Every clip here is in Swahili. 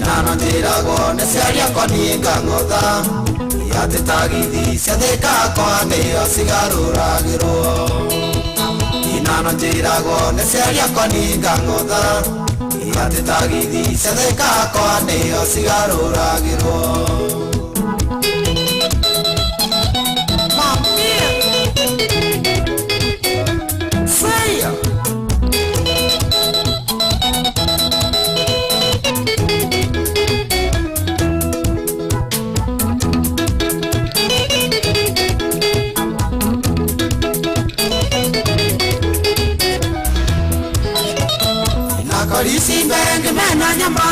inana njirago nesiaria koninga ngotha yate tagithi ciathika kwanio cigaruragirwo inana njirago nesiaria koninga ngotha yate tagithi ciathika kwanio cigaruragirwo Korisi bengi mena nyama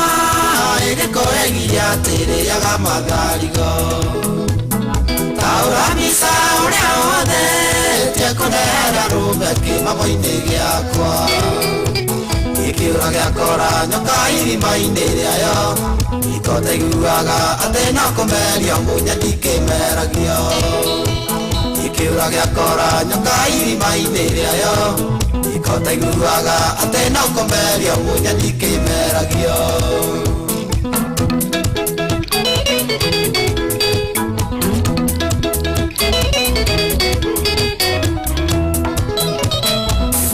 Ege koegi ya tere yaga madarigo Taura misa urea ode Tia konera rubeki mamoine giakwa Ikiura giakora nyoka iri maine ayo Ikote guaga atena komerio munya dike meragio Ikiura giakora nyoka iri maine ayo Ikote guaga atena komerio munya dike meragio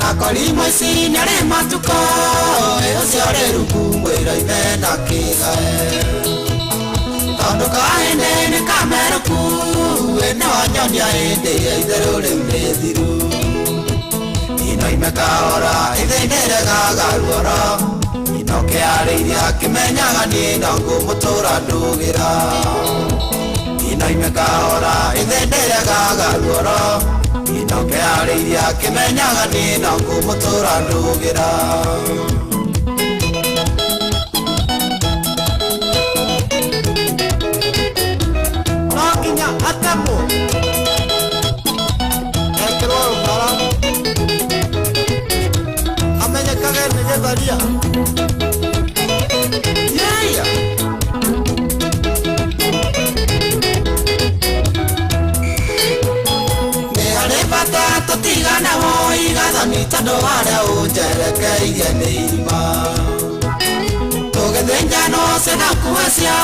Nakori moisi nyare matuko Eo siore ruku mwira imena kigae Tondo kaende ne kameruku Ene wanyonya ende ya idherule mnethiru Ino imekaora idhenere gagaruora Ino keareiria kimenyaga nino ngumutura ndugira Ino imekaora idhenere gagaruora Ino keareiria kimenyaga nino ngumutura ndugira Nokinya atamo Ekero para Amenye kage nege daria Yeah Totigana hoi gathani tando hara ujereke igeneima Tugethenya no sena kuwesia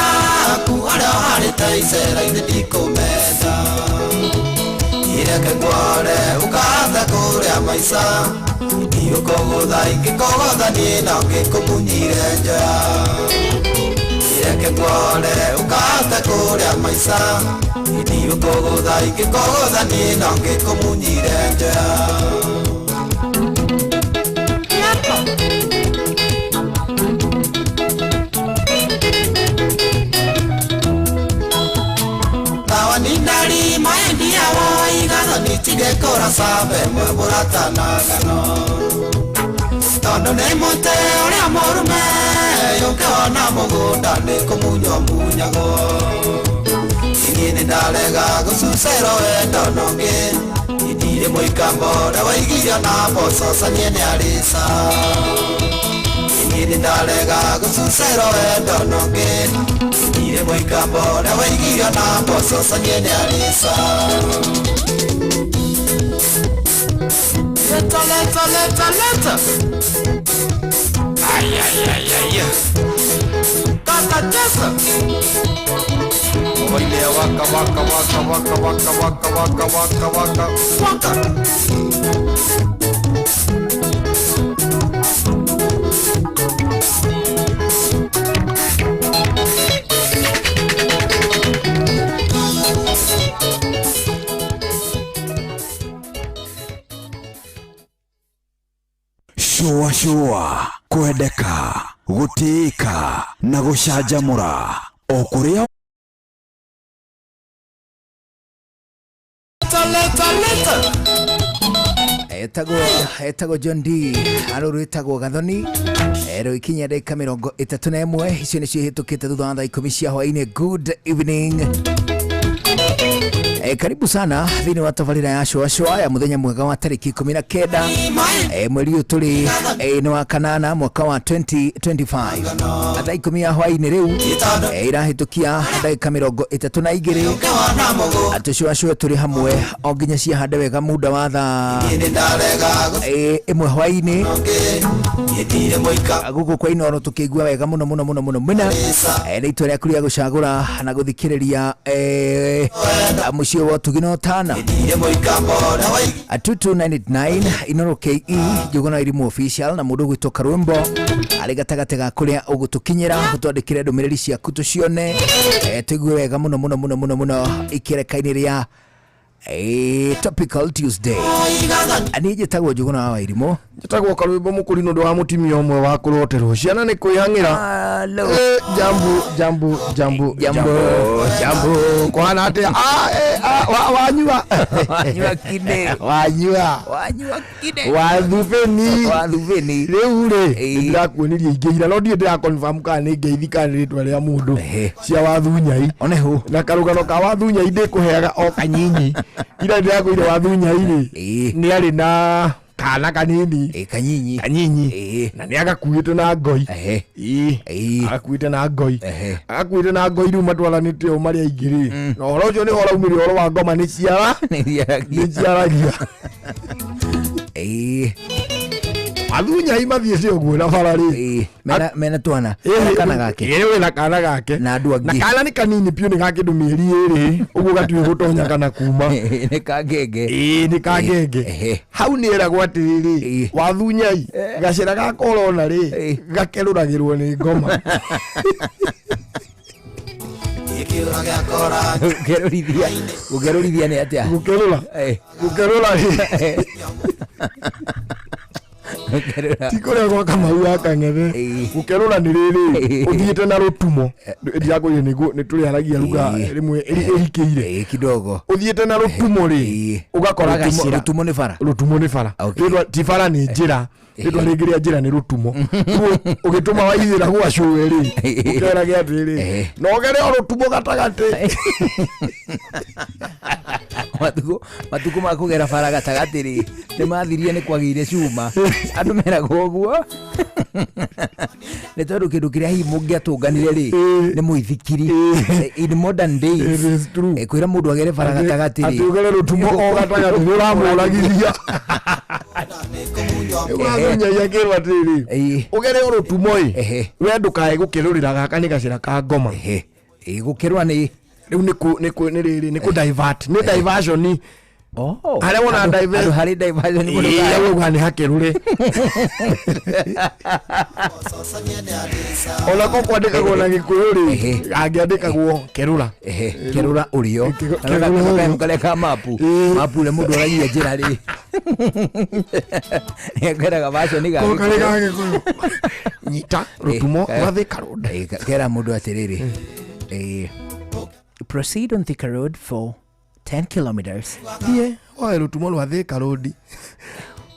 Kuhara hari taisera ine dikomenda Ireke ngware ukatha kurea maisa Iyo kogotha ingikogotha nina ngikumunyire njoya Ireke ngware ukatha kurea maisa Iyo kogotha ingikogotha nina ngikumunyire njoya Tawa nindari maendi yawo igathani tigekora sabe mwe muratanagano Tondo nĩ mũtĩ ũrĩa mũrume Yũngĩona mũgũnda nĩ kũmunywo munyagwo Niĩ nĩndarega gũcucerwo wendo nũngĩ Ndirĩ mũikambo ũrĩa waigirio na mboco canie nĩ arĩca Niĩ nĩndarega gũcucerwo wendo nũngĩ Ndirĩ mũikambo ũrĩa waigirio na mboco canie nĩ arĩca Leta Ay Tata Jessa Oile waka Shua kwendeka gutika na gucanjamura o kuria Etago John D Aruru etagwo Gathoni Ero ikinya ndagika 31 icio nicio hitukite thutha wa thaa 10 cia hwaini. Good evening. Karibu sana thini wa tabarira ya Shua ya muthenya mwega wa tariki 19 mweri uyu turi ni wa kanana mwaka wa 2025 thaa 10 ya hwaini riu irahitukia ndagika 32 atushua turi hamwe o nginya cia hande wega muda wa thaa imwe hwaini Yetire moika guku kwa Inooro tukigua wega muno muna rĩtwa rĩaku rĩa gũcagũra na gũthikĩrĩria mũciĩ wa Tugino Tana Yetire moika mbona wai 2299 Inooro KE Njuguna Irimũ official na mũndũ gwĩtwo Karwembo arĩ gatagatĩ ga kũrĩa ũgũtũkinyĩra ũtwandĩkĩre ndũmĩrĩri ciaku tũcione tũigue wega muno ikereka-inĩ rĩa Topical Tuesday. Ani njĩtagwo Njuguna wa Irimũ. Njĩtagwo Karwembo mũkũri nũndũ wa mũtimia ũmwe wa kũroterwo ciana nĩ kwĩhang'ĩra. Jambo kwana atĩa wanyua kide wathubeni rĩu rĩ ndirakuonirie ingĩ ira no ndiĩ ndĩra confirm kana nĩ ngeithi kana rĩtwa rĩa mũndũ cia Wathunyai oneho na karũgano ka Wathunyai ndĩkũheaga o kanyinyi ira ndĩrakwĩire Wathunyai nĩ arĩ na kana kanini kanyinyi na nĩ agakuĩte na ngoi agakuĩte na ngoi rĩu matwaranĩte o marĩa aingĩ rĩ na ũhoro ũcio nĩ ũraumire ũhoro wa ngoma nĩ ciaragia Wathunyai mathiĩte ũguo na bara rĩ mena twana kana gake na kana gake na andũ angĩ na kana nĩ kanini piũ nĩ ga kĩndũ mĩeri ĩrĩ ũguo gatuĩ gũtonya kana kuma nĩ kangenge nĩ kangenge hau nĩ eragwo atĩrĩrĩ Wathunyai gacĩra ga korona rĩ gakerũragĩrwo nĩ ngoma Ikiura gĩa kora gũkerũrithia nĩ atĩa gũkerũra rĩ tikũrĩa gwa Kamau wa Kang'ethe gũkerũra nĩ rĩrĩ ũthiĩte na rũtumo ndiakwĩire nĩ tũrĩaragia ruga rĩmwe ĩrikĩire kidogo ũthiĩte na rũtumo rĩ ũgakora gacĩra rũtumo nĩ bara ti bara nĩ njĩra rĩtwa rĩngĩ rĩa njĩra nĩ rũtumo ũgĩtũma waithĩra gwacũwe rĩ ũkerage atĩrĩ na ũgere o rũtumo gatagatĩ matuko ma kũgera bara gatagatĩ rĩ nĩ mathirie nĩ kwagĩire cuma andũ meragwo ũguo nĩ tondũ kĩndũ kĩrĩa hihi mũngĩatũnganire rĩ nĩ mũithikiri in modern days kwĩra mũndũ agere bara gatagatĩ rĩ atũgere rũtumo o gatagatĩ nĩ ũramũragithia Wathunyai akĩrwo atĩrĩ ũgere o rũtumo we ndũkae gũkerũrĩra gaka nĩ gacĩra ka ngoma gũkerũra nĩ rĩu nĩ kũ divert nĩ diversion harĩa wona diversion harĩ diversion nĩ hakerũre ona ko kwandĩkagwo na Gĩkũyũ rĩ angĩandĩkagwo kerũra ũrĩo karĩa ka mapu ũrĩa mũndũ aragia njĩra rĩ nĩkweraga version gake nyita rũtumo rwa Thika Road kera mũndũ atĩrĩrĩ proceed on Thika Road for 10 kilometers. Oe rũtumo rwa Thika Road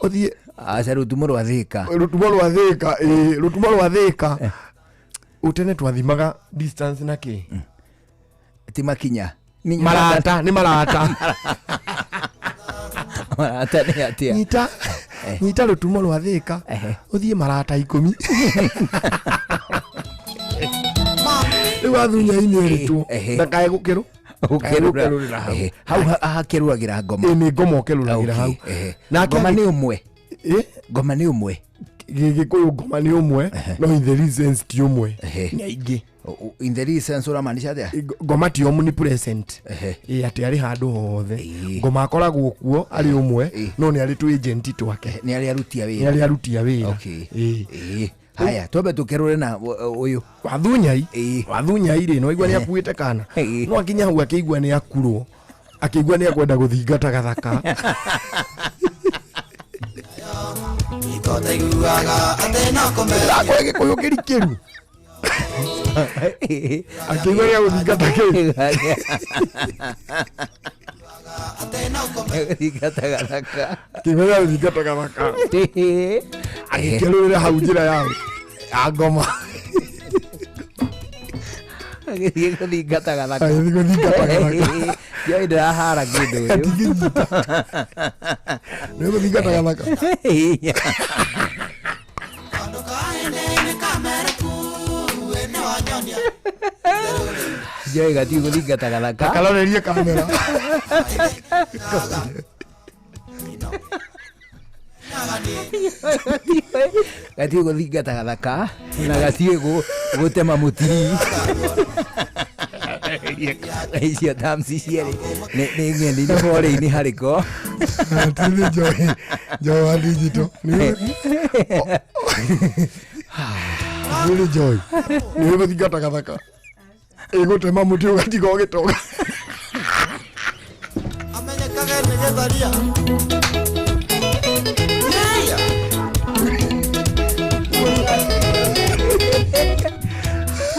ũthiĩ aca rũtumo rwa Thika rũtumo rwa Thika utene twathimaga distance na kĩ ti makinya marata nĩ marata nĩ atĩa nyita rũtumo rwa Thika ũthiĩ marata 10 rĩu Wathunyai nĩ eritwo ndakae gũkerũrĩra hau hakerũragĩra ngoma nĩ ngoma ũkerũragĩra hau ngoma nĩ ũmwe Gĩkũyũ ngoma nĩ ũmwe no in the reasons ti ũmwe nĩ aingĩ in the reasons ũramaanisha atĩa ngoma ti omnipresent atĩ arĩ handũ hothe ngoma akoragwo kuo arĩ ũmwe no nĩ arĩ tũ agent twake nĩ arĩ arutia wĩra haya twambe tũkerũre na ũyũ Wathunyai rĩ no igua nĩ akuĩte kana no akinya hau akĩigua nĩ akurwo akĩigua nĩ akwenda gũthingata gathaka akore Gĩkũyũ kĩrikĩru akĩigua nĩ agũthingata gũthingata gathaka agĩkerũrĩra hau njĩra ya ngoma agĩthiĩ gũthingata gathaka ndĩrahara kĩndũ nĩ gũthingata gathaka Joy gati gũthingata gathaka kalorerie kamera Gatige guthingata gathaka na gatige gutema mutiri icio tamsi ciere nĩ ng'eni nĩ hore-inĩ harĩko tini Joy wa digital nĩ Joy nĩ guthingata gathaka gutema muti ugatiga ũgĩtoga amenyekaga nĩ gĩtharia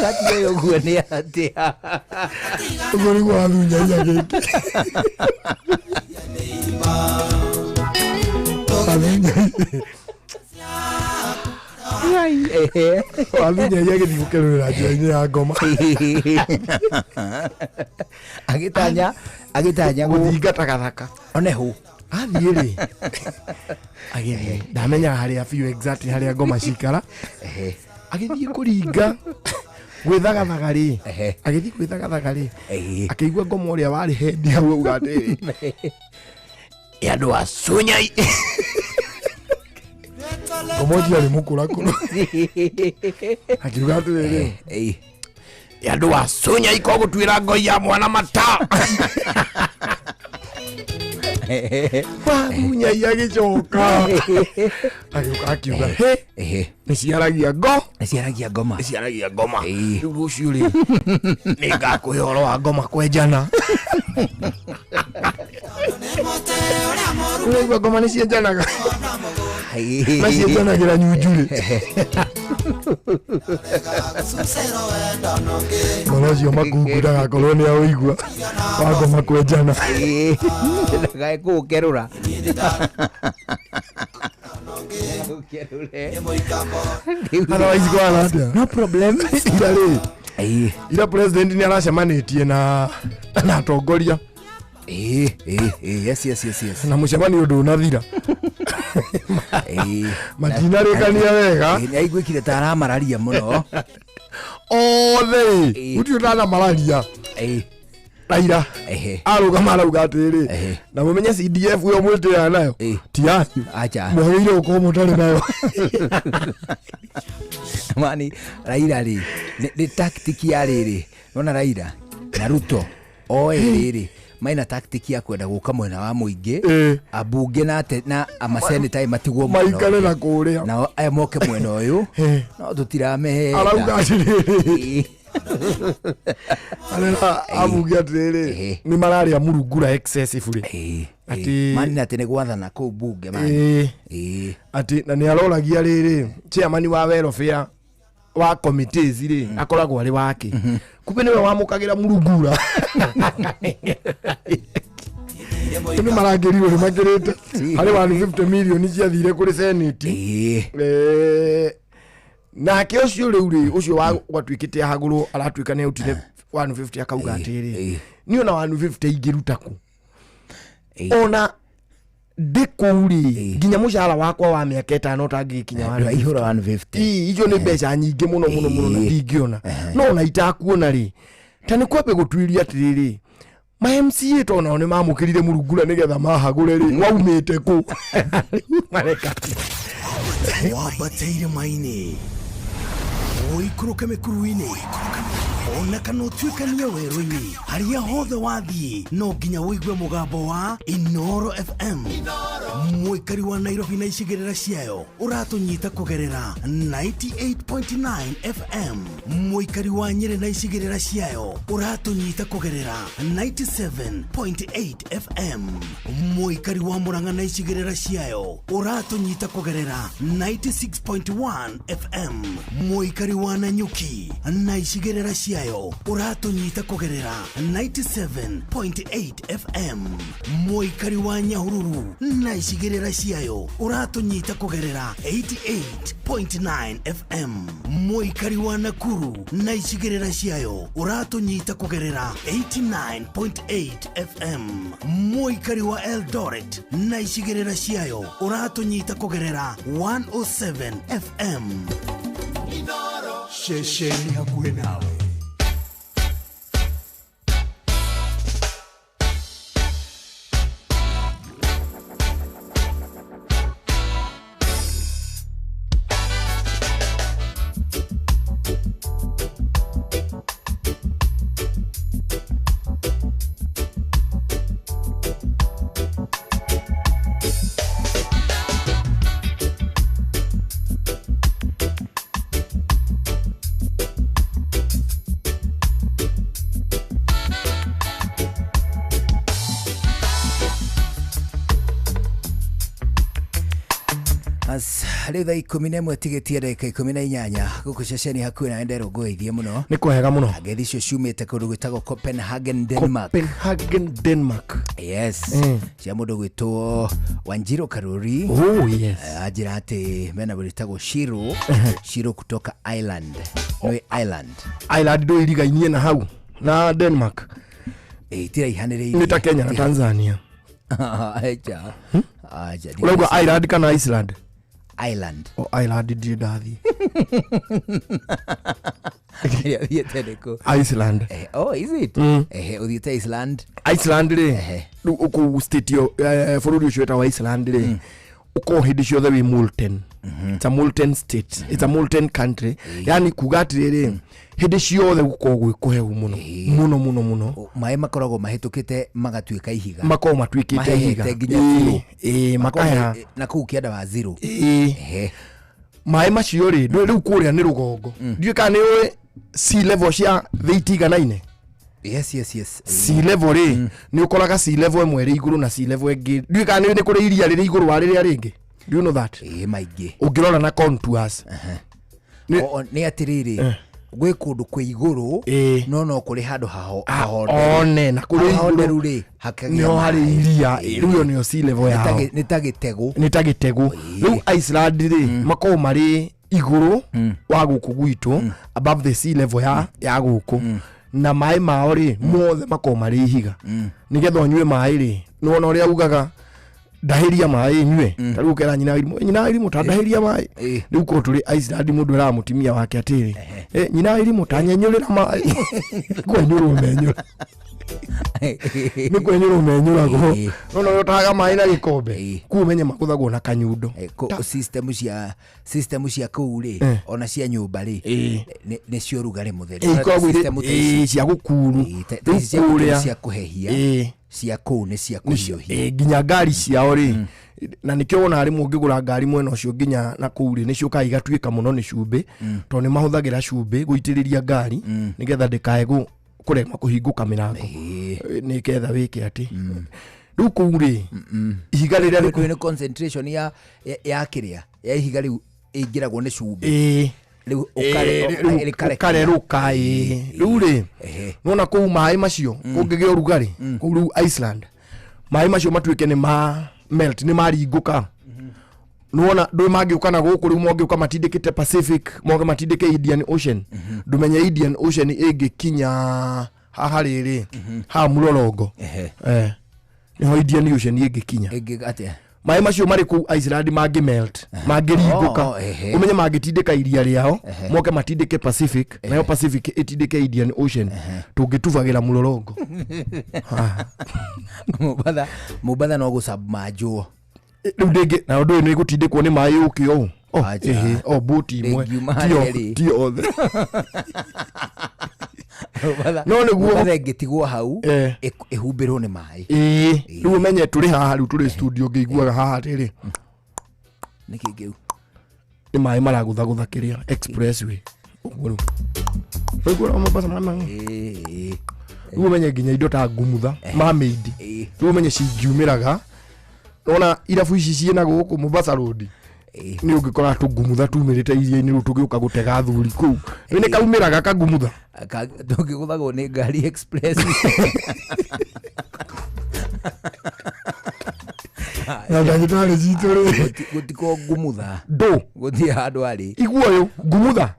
gatige ũguo nĩ atĩa ũguo nĩguo wathunya gĩkĩ wathunya gĩthiĩ gũkerũrĩra njĩra-inĩ ya ngoma agĩtanya gũthingata gathaka one hũ athiĩ rĩ agĩthiĩ ndamenya harĩa biũ exactly harĩa ngoma cikara agĩthiĩ kũringa gwĩthagathaga rĩ agĩthiĩ gwĩthagathaga rĩ akĩigua ngoma ũrĩa warĩ hendi hau auga atĩrĩ andũ a Sunyai ngoma ũcio arĩ mũkũrakũrũ akiuga atĩrĩrĩ andũ a Sunyai ko gũtuĩra ngoi ya mwana mata Munyai agĩcoka akiuga nĩciaragia ngoma rĩu rũciũ rĩ nĩngakũhe ũhoro wa ngoma kwenjana ũraigua ngoma nĩcienjanaga na cienjanagĩra nyunju rĩ ngoro ũcio makungu ndagakorwo nĩ aũigua wa ngoma kwenjana ndagae kũũkerũra no problem ira president nĩ aracemanĩtie na atongoria yes na mũcemanio ndũnathira matinarĩkania wega aiguĩkire ta aramararia mũno othe gũtirĩ ũtanamararia Raila arũgama arauga atĩrĩ na mũmenye CDF yo mwĩtĩaga nayo ti yanyu mwagĩrĩire gũkorwo mũtarĩ nayo mani Raila rĩ nĩ tactic ya rĩrĩ nona Raila na Ruto oĩ rĩrĩ maina tactic ya kwenda gũka mwena wa mũingĩ abunge na amaseneta matigwo maikare na kũrĩa na aya moke mwena ũyũ no tũtiramehenda arauga atĩrĩrĩ arera abunge atĩrĩrĩ nĩ mararĩa mũrungura excessively ati mani atĩ nĩ gwathana kũu bunge mani ati na nĩ aroragia rĩrĩ chairman wa welfare wa committees rĩ akoragwo arĩ wake kumbe nĩwe wamũkagĩra mũrungura nĩ marangĩrirwo nĩ makĩrĩte harĩ 150 million ciathire kũrĩ senate nake ũcio rĩu rĩ ũcio watuĩkĩte ahagũrwo aratuĩka nĩ autire 150 akauga atĩrĩ niĩ ona 150 ingĩruta kũ ona ndĩkũri nginya mũcara wakwa wa mĩaka 5 ũtangĩkinya ihũra 150 icio nĩ mbeca nyingĩ mũno na ndingĩona no ona itakuona rĩ ta nĩ kwambe gũtuĩria atĩrĩrĩ ma MCA tona nĩ mamũkĩrire mũrungura nĩgetha mahagũre rĩ waumĩte kũ mareka wabateire maini ũikũrũke mĩkuru-inĩ ona kana ũtuĩkanie werũ-inĩ harĩa hothe wathiĩ no nginya wĩigue mũgambo wa Inooro FM mũikari wa Nairobi na icigĩrĩra ciayo ũratũnyita kũgerera 98.9 FM mũikari wa Nyĩrĩ na icigĩrĩra ciayo ũratũnyita kũgerera 97.8 FM mũikari wa Murang'a na icigĩrĩra ciayo ũratũnyita kũgerera 96.1 FM mũikari wa Nanyuki na icigĩrĩra ciayo ũratũnyita kũgerera 97.8 FM mũikari wa Nyahururu na icigĩrĩra ciayo ũratũnyita kũgerera 88.9 FM mũikari wa Nakuru na icigĩrĩra ciayo ũratũnyita kũgerera 89.8 FM mũikari wa Eldoret na icigĩrĩra ciayo ũratũnyita kũgerera 107 FM Shesheni hakuhe nawe As riu thaa 11 tigetie ndagika 18 guku ceceni hakuhi na ndero ngoithie muno ni kwega muno agethi cio ciumite kundu gwitagwo Copenhagen Denmark. Copenhagen Denmark, yes cia mundu gwitwo Wanjiru Karuri. Oh yes, ajira ati mena gwitagwo Shiro Shiro kutoka Ireland. No Ireland ndo irigainie na hau na Denmark tira ihanire ni ta Kenya na Tanzania. Aja aja Unaugua Ireland kana Iceland? Ireland. Ireland ndiye ndathi. Yetedeko Iceland. Is it? Uthiete Iceland. Iceland ri uku state yo bururi ucio eta wa Iceland ri uko hindi ciothe wi molten. It's a molten state. It's a molten country. Yani kuga atiriri hindi ciothe guko gwikuheu muno muno mai makoragwo mahitukite magatuika ihiga mako matwikite ihiga makaya na kuu kienda wa zero mai macio ri riu kuria ni rugongo ndiye kana ni sea level cia theitiganaine. Yes sea level ri ni ukoraga sea level imwe ri iguru na sea level ingi ndiye kana ni kuri iria ri iguru wa riria ringi. Do you know that? Maingi ungirora na contours ni atiriri gwe kundu kwe iguru no kuri handu haho one na kuri iguru ri hakagia no hari iria riu ni sea level yao ni tagitegu riu Iceland ri mako mari iguru wa guku gwitu above the sea level ya guku na mai mao ri mothe mako mari ihiga nigetha nyue mai ri no ria ugaga ndahiria mai nyue tariu kera nyina irimu tandahiria mai riu ko turi Iceland mundu era mutimia wake atiri nyina irimu tanyenyurira mai kwenyuru menyura ni kwenyuru menyura go no yotaga mai na gikombe ku menye makuthagwo na kanyundo system cia kuuri ona cia nyumba ri ni cio rugari mutheri system cia gukuru cia kuhehia cia kuu ni cia kuhiohia ginya ngari ciao ri na nikio wona ari mungigura ngari mwena ucio ginya na kuuri ni cio kai gatuika muno ni cumbi to ni mahuthagira cumbi guitiriria ngari nigetha ndikae kurema kuhinguka mirango ni ketha wiki ati riu kuuri ihiga riria ni concentration ya kiria ya ihiga riu ingiragwo ni cumbi riu ukareruka riu ri nona kuu mai macio kungigea urugari kuu Iceland mai macio matuike ni ma melt ni maringuka nona ndo magiuka na guku riu mogiuka matindikite Pacific moga matindike Indian Ocean ndumenye Indian Ocean ingikinya haha riri ha murorongo niho Indian Ocean ingikinya atia mai macio mari ku Iceland magi melt magiringuka umenye magitindika iria riao moke matindike Pacific nayo Pacific itindike Indian Ocean tungituvagira murorongo mubadha no gusubmerge ndege na ndo ni gutindikwo ni mai ukio buti imwe tio othe no ni guo ngetigwo hau ihumbirwo ni mai riu umenye turi haha riu turi studio ngeiguaga haha riri nikigeu ni mai maragutha kiria expressway uguo riu Mombasa mama riu umenye ginya indo ta ngumutha mermaid riu umenye cingiumiraga nona irabu ici ciena guku Mombasa road ni ungikora tungumutha tumirite iria-ini riu tugiuka gutega thuri kuu ni kaumiraga kangumutha tungiguthagwo ni ngari express na ndagitari citu ri gutiko ngumutha ndo guthie handu ari iguoyo ngumutha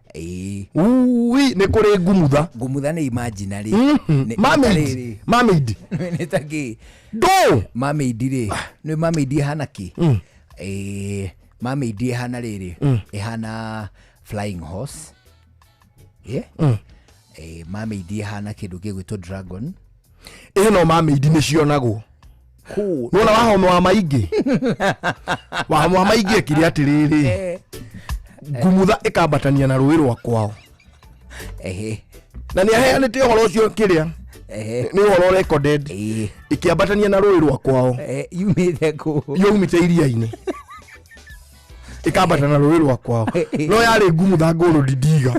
ui ni kuri ngumutha ni imaginary mermaid ni taki ndo mermaid ri ni mermaid hana ki mermaid hana riri ihana flying horse mermaid hana kindu gigwitwo dragon no mermaid ni cionagwo nona wahome wa maingi kiri atiriri ngumutha ikambatania na rũĩ rwa kwao na ni aheanite uhoro ucio kiria ni uhoro recorded ikiambatania na rũĩ rwa kwao yumite iria-ini ikambatana na rũĩ rwa kwao no yari ngumutha ngũrũ ndidiga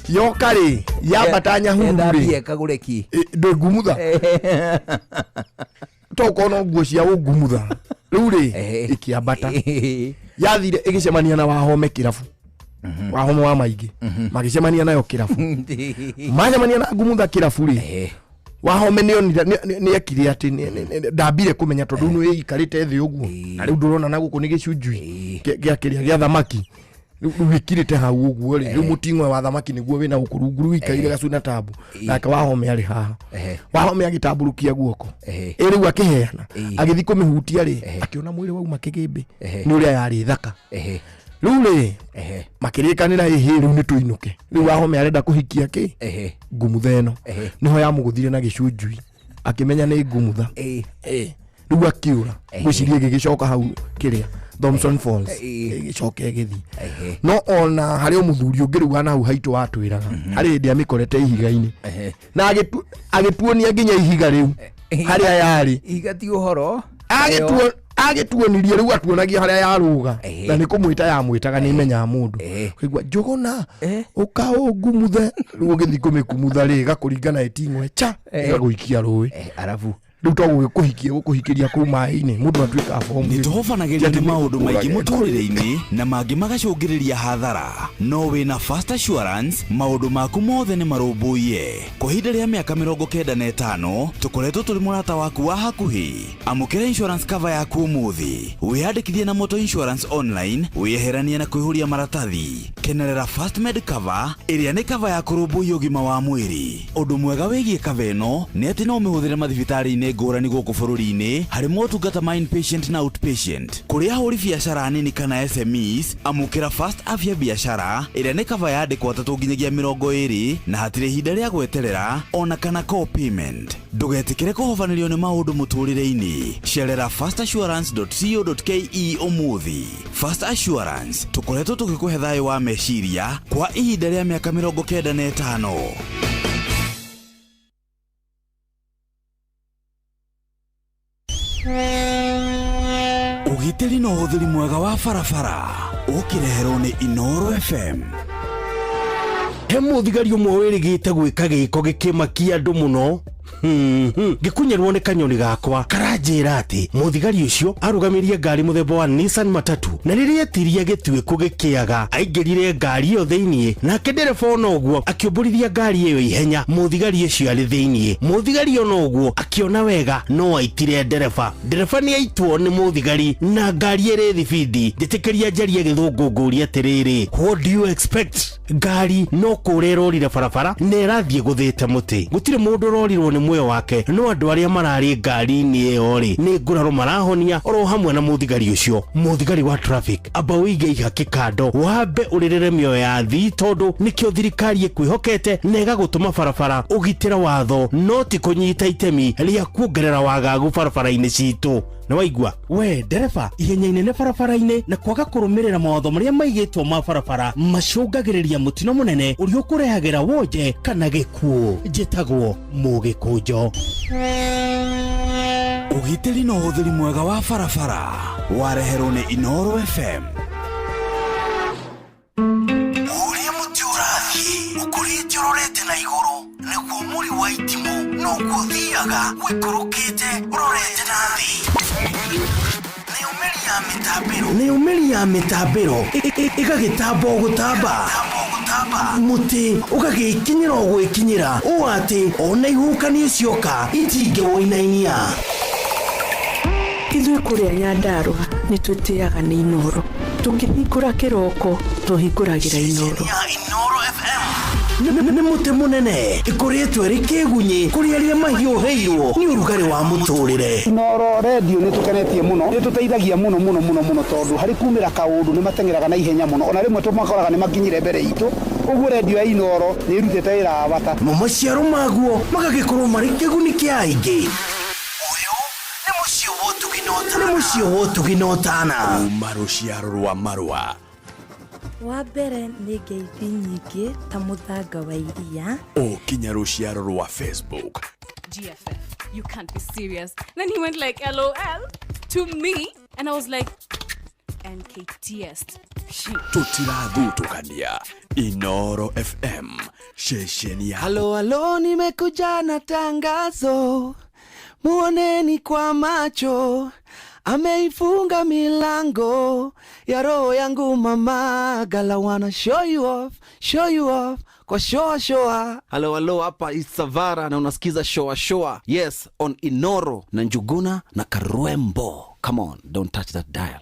yokari yabatanya hururi kagureki ndo ngumutha to kono nguo cia ungumutha Rure ikiambata yathire igicemania na Wahome kirabu Wahome wa maingi magicemania nayo kirabu macemania na Ngumutha kirabu ri Wahome ni akiri ati ndambire kumenya tondu nu ikarite thi uguo na riu ndurona na guku ni gicunjui gia kiria gia thamaki wikirite hau uguo ri riu mutingwe wa thamaki niguo wina ukurunguru ikaire gacuna tabu nake Wahome ari haha Wahome agitamburukia guoko riu akiheana agithi kumihutia ri akiona mwiri wau makigimbi ni uria yari thaka Rure makirikanira riu ni tuinuke riu Wahome arenda kuhikia ki Ngumutha eno niho yamuguthire na gicunjui akimenya ni Ngumutha riu akiura gwicirie gigicoka hau kiria Thompson Falls gicoke githi no ona hari umuthuri ungi riu ana hau haitu watwiraga hari ndi amikorete ihiga-ini na agituonia nginya ihiga riu haria yari igati uhoro agituonirie riu atuonagia haria yaruga na ni kumwita yamwitaga ni imenya mundu kuigua Njuguna uka Ngumutha riu ugithi kumikumutha ri gakuringana itingwe cha gaguikia rui arabu riu to gukuhikiria ku mai-ini mundu atuika bomu ni tuhofanagiria ni maundu maingi muturire-ini na mangi magacungiriria hathara no wina Fast Assurance maundu maku mothe ni marumbuie kuhinda ria miaka 95 tukoretwo turi murata waku wa hakuhi amukira insurance cover yaku umuthi wiyandikithie na Moto Insurance online wiyeherania na kwihuria maratathi kenerera Fast Med cover iria ni cover ya kurumbuia ugima wa mwiri undu mwega wigie cover eno ni ati no mihuthire mathibitari-ini ngurani guku bururi-ini hari motungata ma inpatient na outpatient kuri ahuri biacara nini kana SMEs amukira Fast Afya biashara iria ni cover yandikwo 3 nginyagia 20 na hatire hinda ria gweterera ona kana co-payment ndugetikire kuhofanirio ni maundu muturire-ini cerera fastassurance.co.ke umuthi Fast Assurance tukoretwo tugikuhe thayo wa meciria kwa ihinda ria miaka 95 Ugitiri no uthiri mwega wa barabara ukireherwo ni Inoro FM he muthigari umwe wirigite gwika giko gikimakia andu muno gikunyerwo ni kanyoni gakwa karanjira ati muthigari ucio arugamirie ngari muthemba wa Nissan Matatu na riria etiria gitue kugikiaga aingirire ngari iyo thiini na ndereba ono guo akiumburithia ngari iyo ihenya muthigari ucio ari thiini muthigari ono guo akiona wega no aitire ndereba ni aitwo ni muthigari na ngari iri thibidi nditikiria njarie githungunguri atiriri what do you expect ngari no kurerorire barabara ne irathie guthite muti gutire mundu rorirwo ni muoyo wake no andu aria marari ngari-ini iyo ri ni nguraro marahonia oro hamwe na muthigari ucio muthigari wa traffic aba wige ihaki kando wambe uririre mioyo ya thi tondu nikio thirikari ikwihokete nega gutuma barabara ugitira watho no ti kunyita itemi ria kuongerera wagagu barabara-ini citu na waigua we ndereba ihenya inene barabara-ini na kwaga kurumirira mawatho maria maigitwo ma barabara macungagiriria mutino munene uria ukurehagira wonje kana gikuo njitagwo Mugikunjo ugitiri no uthiri mwega wa barabara wareherwo ni Inoro FM uria mutiurathi ukurite urorete na iguru niguo muri wa itimu no kuthiaga wikurukite urorete na thi ni umeri ya mitambiro igagitambo gutamba muti ugagikinyira gwikinyira uati ona ihukani cioka itinge woinainia ithuĩ kũrĩa Nyandarua nĩ twĩtĩaga nĩ Inoro tũngĩhingũra kĩroko tũhingũragĩra Inoro nĩ mũtĩ mũnene ĩkoretwo ĩrĩ kĩgunyi kũrĩ arĩa mahiũhĩirwo nĩ ũrugarĩ wa mũtũrĩre. Inoro radio nĩ tũkenetie mũno nĩ tũteithagia mũno tondũ harĩ kumĩra kaũndũ nĩ matengeraga na ihenya mũno ona rĩmwe tũmakoraga nĩ makinyire mbere itũ ũguo radio ya Inoro nĩ ĩrutĩte wĩra wa bata maciaro maguo magagĩkorwo marĩ kĩguni kĩa aingĩ. Nĩ mũciĩ wotũginotana Maruciaro rwa marwa wa mbere nĩ ngeithi nyingĩ ta mũthanga wa iria kinya ruciaro rwa Facebook. GFF, you can't be serious. Then he went like LOL to me and I was like NKTS. Tutirathutũkania Inoro FM shesheni ya halo nimekuja na tangazo muoneni kwa macho ameifunga milango ya roho yangu mama. Girl, I wanna show you off kwa shoa. Hello, hapa is Savara na unasikiza shoa. Yes, on Inoro na Njuguna na Karwembo. Come on, don't touch that dial.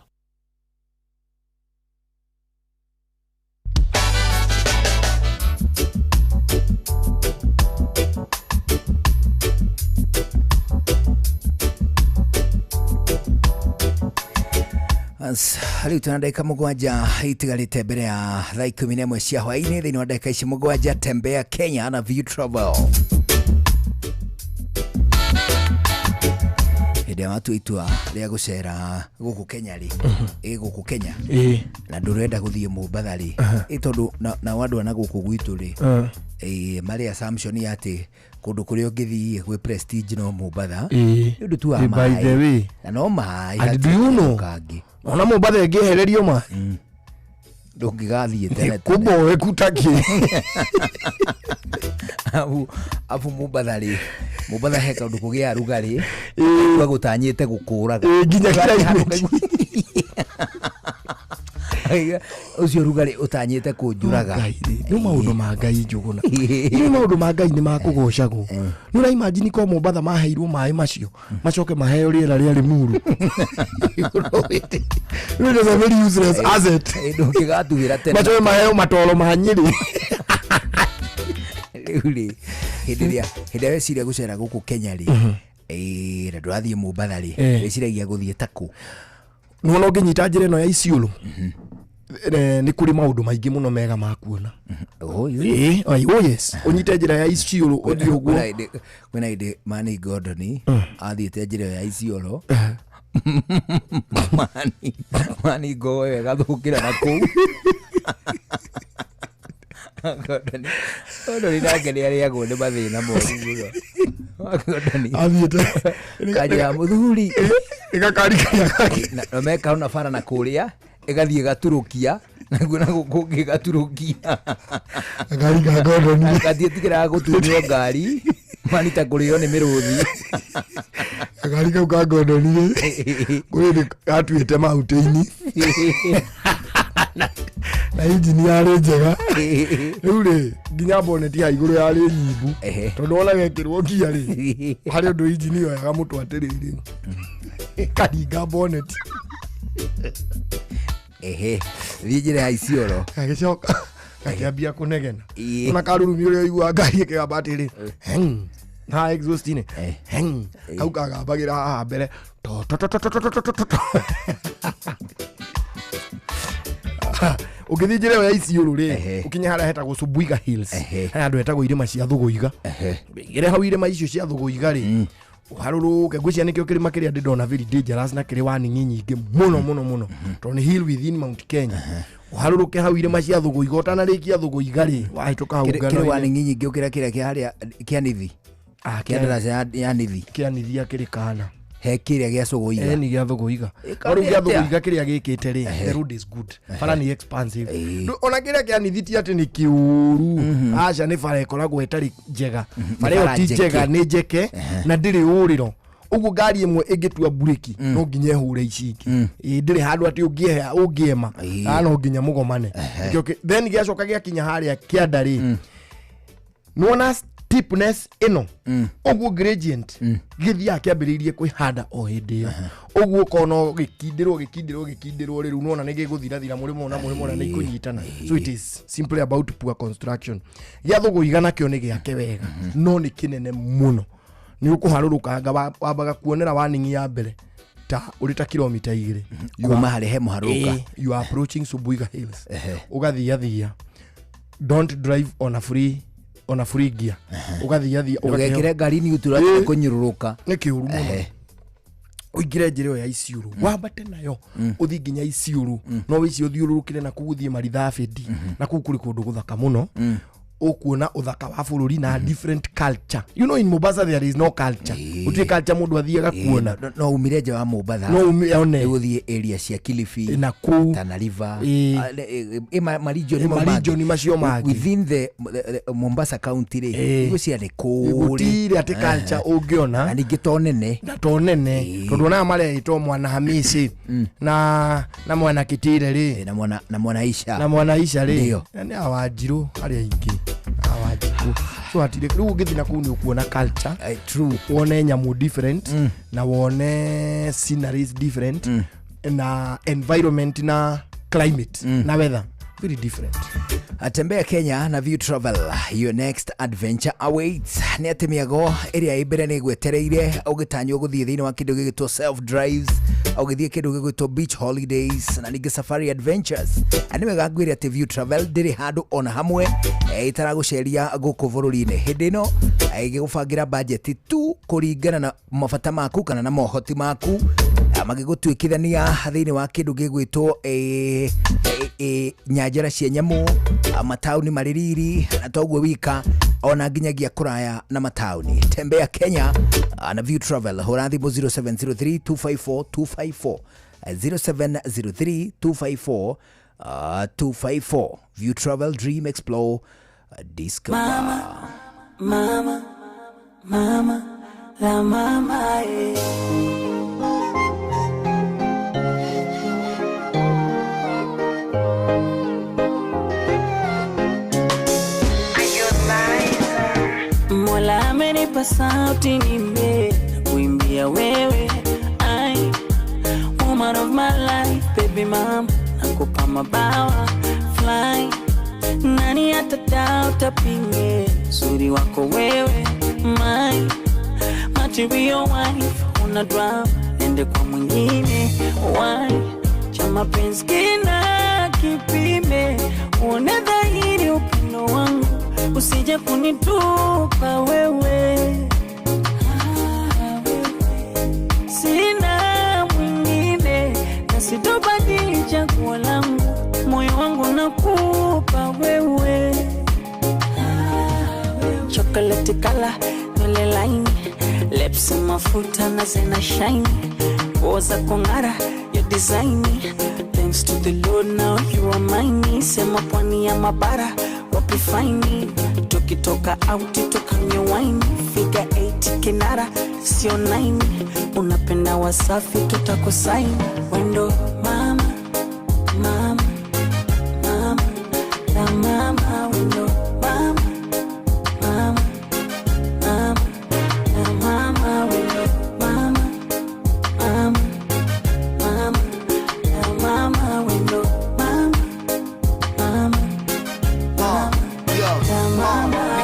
Riu tuna ndagika mugwanja itigarite mbere ya thaa 11 cia hwaini thiini wa ndagika ici mugwanja. Tembea Kenya na View Travel. Hĩndĩ ya matua itua rĩa gũcera gũkũ Kenya rĩ gũkũ Kenya na ndũrenda gũthiĩ Mombasa rĩ tondũ na wandũ ana gũkũ gwitũ rĩ marĩ assumption ya atĩ kũndũ kũrĩa ũngĩthiĩ gwĩ prestige no Mombasa nĩ ũndũ tu wa maĩ na no maĩ. Do you know ona Mombasa ĩngĩhererio maĩ ndũngĩgathiĩ tene kuboe kutaki afu Mombasa rĩ Mombasa he kaũndũ kũgĩa rugarĩ kwa gũtanyĩte gũkũraga nginya climate ucio rugarĩ ũtanyĩte kũnjũraga. Nĩ maũndũ ma Ngai Njuguna, nĩ maũndũ ma Ngai nĩ makũgocagwo. Nĩ ũra imagine ko Mombasa maheirwo maĩ macio macoke maheo rĩera rĩa Limuru. It is a very useless asset. Ndũngĩgatuhĩra tene macoke maheo matoro ma Nyeri. Rĩu hĩndĩ ĩrĩa weciria gũcera gũkũ Kenya rĩ na ndũrathiĩ Mombasa rĩ weciragia gũthiĩ takũ. Nĩwona ũngĩnyita njĩra ĩno ya Isiolo nĩ kũrĩ maũndũ maingĩ mũno mega ma kuona. Yes, ũnyite njĩra ya Isiolo ũthiĩ ũguo. Kwĩna hĩndĩ Mani Gordon athiĩte njĩra ya Isiolo Mani ngoe gathũkĩra na kũu Gordon nake nĩarĩagwo nĩ mathĩna moru mũno. Athiĩte kanya mũthuri ĩgakarikania na meka ona bara na kũrĩa ĩgathiĩ gaturũkia naguo na gũkũ gaturukia ngari ga Gordon gathiĩ tigĩra gũtunyo ngari manita kũrĩo nĩ mĩrũthi ngari kau ka Gordon kũrĩ gatuĩte mautĩ-inĩ na injini yarĩ njega. Rĩu rĩ nginya bonnet ya igũrũ yarĩ nyimbu tondũ ona gekĩrwo ngia rĩ harĩ ũndũ injini ĩyo yaga mũtwatĩrĩire kahinga bonnet thiĩ njĩra ya Isiolo gagĩcoka gakĩambia kũnegena ona karurumi ũrĩa ũigua ngari ĩkĩgamba atĩrĩ na exhaust-inĩ kau kagambagĩra haha mbere ũngĩthiĩ njĩra ĩyo ya Isiolo rĩ ũkinye harĩa hetagwo Subuiga Hills harĩa andũ hetagwo irĩma cia Thũgũiga gĩre hau irĩma icio cia Thũgũiga rĩ ũharũrũke ngwĩciria nĩkĩo kĩrĩma kĩrĩa ndĩ ndona very dangerous na kĩrĩ warning nyingĩ mũno tondũ nĩ hill within Mount Kenya. Ũharũrũke hau irĩma cia Thũgũiga ũtanarĩkia Thũgũiga rĩ wahĩtũka hau kĩrĩ warning nyingĩ ũkĩra kĩrĩa kĩa harĩa kĩa Nithi kĩa ndaraca ya Nithi kĩrĩ kana he kĩrĩa gĩa Thũgũiga nĩ gĩa Thũgũiga rĩu gĩa Thũgũiga kĩrĩa gĩkĩte rĩ the road is good bara nĩ expansive ona kĩrĩa kĩa Nithi ti atĩ nĩ kĩũru aca nĩ bara ĩkoragwo ĩtarĩ njega bara ĩyo ti njega nĩ njeke na ndĩrĩ ũrĩro ũguo ngari ĩmwe ĩngĩtua bureki no nginya hũre ici ingĩ ndĩrĩ handũ atĩ ũngĩema no nginya mũgomane then gĩacoka gĩakinya harĩa kĩanda rĩ nĩwona steepness ĩno ũguo gradient gĩthiaga kĩambĩrĩirie kwĩhanda o hĩndĩ ĩyo ũguo ũkona gĩkindĩrwo rĩu nĩwona nĩ gĩgũthirathira mũrĩmo na mũrĩmo na nĩ ikũnyitana. So it is simply about poor construction. Gĩa Thũgũiga nakĩo nĩ gĩake wega no nĩ kĩnene mũno nĩ ũkũharũrũkanga wambaga kuonera warning ya mbere ta ũrĩ ta kilomita 2 kuma harĩa he mũharũrũka you are approaching Subuiga Hills ũgathiathia don't drive on a free gear ũgathiathia ũgekĩre ngari ni ũtũratĩ kũnyũrũrũka nĩ kĩũru mũno ũingĩre njĩra ĩyo ya Isiolo wambate nayo ũthiĩ nginya Isiolo no wĩci ũthiũrũrũkĩre na kũgũthiĩ Marithabedi na kũu kũrĩ kũndũ gũthaka mũno ukuona uthaka wa bururi na different culture. You know in Mombasa there is no culture. Uti culture mundu athiaga kuona. No umireje wa Mombasa. No umione uthie area cia Kilifi na ku Tana River. Region macio magi. Within the Mombasa county re. Gucia ne kuri. Gutire ati culture ungiona. Na ningitonene. Na tonene. Tondu na mare ito mwana Hamisi. Na mwana Kitire ri. Na mwana Aisha. Na mwana Aisha ri. Ni awajiru ari aingi. Awajiru. So atire riu githina kuni ukuona culture. True. Wone nyamu different na wone sceneries different na environment na climate na weather very different. Atembea Kenya na View Travel, your next adventure awaits. Ni atemiago area ibere ni gwetereire ugitanyo guthie thini wa kindu gigitwo self drives au githie kindu gigitwo beach holidays na ningi safari adventures. Ani mega gwire ati View Travel ndiri handu ona hamwe itaraguceria guku bururi-ini hindi no igigubangira budget tu kuringana na mabata maku kana na mohoti maku magigutwikithania thini wa kindu gigwitwo nyajara cia nyamu matauni maririri na toguo wika ona nginyagia kuraya na matauni. Tembea Kenya na View Travel. Hora thimu 0703254254 0703254254 View Travel, dream, explore, discover. Mama, la mama, Mola amenipa sauti nimbe kuimbia wewe, woman of my life, baby mama, nakupa mabawa fly. Nani atadauta pinge suri wako wewe, my material wife, una drama nende kwa mwingine. Why chama penzi kina kipime, uone dhahiri upendo wangu, usije kunitupa wewe. Sina mwingine na sitobadili chaguo langu, moyo wangu nakupa wewe. Chocolate color, nywele laini, lips mafuta na zena shine, poza kongara, your design. Thanks to the Lord now you are mine. Sema pwani ya mabara wapi fine, tukitoka out tukanywe wine, figure 8 kinara sio 9, unapenda Wasafi tutakusaini. Wendo mama, mama, mama, la mama, wendo mama, mama, mama, la mama, wendo mama, mama, mama, la mama, wendo mama, mama.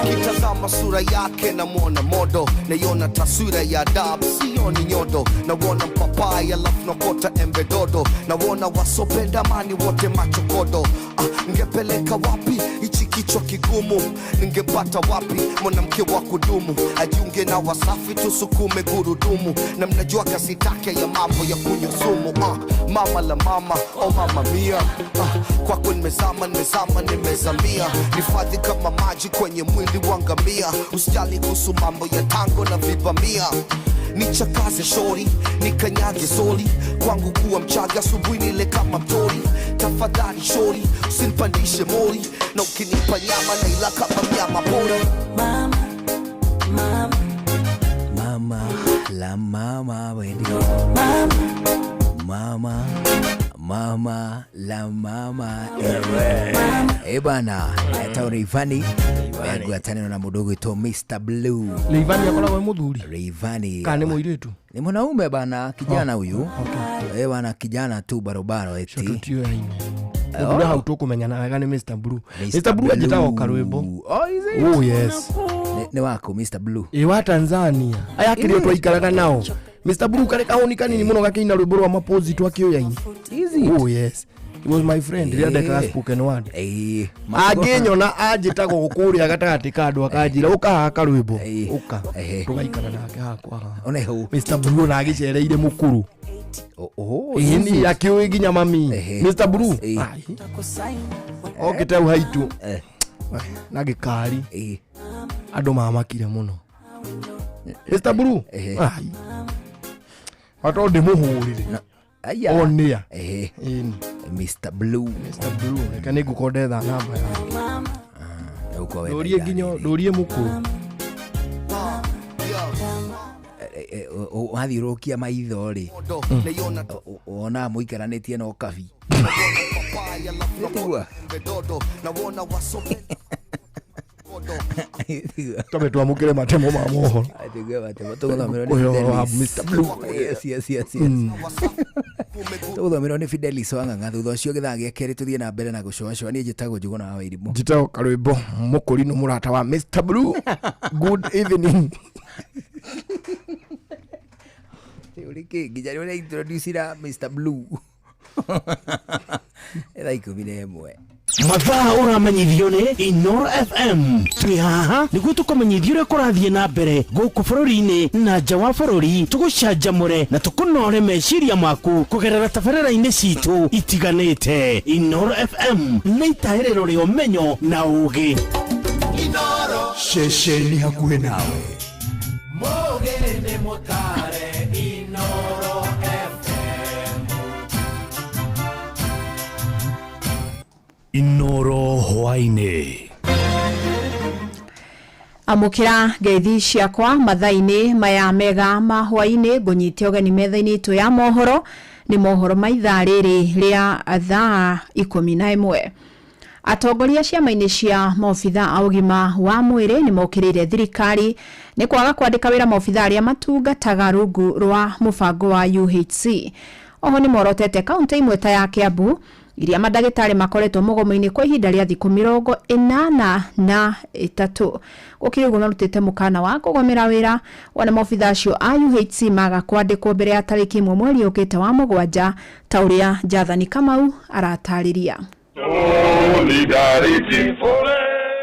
Nikitazama sura yake na muona modo, naiona taswira ya adabu sioni nyodo, naona mpapai alafu nakota embe dodo, naona wasopenda amani wote machokodo. Ningepeleka wapi hichi kichwa kigumu, ningepata wapi mwanamke wa kudumu, ajiunge na Wasafi tusukume gurudumu, na mnajua kasi take ya mambo ya kunyusumu. Mama la mama, oh mama mia, kwako nimezama nimezamia, nifadhi kama maji kwenye mwili wangamia, usijali kuhusu mambo ya tango na vibamia. Nichakaze shori, nikanyage soli, kwangu kuwa mchaga asubuhi nile kama mtori. Tafadhali shori, usinipandishe mori, na ukinipa nyama na ila kama mnyama pori. Mama, mama, mama, la mama, wendo mama, mama, la mama. Bana, eta Rayvanny gwatana na mudogo ito Mr. Blue. Rayvanny akola muthuri. Rayvanny kana muiretu ni mwanaume bana, kijana huyu. Bana, kijana tu barobaro eti tutio haini Mbura hautukumenyana wega ni Mr. Blue. Mr. Blue ajitaga karwimbo. Oh yes. Ni wako Mr. Blue. Wa Tanzania. Aya kiri twaikaraga nao. Mr. Blue kare kahoni kanini muno gakiina rwimbo rwa mapozi twakio yaini. Easy. Oh yes. He was my friend. Riada ka spoken word. Agenyona ajitaga gukuria gatagati kandu akajira uka karwimbo. Uka. Tugaikara nake hakwa. One hu. Mr. Blue na agicereire mukuru. Ini yakiwe ginya mami. Mr. Blue. Okitau haitu. na gikari andu mamakire muno Mr. Blue wato ndi muhurire onia Mr. Blue kana ngukondetha namba dorie nginyo dorie mukuru wathiũrũkia maitho rĩ wona mũikaranĩtie no kabi Tome tuamukire matemo ma mohoro Mr. Blue yes tũgũthomerwo nĩ Fidelis Wang'ang'a thutha ũcio gĩthaa gĩa kerĩ tũthiĩ na mbere na gũcoacoa. Niĩ njĩtagwo Njũgũna wa Wairimũ, njĩtagwo Karwĩmbo mũkũri nĩ mũrata wa Mr. Blue. Good evening. Ũrĩkĩ nginya rĩu introduce Mr. Blue thaa 11 mathaa ũramenyithio nĩ Inoro FM. Twĩ haha nĩguo tũkũmenyithia ũrĩa kũrathiĩ na mbere gũkũ bũrũri-inĩ na nja wa bũrũri, tũgũcanjamũre na tũkũnore meciria maku kũgerera tabarĩra-inĩ citũ itiganĩte. Inoro FM nĩ itaĩrĩro rĩa ũmenyo na ũũgĩ. Inoro ceceni hakuhĩ nawe. Mũgeni mũtare Inoro FM. Inoro hwainĩ. Amukira ngeithi ciakwa mathaini maya mega ma hwainĩ ngũnyitia ũgeni metha-inĩ itũ ya mohoro. Nĩ mohoro ma ithaa rĩrĩ rĩa thaa 11. Atongoria ciama-inĩ cia maobitha a ũgima wa mwĩrĩ nĩ mokĩrĩire thirikari nĩ kwaga kwandĩka wĩra maobitha arĩa matungataga rungu rwa mũbango wa UHC. Oho nĩ morotete kaunti imwe ta ya Kiambu iria mandagĩtarĩ makoretwo mũgomo-inĩ kwa ihinda rĩa thikũ 83 gũkĩrĩ ũguo marutĩte mũkana wa kũgomera wĩra wana maobitha acio a UHC maga kwandĩkwo mbere ya tarĩki 1 mweri ũkĩte wa 7 ta ũrĩa Jathani Kamau aratarĩria.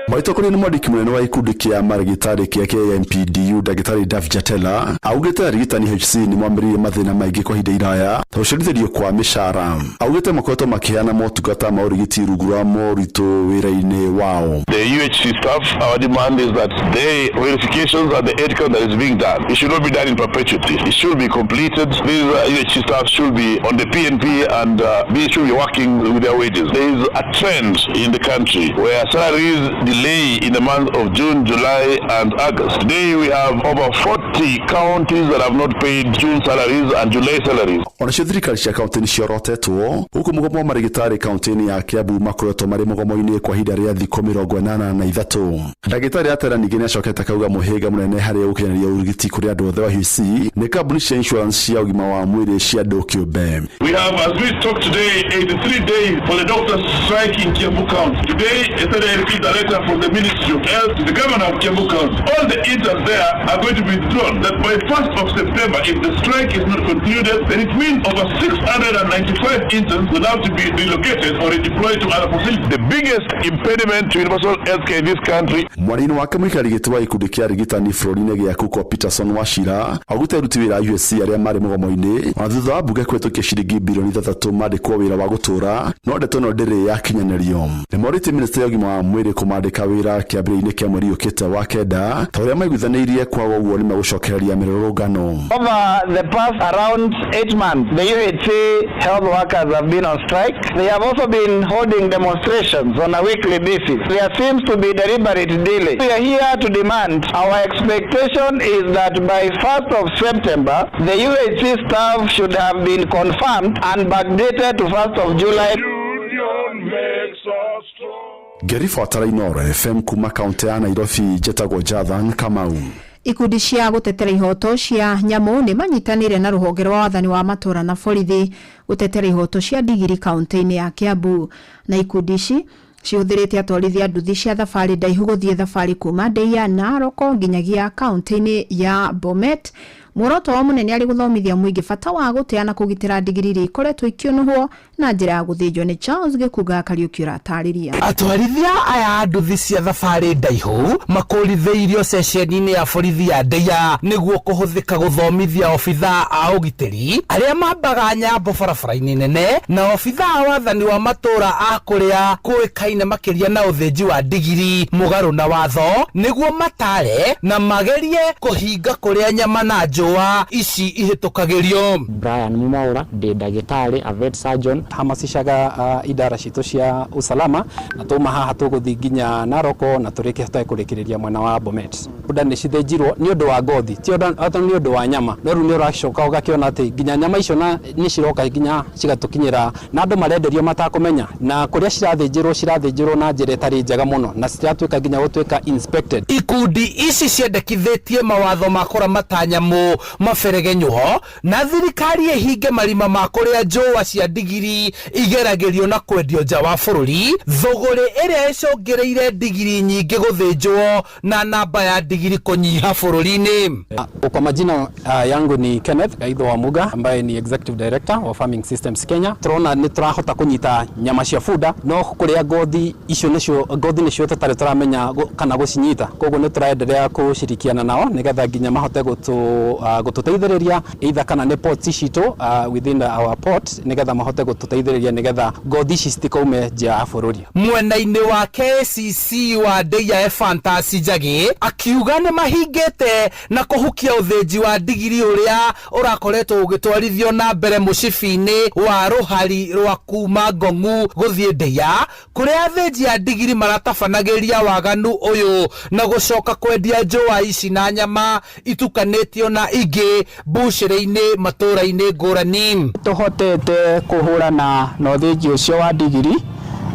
Maitokoni nĩ mwandĩki mũnene wa ikundi kĩa marigitari kĩa KMPDU Dagĩtarĩ Daf Jatela augĩte arigitani HC nĩ mwambĩrĩirie mathĩna maingĩ kwa ihinda iraya ta gũcerithĩrio kwa mĩcara. Augĩte makoretwo makĩheana motungata ma ũrigiti rungu rwa moritũ wĩra-inĩ wao. The UHC staff, our demand is that the verifications and the ethical that is being done, it should not be done in perpetuity. It should be completed. These UHC staff should be on the PNP and they should be working with their wages. There is a trend in the country where salaries delay in the month of June, July and August. Today we have over 40 counties that have not paid June salaries and July salaries. Onacio thirikari cia kaunti nĩ ciorotetwo huku mũgomo wa marigitari kaunti-inĩ ya Kiambu makoretwo marĩ mũgomo-inĩ kwa ihinda rĩa thikũ 83. Ndagĩtarĩ Atera ningĩ nĩ acokete akauga mũhĩnga mũnene harĩ gũkinyanĩria ũrigiti kũrĩ andũ othe wa UHC nĩ kambuni cia insurance cia ũgima wa mwĩrĩ cia andũ kĩũmbe. We have, as we talk today, 83 days for the doctors strike in Kiambu County. Today, yesterday I received a letter from the Ministry of Health to the governor of Kiambu County. All the interns there are going to be withdrawn. That by 1st of September, if the strike is not concluded, then it means over 695 interns will have to be relocated or redeployed to other facilities. The biggest impediment to universal healthcare in this country. Mwarimu wake mũikari gĩtĩ wa ikundi kĩa arigitani bũrũri-inĩ gĩa Kuko Peterson Wachira augĩte aruti wĩra a UHC arĩa marĩ mũgomo-inĩ ona thutha wa mbunge kũhetũkia ciringi birioni 3 mandĩkwo wĩra wa gũtũra no ndeto ĩno ndĩrĩ yakinyanĩrio. Nĩ morĩtie ministry ya ũgima wa mwĩrĩ kũmandĩka wĩra kĩambĩrĩria-inĩ kĩa mweri ũkĩte wa kenda ta ũrĩa maiguithanĩirie kwaga ũguo nĩ megũcokereria mĩrũrũngano. Over the past around 8 months, the UHC health workers have been on strike. They have also been holding demonstrations on a weekly basis. There seems to be deliberate delay. We are here to demand. Our expectation is that by 1st of September, the UHC staff should have been confirmed and backdated to 1st of July. Geri Fatara Inoro FM kuma kaunti ya Nairobi njĩtagwo Jathan Kamau. Ikundi cia gũtetera ihoto cia nyamũ nĩ manyitanĩire na rũhonge rwa wathani wa matũra na borithi gũtetera ihoto cia ndigiri kaunti-inĩ ya Kiambu. Na ikundi ici cihũthĩrĩte atwarithia nduthi cia thabarĩ ndaihu gũthiĩ thabarĩ kuma Ndeia na Narok nginyagia kaunti-inĩ ya Bomet Muoroto wa munene ari guthomithia muingi bata wa guteana kugitira ndigiri ikoretwo ikionuhwo na njira ya guthinjwo ni Charles Gikuga Kariuki ratariria. Atwarithia aya nduthi cia thabari ndaihu makurithiirio ceceni-ini ya borithi ya Ndeia niguo kuhuthika guthomithia obitha a ugitiri aria mambaga nyambo barabara-ini nene na obitha a wathani wa matura a kuria kuikaine makiria na uthinji wa ndigiri mugaru na watho niguo matare na magerie kuhinga kuria nyama na njua ici ihitukagirio. Brian Mumaura ndi ndagitari a vet surgeon hamasishaga idara citu cia usalama na tuma haha tuguthi nginya Naroko na turike hotae kurikiriria mwena wa Bomet. Buda ni cithinjirwo ni undu wa ngothi ti ni undu wa nyama no ru ni uracoka ugakiona ati nginya nyama icio na ni ciroka nginya cigatukinyira na andu marenderio matakumenya na kuria cirathinjirwo na njira itari njega muno na ciratwika nginya gutwika inspected. Ikundi ici ciendekithitie mawatho makora matanyamu maberegenywo na thirikari ihinge marima ma kuria njũa cia ndigiri igeragerio na kwendio nja wa bururi thogore iria icũngĩrĩire ndigiri nyingĩ gũthĩnjwo na namba ya ndigiri kunyiha bururi-ini. Kwa majina yangu ni Kenneth Gaitho wa Muga ambaye ni Executive Director wa Farming Systems Kenya. Turona ni turahota kunyita nyama cia bunda no kuria ngothi icio nicio tutari turamenya kana gucinyita koguo ni turaendelea kushirikiana nao nigetha nginya mahote gututeithĩrĩria either kana ni ports citu within our port nigetha mahote gututeithĩrĩria nigetha ngothi ici citikaume nja ya bururi. Mwena-ini wa KCC wa Ndeia Fantasy Njagi akiuga ni mahingite na kuhukia uthinji wa ndigiri uria urakoretwo ugitwarithio na mbere mucibi-ini wa ruhari rwa kuma Ngong'u guthie Ndeia kuria athinji a ndigiri maratabanagiria waganu uyu na gucoka kwendia njũa ici na nyama itukanitio na ingi mbucĩrĩ-inĩ matura-inĩ ngũrani. Tuhotete kuhurana na uthinji ucio wa ndigiri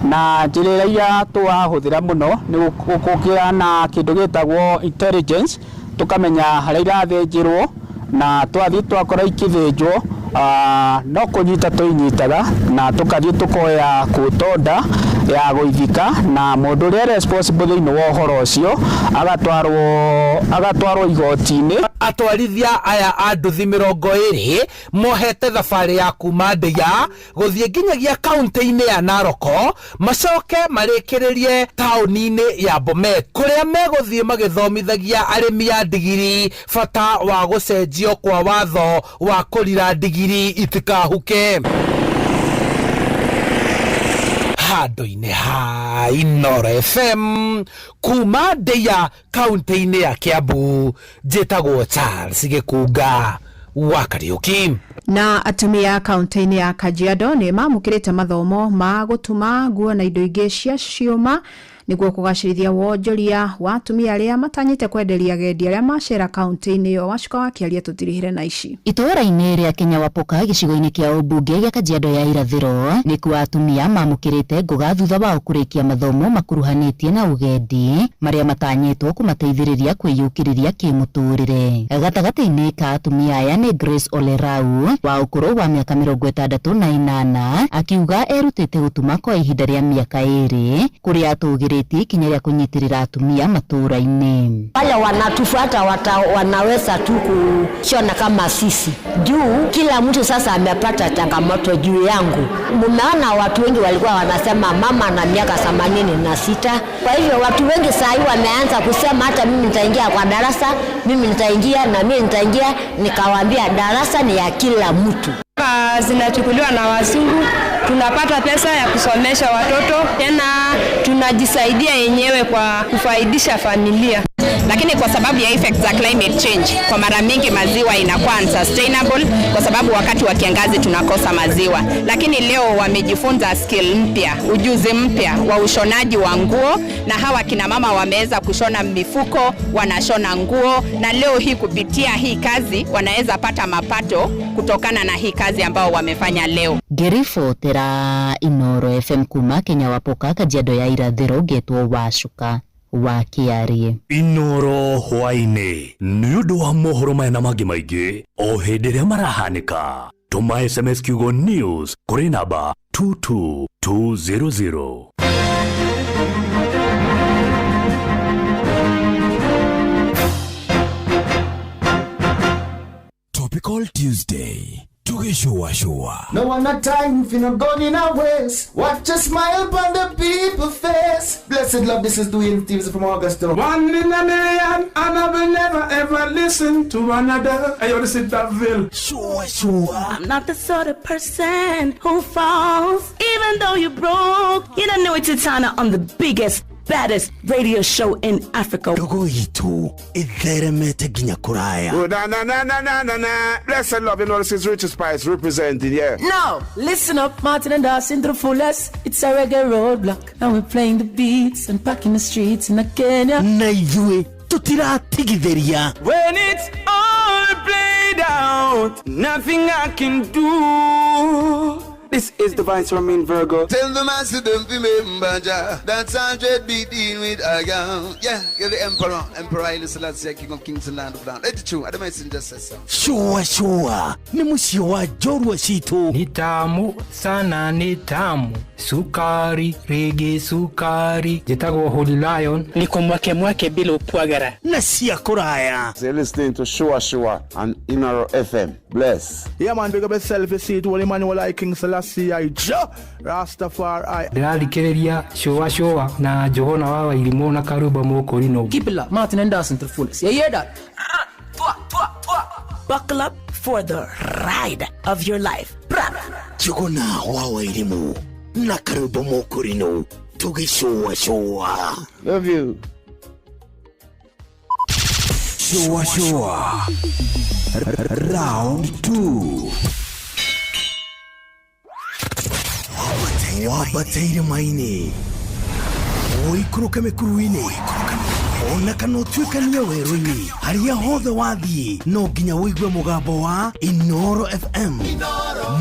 na njĩra iria twahuthira muno ni gukũkĩra na kindu gitagwo intelligence tukamenya harĩa irathinjirwo na twathi twakora ikithinjwo no kunyita tuinyitaga na tukathi tukoya kutonda ya guithika na mundu uria responsible thiini wa uhoro ucio agatwarwo igoti-ini. Atwarithia aya a nduthi 20 mohete thabari ya kuma Ndeia guthie nginyagia kaunti-ini ya Naroko macoke marikiririe tauni-ini ya Bomet kuria meguthie magithomithagia arimi a ndigiri bata wa gucenjio kwa watho wa kurira ndigiri itikahuke. Handu-ini ha Inooro FM kuma Ndeia kaunti-ini ya Kiambu njĩtagwo Charles Gikuga wa Kariuki. Na atumia kaunti-ini ya Kajiado ni mamukirite mathomo ma gutuma nguo na indo ingĩ cia ciũma niguo kugacirithia wonjoria wa atumia aria matanyite kwenderia agendi aria macera kaunti-ini iyo. Wacuka wakiaria tutirihire na ici. Itũra-inĩ rĩa Kenyawapoka gĩcigo-inĩ kĩa ũmbunge gĩa Kajiado ya irathĩro nĩkuo atumia mamũkĩrĩte ngũga thutha wa kũrĩkia mathomo makuruhanĩtie na ũgendi marĩa matanyĩtwo kũmateithĩrĩria kwĩyũkĩrĩria kĩmũtũrĩre. Gatagatĩ-inĩ ka atumia aya nĩ Grace Olerau wa ũkũrũ wa mĩaka 68 akiuga erutĩte gũtuma kwa ihinda rĩa mĩaka 2 kũrĩa atũgĩrĩtie ikinya rĩa kunyitirira atumia matura-inĩ. Wale wanatufuata wanaweza tu kushona kama sisi. Juu kila mtu sasa amepata changamoto juu yangu. Mumeona watu wengi walikuwa wanasema mama na miaka 86. Kwa hivyo watu wengi sasa hivi wameanza kusema hata mimi nitaingia kwa darasa, mimi nitaingia na mimi nitaingia. Nikawaambia darasa ni ya kila mtu. Zinachukuliwa na wazungu, tunapata pesa ya kusomesha watoto, tena tunajisaidia yenyewe kwa kufaidisha familia. Lakini kwa sababu ya effects za climate change, kwa mara mingi maziwa inakuwa unsustainable kwa sababu wakati wa kiangazi tunakosa maziwa. Lakini leo wamejifunza skill mpya, ujuzi mpya wa ushonaji wa nguo, na hawa kina mama wameweza kushona mifuko, wanashona nguo, na leo hii kupitia hii kazi wanaweza pata mapato kutokana na hii kazi ambao wamefanya leo. Ngĩribotera Inooro FM kuma Kenyawapoka Kajiado ya irathĩro getwo Wacuka wa Kiarie. Inooro hwainĩ nĩ ũndũ wa mohoro maya na mangĩ maingĩ o hĩndĩ ĩrĩa marahanĩka. Tũma SMS kiugo news kũrĩ namba 22200. All Tuesday. No one a time if you not going in our ways. Watch a smile upon the people's face. Blessed love, this is Dwayne Stevenson from Augusta. 1 in a million, and I will never ever listen to another. I want to sit that Bill. Sure. I'm not the sort of person who falls, even though you broke. You don't know it's Etana on the biggest, baddest radio show in Africa. Dogo itu itheremete ginya kuraya. Oh, na. Blessed love, you know this is Richard Spice representing, yeah. No, listen up, Martin and Dawson to the fullest. It's a reggae roadblock, and we're playing the beats and packing the streets in Kenya. Naijue tutiratigithiria. When it's all played out, nothing I can do. This is Divine Sermon Virgo. Tell the master don't remember that's 100 beating with a gun. Yeah, you're the emperor. Emperor Haile Selassie, king of kings and land of land. It's true. I don't mind just say so. Sure. Ni musio wa jorwa shitu. Ni tamu sana, ni tamu. Sukari, rege sukari. Jitago Holy Lion. Niko mwake bila upwagara. Nasia kuraya. They're listening to Shua on Inaro FM. Bless. Yeah man, big up yourself. You see it, Holy Emmanuel King Selassie I Rastafari. Ndĩrarikĩrĩria Shua na Johana wa Wairimu na Karuba Mokorino. Keep it up, Martin and Dawson to the fullest. You hear that? Buckle up for the ride of your life. Johana wa Wairimu na Karuba Mokorino. Tugi Shua. Love you. Shua. Round 2. Wabateire maini oikuruke mekuruini ona kana utuikania werũ-inĩ harĩa hothe wathiĩ no nginya wĩigue mũgambo wa Inoro FM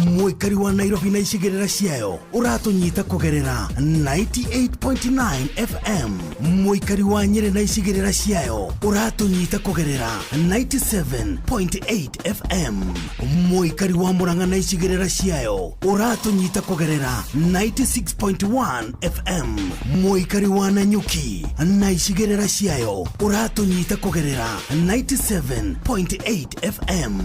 mũikari wa Nairobi na icigĩrĩra ciayo ũratũnyita kũgerera 98.9 FM mũikari wa Nyeri na icigĩrĩra ciayo ũratũnyita kũgerera 97.8 FM mũikari wa Murang'a na icigĩrĩra ciayo ũratũnyita kũgerera 96.1 FM mũikari wa Nanyuki na icigĩrĩra ciayo ũratũnyita kũgerera 97.8 FM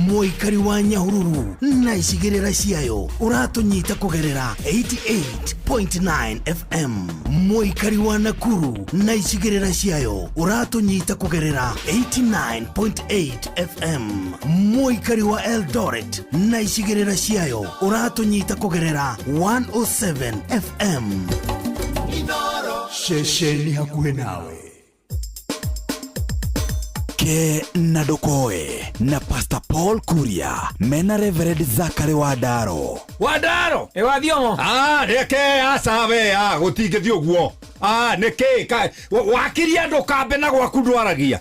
mũikari wa Nyahururu na icigĩrĩra ciayo ũratũnyita kũgerera 88.9 FM mũikari wa Nakuru na icigĩrĩra ciayo ũratũnyita kũgerera 89.8 FM mũikari wa Eldoret na icigĩrĩra ciayo ũratũnyita kũgerera 107 FM Shesheni hakuhe nawe Ke Nadokoe na Pastor Paul Kuria mena Reverend Zachary Wadaro Ewathiomo neke asabe gutingithio guo neke wakiria ndo kambe na gwaku ndwaragia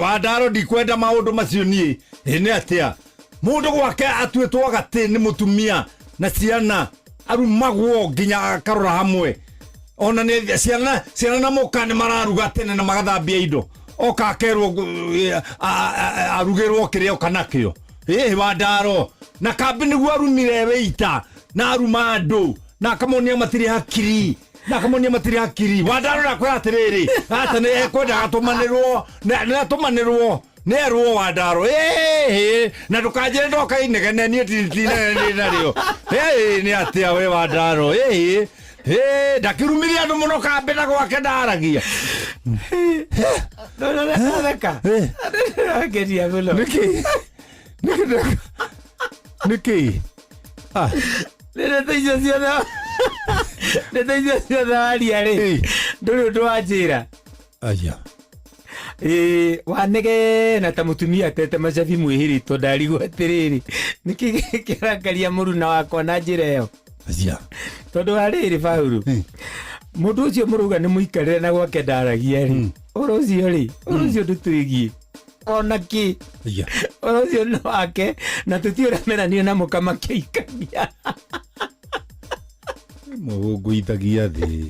Wadaro ndikwenda maundu macio nie ni atia mundu gwake atuetwo gati ni mutumia na ciana arumagwo nginya akarora hamwe ona ni ciana na mukane mararuga tene na magathambia indo oka kerwo arugirwo kirio kanakio Wadaro na kambe niguo arumire weita na aruma andu na kamonia matiri hakiri Wadaro na kwa atiriri ata ne kwenda atumanirwo na atumanirwo nerwo Wadaro na ndukajire ndoka inegene ni nario ni atia we Wadaro ndakirumiria andu muno kambe na gwake ndaragia Naka ageria gulo Niki Nene teisho ciothe aria-rĩ ndũrĩ ũndũ wa njĩra aya wanege na ta mũtumia atete macabi mwĩhĩrĩtwo ndarigwo atĩrĩrĩ nĩkĩ kĩrangaria mũruna wakwa na njĩra ĩyo aya tondũ harĩrĩ Paulu mũndũ ũcio mũruga nĩ mũikarĩre na gwake ndaragia-rĩ ũhoro ũcio ndũtwĩgie ona ki ũhoro ũcio nĩ wake na tũtiũramenanio na mũkama kĩikania mũgũithagia thĩ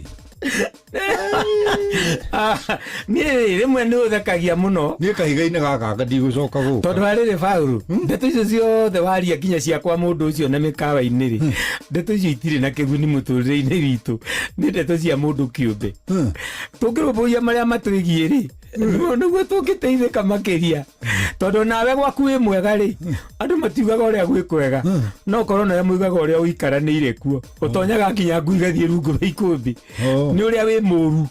niĩ rĩmwe nĩ ũthekagia mũno niĩ kahiga-inĩ gaka ndigũcoka gũka tondũ harĩrĩ Paulu ndeto icio ciothe waria nginya ciakwa mũndũ ũcio na mĩkawa-inĩ-rĩ ndeto icio itirĩ na kĩguni mũtũrĩre-inĩ witũ nĩ ndeto cia mũndũ kĩũmbe tũngĩrũmbũiya marĩa matwĩgiĩ-rĩ Niguo tũngĩteithĩka makĩria tondũ nawe gwaku wĩ mwega rĩ andũ matiugaga ũrĩa gwĩ kwega no korwo nawe muigaga ũrĩa ũikaranĩire kuo ũtonyaga nginya ngui gathiĩ rungu rwa ikũmbĩ nĩ ũrĩa wĩ mũru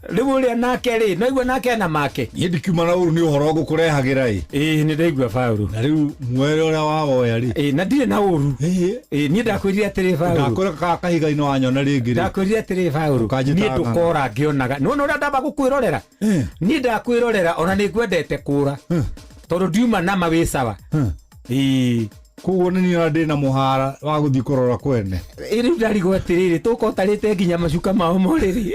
rĩu ũrĩa nake rĩ naigua nake na make niĩ ndikiuma na ũru nĩ ũhoro ngũkũrehagĩra nĩ ndaigua Paulu na rĩu mwere ũrĩa wawoya rĩ na ndirĩ na ũru niĩ ndakwĩrire atĩrĩ Paulu ndakwĩra kahiga-inĩ wanyona rĩngĩ rĩ ndakwĩrire atĩrĩ Paulu niĩ ndũkora ngĩonaga nona ũrĩa ndamba gũkwĩrorera niĩ ndakwĩrorera ona nĩ ngwendete kũra tondũ ndiuma na mawĩ sawa koguo nĩ niĩ ndĩ na mũhara wa gũthiĩ kũrora kwene rĩu ndarigwo atĩrĩrĩ tũkotarĩte nginya macuka mao morĩrĩ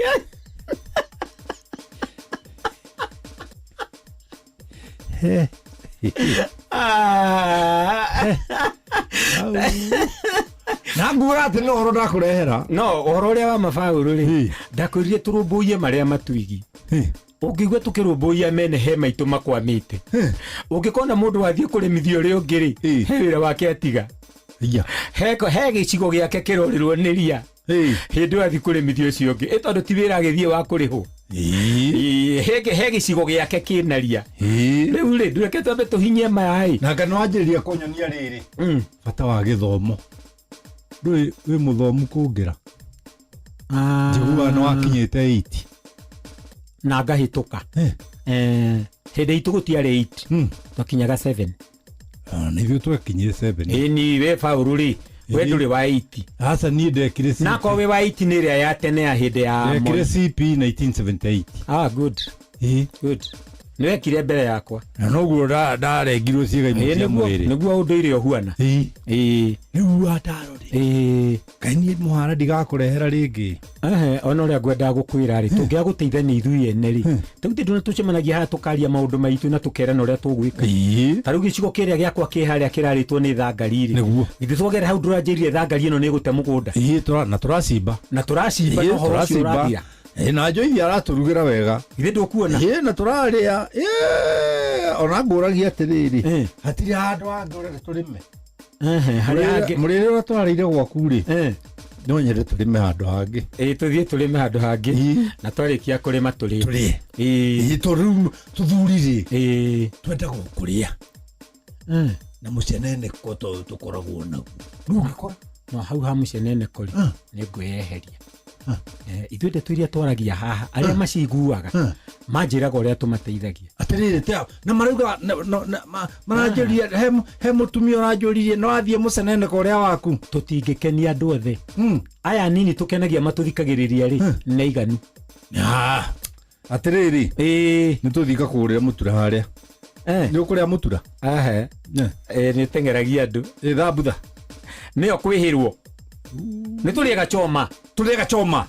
na nguura atĩ no ũhoro ndakũrehera no ũhoro ũrĩa wa Mabaũrũ rĩ ndakwĩrire tũrũmbũiye marĩa matuigi ũngĩigua tũkĩrũmbũiya mene he maitũ makwamĩte ũngĩkona mũndũ wathiĩ kũrĩmithia ũrĩa ũngĩ rĩ he wĩra wake atiga he gĩcigo gĩake kĩrorĩrwo nĩ ria hĩndĩ ĩyo athiĩ kũrĩmithia ũcio ũngĩ tondũ ti wĩra agĩthiĩ wa kũrĩhwo he gĩcigo gĩake kĩna ria rĩu rĩ ndũreke twambe tũhinyie maya na ngano wanjĩrĩria kũnyonia rĩrĩ bata wa gĩthomo ndũĩ wĩ mũthomu kũngĩra njiguaga nĩ wakinyĩte 8 na ngahĩtũka hĩndĩ itũ gũtiarĩ 8 twakinyaga 7 nĩ ithuĩ twakinyire 7 ni we Paulu rĩ we ndũrĩ wa 8 aca niĩ ndekire CP nako we wa 8 nĩ ĩrĩa ya tene ya hĩndĩ ya ndekire CP 1978 good good nĩ wekire mbere yakwa na noguo ndarengirwo ciĩga-inĩ cia mwĩrĩ nĩguo ũndũire ũhuana rĩu atarorĩ kaĩ niĩ mũhara ndigakũrehera rĩngĩ ona ũrĩa ngwendaga gũkwĩra rĩ tũngĩaga gũteithania ithuĩ ene rĩ tũgĩte ndũna tũcemanagia haha tũkaria maũndũ maitũ na tũkerana ũrĩa tũgwĩka ta rĩu gĩcigo kĩrĩa gĩakwa kĩ harĩa kĩrarĩtwo nĩ thangari rĩ githĩ twagera hau ndũranjĩrire thangari ĩno nĩ gũte mũgũnda na tũracimba no ũhoro ũcio ũrathira na njoithi aratũrugĩra wega githĩ ndũkuona na tũrarĩa ona ngũragia atĩrĩrĩ hatirĩ handũ hangĩũrere tũrĩme mũrĩre ũrĩa twarĩire gwaku rĩ no nyende tũrĩme handũ hangĩ tũthiĩ tũrĩme handũ hangĩ na twarĩkia kũrĩma tũrĩe tũthuri rĩ twenda gũkũrĩa na mũceneneko tũkoragwo naguo no hau ha mũceneneko rĩ nĩ ngwĩyeheria ithuĩ ndeto iria twaragia haha arĩa maciguaga manjĩraga ũrĩa tũmateithagia atĩrĩrĩ teo na marauga maranjũria he mũtumia ũranjũririe no athiĩ mũceneneko ũrĩa waku tũtingĩkenia andũ othe aya nini tũkenagia matũthikagĩrĩria rĩ nĩ iganu atĩrĩrĩ nĩ tũthika kũrĩa mũtura harĩa nĩ ũkũrĩa mũtura nĩ teng'eragia andũ thambutha nĩyo kwĩhĩrwo nĩ tũrĩega choma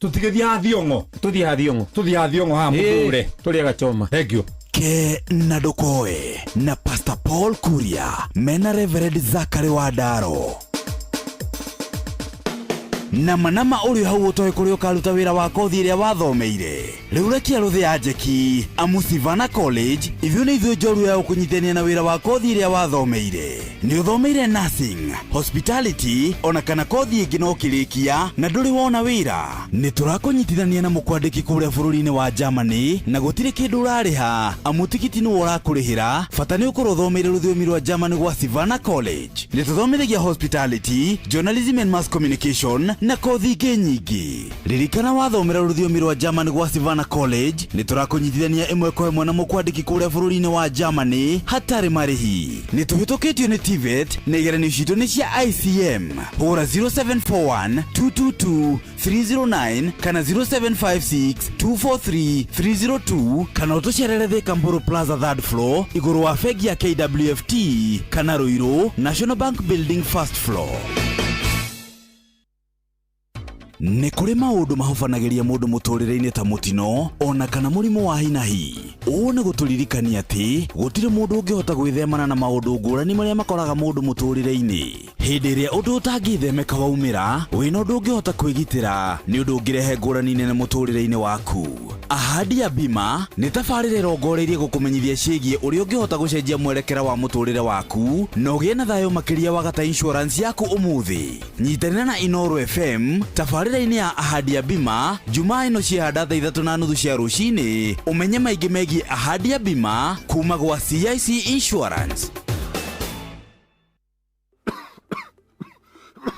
tũtigĩthiĩ hathiongo tũthiĩ hathiongo haha mũthure tũrĩega choma thank you ke na ndokoe na Pastor Paul Kuria mena Reverend Zachary Wandaro nama ũrĩ hau ũtoĩ kũrĩa ũkaruta wĩra wa kothi ĩrĩa wathomeire rĩu rekia rũthĩ ya njeki amu Savannah College ithuĩ nĩ ithuĩ njorua ya gũkũnyitania na wĩra wa kothi ĩrĩa wathomeire nĩ ũthomeire nursing hospitality ona kana kothi ĩngĩ no kĩrĩkia na ndũrĩ wona wĩra nĩ tũrakũnyitithania na mũkwandĩki kũrĩa bũrũri-inĩ wa Germany na gũtirĩ kĩndũ ũrarĩha amu tigiti nĩwe ũrakũrĩhĩra bata nĩ ũkorwo ũthomeire rũthiomi rwa Germany gwa Savannah College nĩ tũthomithagia hospitality journalism and mass communication na kothi ingĩ nyingĩ ririkana wathomera rũthiomi rwa Germany gwa Savannah College nĩ tũrakũnyitithania ĩmwe kwa ĩmwe na mũkwandĩki kũrĩa bũrũri-inĩ wa Germany hatarĩ marĩhi nĩ tũhĩtũkĩtio nĩ TVET na igeranio citũ nĩ cia ICM hũra 0741 222 309 kana 0756 243 302 kana ũtũcerere Thika Mburu Plaza 3rd floor igũrũ wa bengi ya KWFT kana Ruiru National Bank Building 1st floor. Nĩ kũrĩ maũndũ mahobanagĩria mũndũ mũtũrĩre-inĩ ta mũtino ona kana mũrimũ wa hinahi. Ũũ nĩ gũtũririkania atĩ gũtirĩ mũndũ ũngĩhota gwĩthemana na maũndũ ngũrani marĩa makoraga mũndũ mũtũrĩre-inĩ. Hĩndĩ ĩrĩa ũndũ ũtangĩthemeka waumĩra, wĩna ũndũ ũngĩhota kwĩgitĩra nĩ ũndũ ũngĩrehe ngũrani nene mũtũrĩre-inĩ waku. Ahadi ya bima nĩ tabarĩra ĩrongoreirie gũkũmenyithia ciĩgiĩ ũrĩa ũngĩhota gũcenjia mwerekera wa mũtũrĩre waku na ũgĩe na thayũ makĩria wagata insurance yaku ũmũthĩ. Nyitanĩra na Inooro FM tabarĩra-inĩ ya Ahadi ya bima Jumaa ĩno ciahanda thaa 3:30 cia rũcinĩ. Ũmenye maingĩ megiĩ Ahadi ya bima kuma gwa CIC Insurance.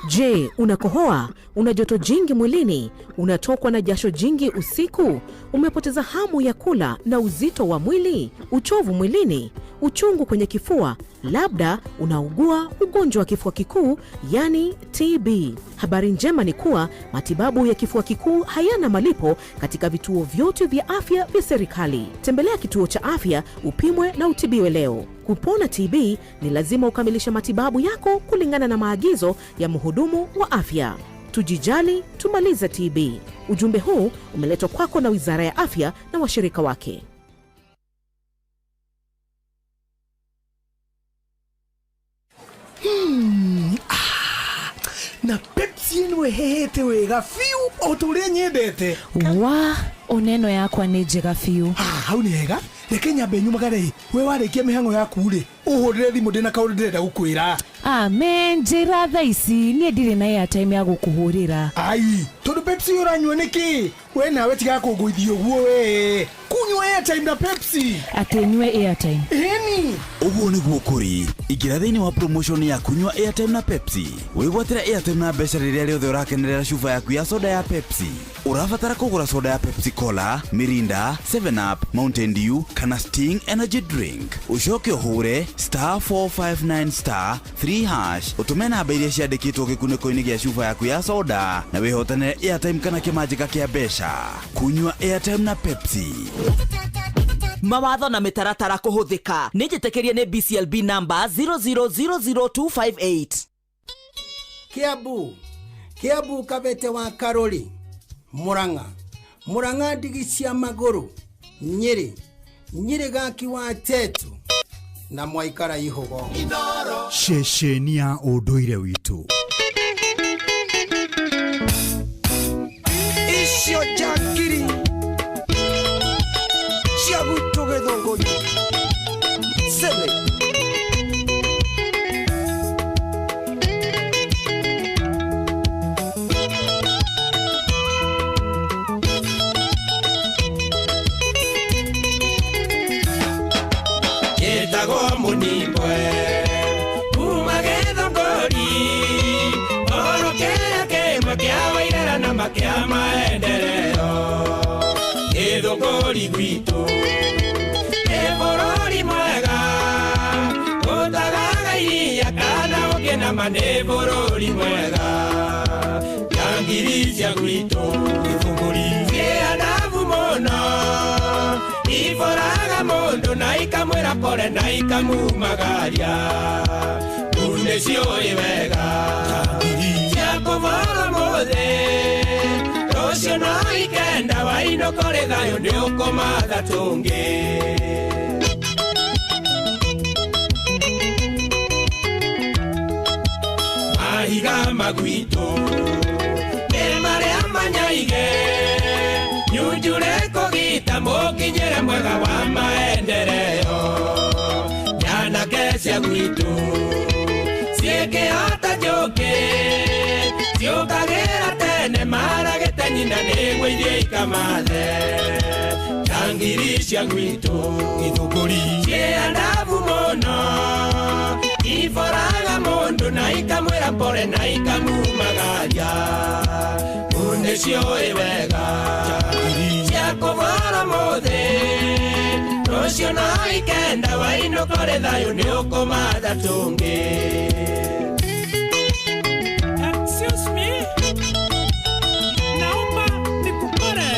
Je, unakohoa? Una joto jingi mwilini? Unatokwa na jasho jingi usiku? Umepoteza hamu ya kula na uzito wa mwili? Uchovu mwilini? Uchungu kwenye kifua? Labda unaugua ugonjwa wa kifua kikuu, yani TB. Habari njema ni kuwa matibabu ya kifua kikuu hayana malipo katika vituo vyote vya afya vya serikali. Tembelea kituo cha afya upimwe na utibiwe leo. Kupona TB ni lazima ukamilishe matibabu yako kulingana na maagizo ya mhudumu wa afya. Tujijali, tumalize TB. Ujumbe huu umeletwa kwako na Wizara ya Afya na washirika wake. Na Pepsi ĩno ĩhehete wega fiu o tũrĩa nyendete. Wa, oneno yakwa nĩ njega fiu. Hau nĩ hega. Reke nyambe nyumagare. We warĩkia mĩhang'o yaku rĩ, ũhũrĩre thimũ ndĩna kaũndũ ndĩrenda gũkwĩra. Amen, njĩra thaa ici niĩ ndirĩ na airtime ya gũkũhũrĩra. Ai, tondũ Pepsi ũranyua nĩkĩ? We nawe tiga kũngũithia ũguo we. Kunywa airtime na Pepsi. Atĩ nyue airtime. Eni. Ũguo nĩguo kũrĩ. Ingĩra thĩinĩ wa promotion ya kunywa airtime na Pepsi. Wĩgwatĩra airtime na mbeca rĩrĩa rĩothe ũrakenerera cuba yaku ya soda ya Pepsi. Ũrabatara kũgũra soda ya Pepsi Cola, Mirinda, 7 Up, Mountain Dew kana Sting Energy Drink. Ucoke ũhũre *459*3# ũtũme namba iria ciandĩkĩtwo gĩkunĩko-inĩ gĩa cuba yaku ya soda na wĩhotanĩre airtime kana kĩmanjĩka kĩa mbeca. Kunywa airtime na Pepsi. Mawatho na mĩtaratara kũhũthĩka. Nĩ njĩtĩkĩrie nĩ BCLB number 0000258. Kiambu Kabete wa Karori, Murang'a ndigi cia magũrũ, Nyĩrĩ gaki wa Tetu na Mwaikara Ihogo. Ceceni ya ũndũire witũ. Icio jakiri cia gwitũ Gĩthũngũri. Sele Yetagwo Mũnimbwe kuma Gĩthũngũri, orokea kĩmwe kĩa Wairera na makĩa maendeleo. Gĩthũngũri gwitũ nĩ bũrũri mwega, ũtagaga iria kana ũngĩ nama nĩ bũrũri mwega. Nyangiri cia gwitũ Gĩthũngũri ciĩandabu mũno, iboraga mũndũ na ikamwĩra pole na ikamumagaria. Nĩ ciũĩ wega cia kũbora mũthĩ, rũciũ no ikenda wainũkore thayũ nĩ ũkũmatha tũngĩ. Mahiga magwitũ nĩ marĩa manyaige, nyunjure kũgita mũkinyĩre mwega wa maendeleo. Nyanake cia gwitũ ciĩkĩhota njũkĩ, ciũkagĩra tene maragĩte nyina nĩguo irie ikamathe. Nyangiri cia gwitũ Gĩthũngũri ciĩandabu mũno, iboraga mũndũ na ikamwĩra pole na ikamumagaria. Nĩ ciũĩ wega cia kũbora mũthĩ, rũciũ no ikenda wainũkore thayũ nĩ ũkũmatha tũngĩ. Excuse me, naomba nikupore.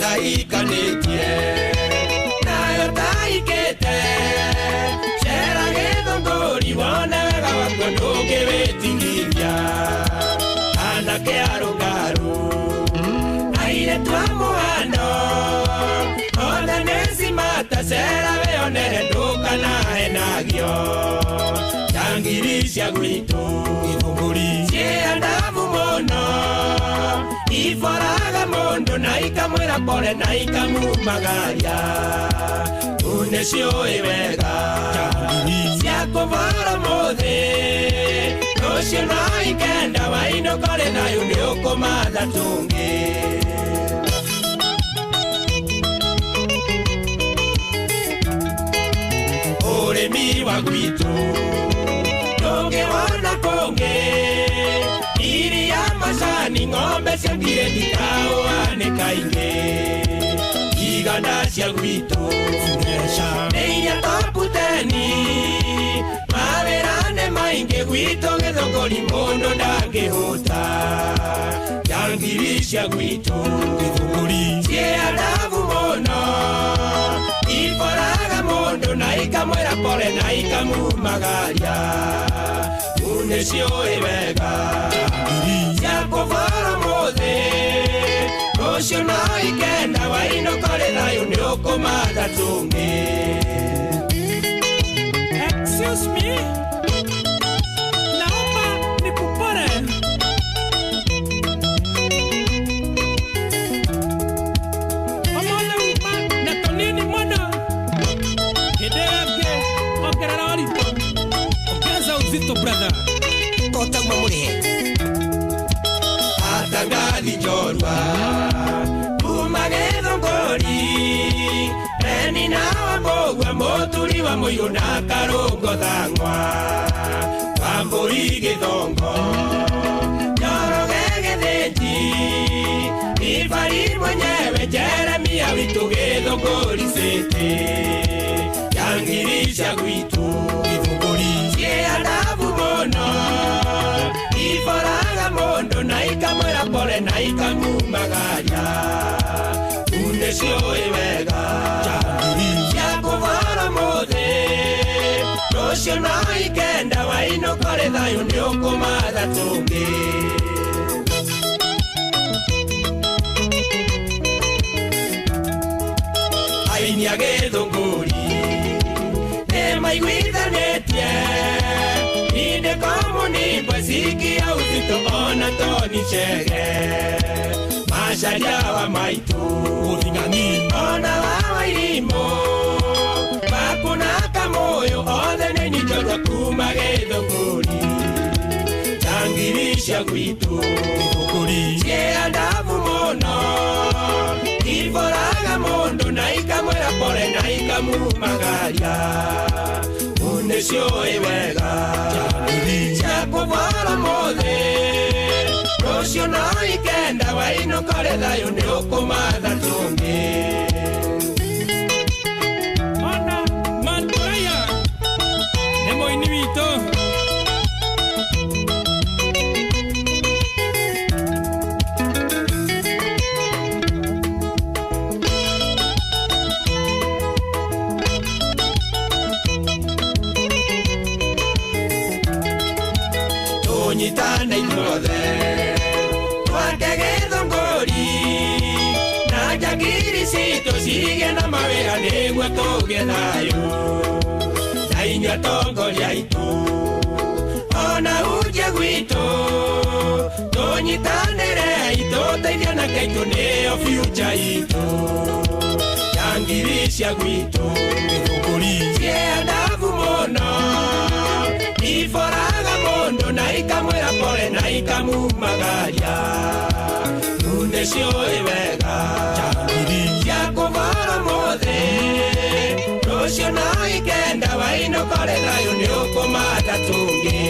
Taikanĩtie nayo taikĩte, cera Gĩthũngũri wone wega wakuo ndũngĩwĩtigithia. Anake arũngarũ airĩtu a mũhano cia gwitũ ithũngũri ciandabu mũno iforaga mũndũ na ikamwĩra pole na ikamumagaria nĩciũĩ wega cia kũvara mũthĩ rũciũ no ikenda wainũkore nayo nĩ ũkũmatha tũngĩ ũrĩmi wa gwitũ ndũngĩwona kũngĩ iria macani ng'ombe cia ngirĩndi kaũanĩka ingĩ iganda cia gwitũ nĩ inya topu teni mawĩra nĩ maingĩ gwitũ gĩthũngũri mũndũ ndangĩhũta njangiri cia gwitũ gĩthũngũri ciandabu mũno iforaga mũndũ na ikamwĩra pole na ikamumagaria nĩciũĩ wega cia kũvara mũthĩ rũciũ no ikenda wainũkore nayo nĩ ũkũmatha tũngĩ Excuse me, naomba nikupore omole uma na tonini mwana hidege ongerera orito ongeza uzito brother kota umamurihe atangathi njorwa umagethongori eni na wambogwa mũturi wa mũirũ na karũngo thang'wa wambũri gĩthongo njoroge gĩthĩnji ibari mwenyewe Jeremia witũ gĩthũngũri cĩtĩ njangiri cia gwitũ gĩthũngũri ciandabu mũno iforaga mũndũ na ikamwĩra pole na ikamumagaria nĩciũĩ wega cia kũvara mũthĩ rũciũ no ikenda wainũkore thayũ nĩ ũkũmatha tũngĩ aini a gĩthũngũri nĩmaiguithanĩtie inde komunimbo sikia uzito ona toni chege masharia wa maitu uthing'ang'i ona wa irimo bakuna kamoyo othe nĩ nyitotwa kuma gĩthũngũri njangiri cia gwitũ gĩthũngũri ciandabu mũno iforaga mũndũ na ikamwĩra pole na ikamumagaria nĩciũĩ wega cia kũvara mũthĩ rũciũ no ikenda wainũkore thayũ nĩ ũkũmatha tũngĩ ona Mantoraya nĩ mũini witũ nyitane inyuothe twake gĩthũngũri na njangiri citũ cigĩe na mawĩra nĩguo tũgĩe thayũ na inyuĩ atongoria aitũ ona hunjia gwitũ tũnyitanĩre itũteithie na kaitũ nĩyo future itũ njangiri cia gwitũ gĩthũngũri ciandabu mũno iforaga mũndũ na ikamwĩra pole na ikamumagaria nĩciũĩ wega cia kũvara mũthĩ rũciũ no ikenda wainũkore thayũ nĩ ũkũmatha tũngĩ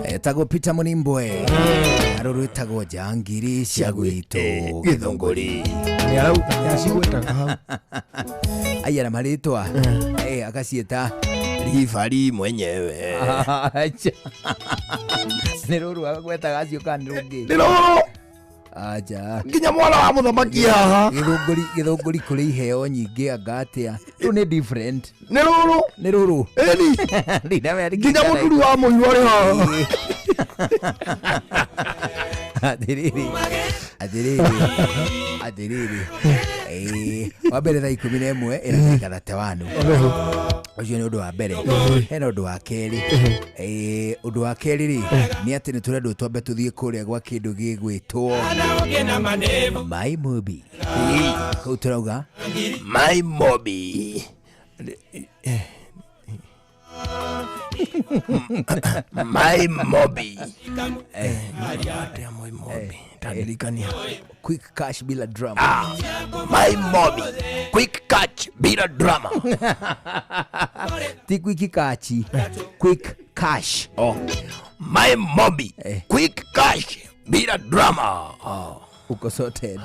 etagwo Peter Munimbwe aro rwetagwo njangiri cia gwitũ gĩthũngũri aya na maritwa akasieta rifari mwenyewe ni ruru agweta gacio kandi rungi ni ruru aja nginya mwana wa muthamaki haha githunguri kuri iheo nyingi angatia ru ni different ni ruru eni nginya muthuri wa muiru ari haha adiriri wambere thaa 11 ĩrarenga thate wanu ũcio nĩ ũndũ wa mbere. Hena ũndũ wa kerĩ, ũndũ wa kerĩ rĩ nĩ atĩ nĩ tũrendwo twambe tũthiĩ kũrĩa gwa kĩndũ gĩgwĩtwo My Mobi. Kũu tũrauga My Mobi. My Mobi. Quick cash bila drama. My Mobi. Quick catch bila drama. Ti quick catch. Quick cash. Oh. My Mobi. Quick cash bila drama. Oh. Uko sorted.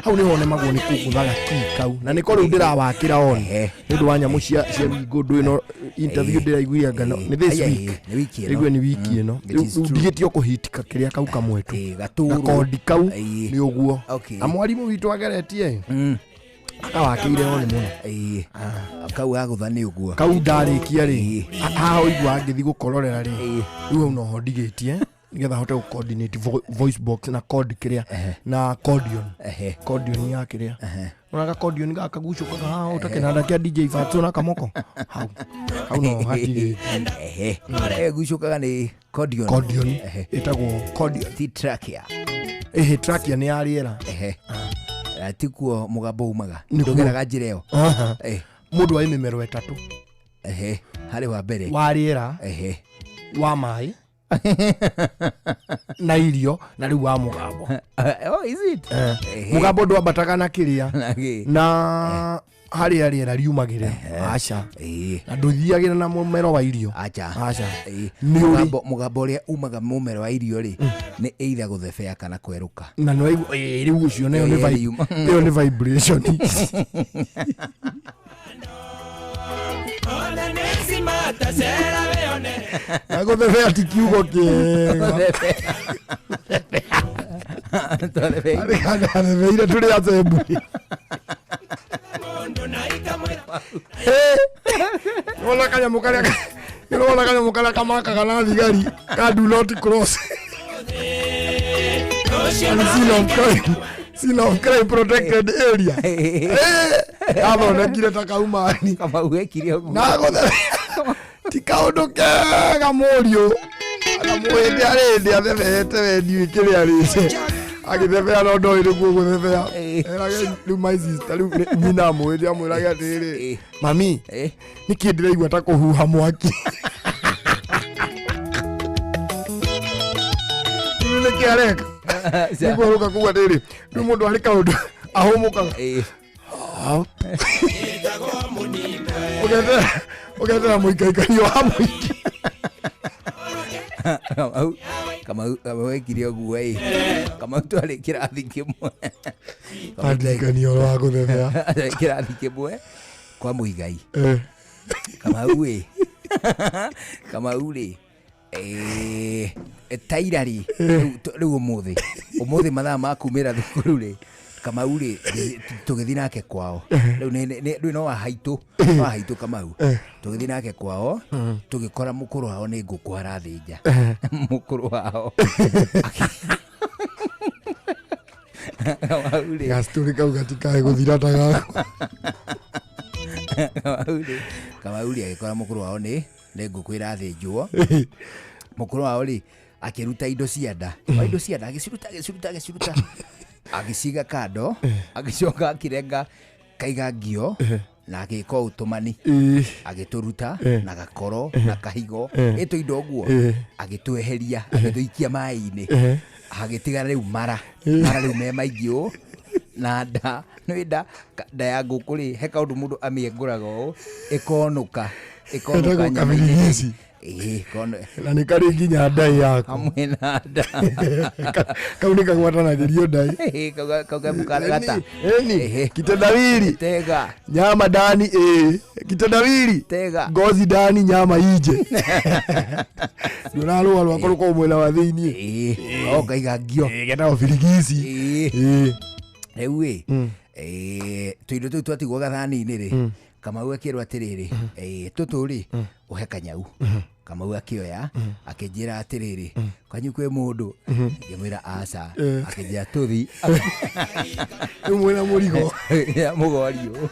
Hau ni wone magwo ni kuguthaga kikau na niko riu ndirawakira one ni ndu wa nyamu cia ngundu ino interview ndiraiguia ngano ni this week rigwe ni wiki ino ndigitio kuhitika kiria kau kamwetu gakodi kau ni uguo na mwarimu witu ageretie akawakire one muno kau agutha ni uguo kau ndarikia ri haho igwa ngithi gukororera ri riu no hodigitie nigetha hote coordinate voice box na code kiria na accordion accordion ya kiria unaga accordion gakagucuka ha utakenada kia DJ Fatso na kamoko hau no hati gucukaga ni accordion etagwo accordion ti trachea trachea ni ariera atikuo mugambo umaga ndogeraga njira iyo mundu wa imemero etatu hari wa mbere wa ariera wa mai na irio na riu wa mugambo. Oh, is it? Mugambo ndo ambataga na kiria na hari ariera riumagire acha na nduthiagira na mumero wa irio acha mugambo uria umaga mumero wa irio ri ni either guthebea kana kweruka na no riu ucio nayo ni vibration. Ako thebea ti kiugo kiega thebea turi atembu wala kanya mukala kamaka kana thigari ka do not cross Sin of crime protected area. Abo na kile takaumani kama uwekire huko na go tikaundo kega morio ana mwende arende athebete wendi kile arise agithebea no ndo iri guo guthebea era riu my sister riu nyina mwende amwiraga atiri mami niki ndiraigua ta kuhuha mwaki niki areka niguo ruka kuwa atiri riu mundu ari kaundu ahumukaga Ugetera muikaikario wa muiki kama wekire oguo kama twari kirathi kimwe andikanio wa guthebea kirathi kimwe kwa muigai kama uri tairari riu umuthi mathaa makumira thukuru ri kama uri tugithi nake kwao riu no wahaitu kama u tugithi nake kwao tugikora mukuru wao ni nguku arathinja mukuru wao gastori kau gatikae guthira ta gako kama uri agikora mukuru wao ni nguku irathinjwo mukuru wao ri akiruta indo cia nda agiciruta agiciga kando agicoka akirenga kaiga ngio na agika utumani agituruta na gakoro na kahigo eto indo guo agitweheria agithuikia mai-ini agitigara riu mara riu me maingio na nda nda ya ngukuri he kaundu mundu amienguraga ikonuka nyama-ini kono na nä karä nginya ndai yako hamwe na nda kau nä kagwatanagärio ndai kauga mukaragata eni kitendawili tega nyama ndani kitendawili tega ngozi ndani nyama ije ndunarå arå akorwo mwena wa thä iniä okaigangio getagwo birigici rä u tå indo tå u twatigwo gathani-inä rä Kamau akĩrwo atĩrĩrĩ tũtũ rĩ ũhe kanyau Kamau akĩoya akĩnjĩra atĩrĩrĩ kwanyu kwĩ mũndũ ngĩmwĩra aca akĩnjĩra tũthi ĩmwe na mũrigo mũgorio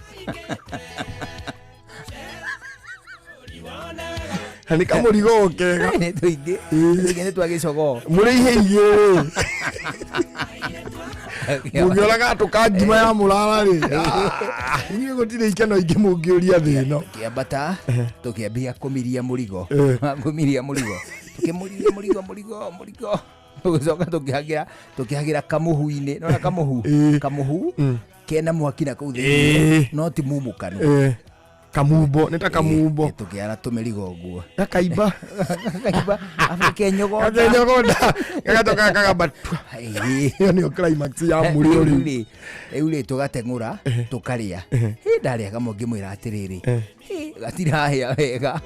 nĩ kamũrigo kega nĩ tũingĩ nĩ twagĩcogo mũrĩ ihe igĩrĩ mũngĩoraga tũkangima ya mũrara rĩ inyuĩ gũtirĩ ikeno ingĩ mũngĩũria thĩ ĩno kĩambata tũkĩambia kũmiria mũrigo tũkĩmũriria mũrigo tũgĩcoka tũkĩhagĩra kamũhu-inĩ nona kamũhu kena mwaki na kũu thĩinĩ no ti mumũkanu kamumbo nĩ ta kamumbo tũkĩara tũmĩrigo ũguo gakaimba kenyũgonda gagatoka kagabatua ĩyo nĩyo climax ya mũrĩo rĩu rĩu tũgateng'ũra tũkarĩa ndarĩa kamwe ngĩmwĩra atĩrĩrĩ gatirahĩa wega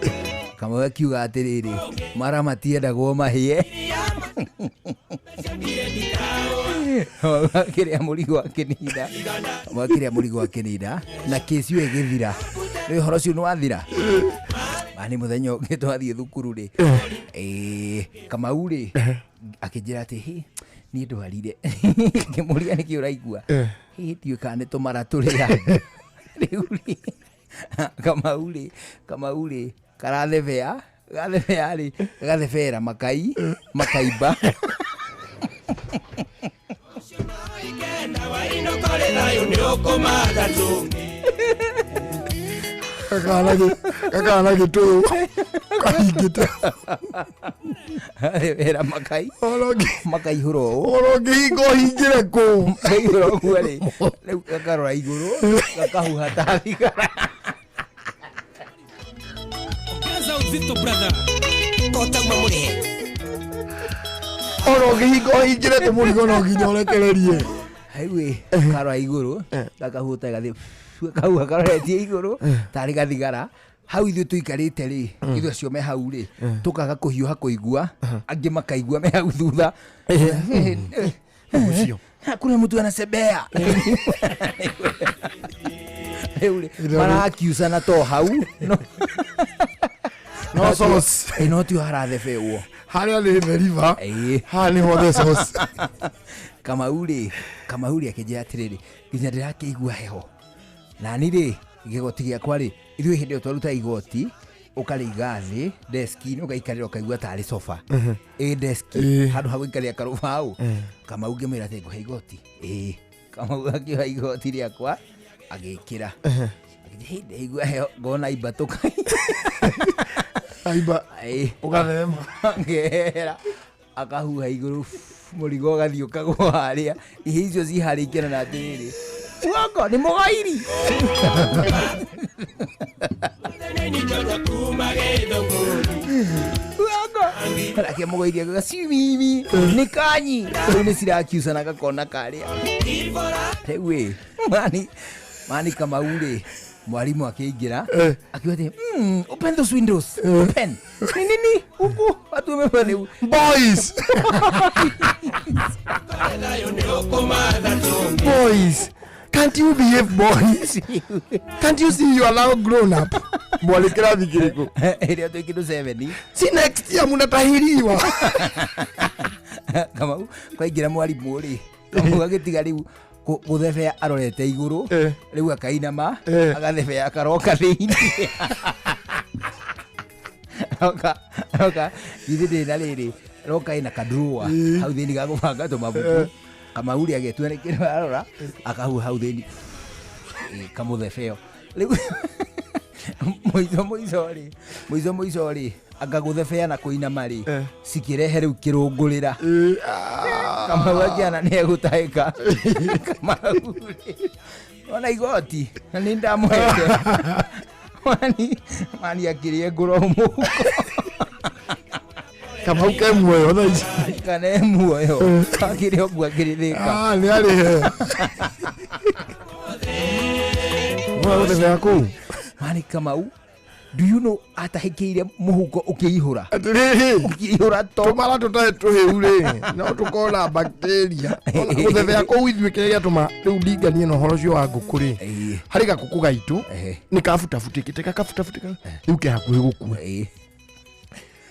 kamwe akiuga atĩrĩrĩ mara matiendagwo mahĩe akĩrĩa mũrigo akĩninda na kĩci ĩyo ĩgĩthira rĩu ũhoro ũcio nĩwathira nĩ mũthenya ũngĩ twathiĩ thukuru rĩ Kamau rĩ akĩnjĩra atĩ niĩ ndwarire ngĩmũria nĩkĩ ũraigua ndiũĩ kana nĩ tũmara tũrĩa rĩu rĩ Kamau rĩ karathebea rĩ gathebera makaimba kakana gĩtũyũ kahingĩte wĩra makaihũra ũũ ũngĩhinga ũhingĩre kũ makaihũra ũguo rĩ rĩu gakarora igũrũ gakahuha ta thigara uzito brother kota mamũrĩhe ũngĩhinga ũhingĩre tũ mũrigo no nginya ũrekererie rĩu karora igũrũ gakahuta gathiĩ kahuha karoretie igũrũ tarĩ gathigara hau ithuĩ tũikarĩte rĩ ithuĩ acio me hau rĩ tũkaga kũhiũha kũigua angĩ makaigua me hau thutha ũcio kũrĩa mũtu anacembea rĩu rĩ marakiucana to hau no tio harathebeo harĩa nĩ theriva haha nĩho the sauce Kamau rĩ akĩnjĩra atĩrĩrĩ nginya ndĩrakĩigua heho nani rĩ igoti gĩakwa rĩ ithuĩ hĩndĩ ĩyo twaruta igoti ũkarĩiga thĩ deski-inĩ ũgaikarĩra ũkaigua tarĩ sofa deski handũ ha gũikarĩra karũbaũ Kamau ngĩmwĩra atĩ ngũhe igoti Kamau akĩoya igoti rĩakwa agĩkĩra ndaigua heho ngona imba aimba ũgathema ngehera akahuha igũrũ mũrigo ũgathiĩ ũkagwa harĩa ihe icio ci harĩa ikenana atĩrĩrĩ wako nĩ mũgairi rake mũgairi agaga cimimi nĩ kanyi rĩu nĩ cirakiucana gakona karĩa rĩu mani Kamau rĩ mwarimu akĩingĩra akiuga atĩ open those windows open nini huku watu wamefanya boys can't you behave boys can't you see you are now grown up mwali kirathi kĩrĩkũ ĩrĩa twĩkĩndũ 7 si next year mũnatahiriwa Kamau kwaingĩra mwarimu rĩ Kamau agĩtiga rĩu gũthebea arorete igũrũ rĩu akainama agathebea akaroka thĩinĩ oka ithe ndĩna rĩrĩ roka ĩna kadrua hau thĩinĩ gagũbanga tũmabuku Kamau rĩ agĩtua nĩ kĩndũ arora akahuha hau thĩinĩ kamũthebeo rĩu mũico rĩ angagũthebea na kũinama rĩ cikĩrehe rĩu kĩrũngũrĩra Kamau akĩana nĩ egũtahĩka Kamau ona igoti na nĩ ndamũhete mani akĩrĩe ngũro mũhuko Kamau ke muoyo thaici kana muoyo kakire ogwa kirithika ni ari he Mwana thea ku mani Kamau, do you know atahikiire muhuko ukihura ukihura to tumara tutae tuhiure no tukona bacteria kuthethea ku ithuikeria tuma riu ndinganie no horo cio wa ngukuri hari gakuku gaitu ni kabutafutikite kakabutafutika riu ke hakuhi gukua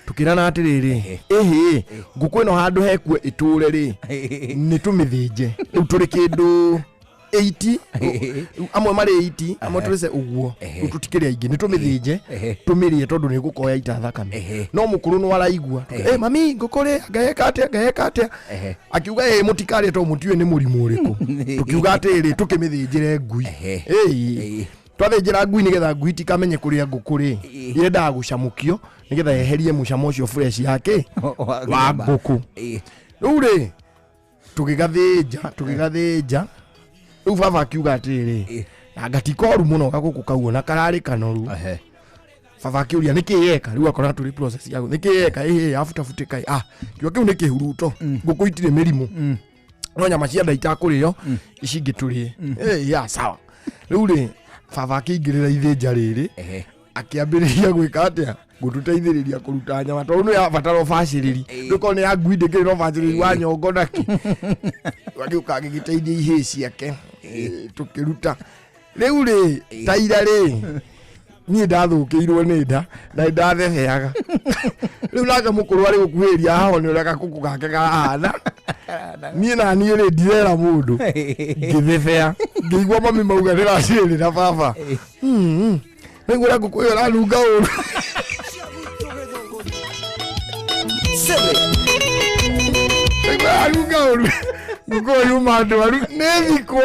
tukirana atiriri nguku ino handu hekue iture ri ni tumithinje riu turi kindu 80 amwe mari 80 amwe turese uguo tutikiri aingi ni tumithinje tumirie tondu ni gukoya ita thakame no mukuru no araigua mami ngukuri ngaheka atia akiuga mutikari to mutiwe ni murimu uriku tukiuga atiri tukimithinjire ngui twathinjira ngui nigetha ngui tikamenye kuria ngukuri irenda gucamukio nigetha yeherie mucamo ucio fresh yake wa nguku riu ri tugigathinja riu baba akiuga atiri na gatikoru muno gaguku kauo na karari kanoru baba akiuria nikiyeka riu akora turi process yago nikiyeka afutafutika kiuga kiu nikihuruto nguku itire mirimu no nyama cia ndaita kuriyo icingiturie sawa riu ri baba akingirira ithinja riri akiambiriria gwika atia gututeithiriria kuruta nyama tondu no ya bataro baciriri ndukone ya ngui ndikiri no baciriri wa nyongo naki wagiuka gigiteithia ihe ciake tukiruta riu ri taira ri ni ndathukiirwo ni nda na ndatheheaga riu nake mukuru ari gukuhiria haho ni ureka kuku gake kahana ni na ni ri ndirera mundu ngithefea ngigwa mami mauga ndiraciriri na baba ningura ngukuyo na runga uru runga uru ngukuyo mandu aru nethikwo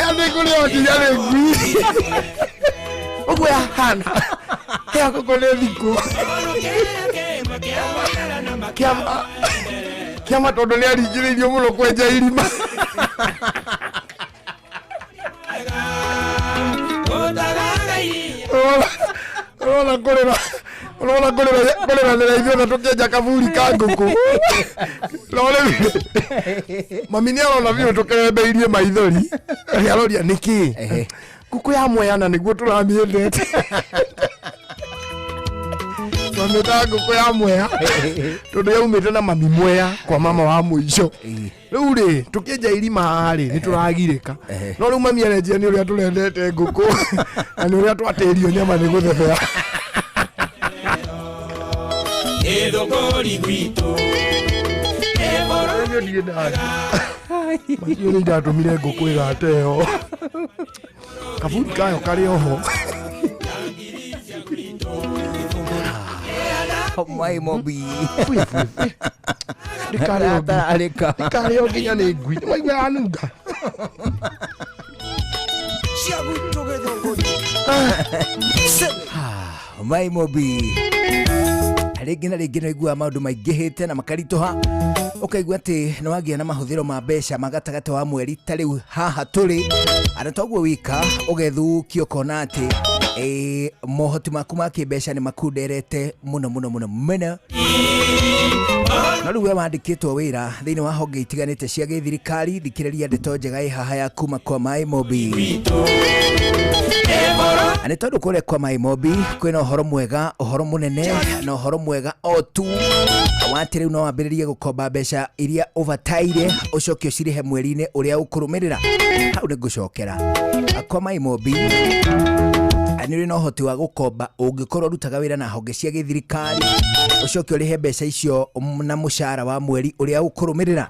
ande kule wakijane ngui ugu ya hana ya kukole thikwo kiama tondu ni aringiririo muno kwenja irima Ona korera nira ithuĩ na tũkĩenja kaburi ka ngũkũ mami nĩ arona biũ tũkĩrembeirie maithori aroria nĩkĩ ngũkũ ya mweyana nĩguo tũramĩendete twamĩtaga ngũkũ ya mweya tondũ yaumĩte na mami mweya kwa mama wa mũico rĩu rĩ tũkĩenja irima haha rĩ nĩ tũragirĩka no rĩu mami arenjia nĩ ũrĩa tũrendete ngũkũ na nĩ ũrĩa twatĩrio nyama nĩ gũthebea macio nĩ ndatũmire ngũkũ ĩgateo kaburi kayo karĩ oho Mai Mobi Dikareo nginya nĩ ngui waigua yanunga Mai Mobi rĩngĩ na rĩngĩ naigua maũndũ maingĩhĩte na makarituha ukaigua atĩ nĩ wagĩa na mahũthĩro ma mbeca magatagatĩ wa mweri ta rĩu haha tũrĩ ana toguo wika ũgethukio kona atĩ mohoti maku ma kĩmbeca nĩ makunderete mũno na rĩu we wandĩkĩtwo wĩra thĩinĩ wa honge itiganĩte cia gĩthirikari thikĩrĩria ndeto njega haha ya kuma kwa Mai Mobi nĩ tondũ kũrĩa kwa Mai Mobi kwĩna ũhoro mwega ũhoro mũnene na ũhoro mwega o tu wati rĩu no wambĩrĩrie gũkomba mbeca iria ũbataire ũcoke ũcirĩhe mweri-inĩ ũrĩa ũkũrũmĩrĩra hau nĩ ngũcokera kwa Mai Mobi nĩ ũrĩ na ũhoti wa gũkomba ũngĩkorwo ũrutaga wĩra na honge cia gĩthirikari ũcoke ũrĩhe mbeca icio na mũcara wa mweri ũrĩa ũkũrũmĩrĩra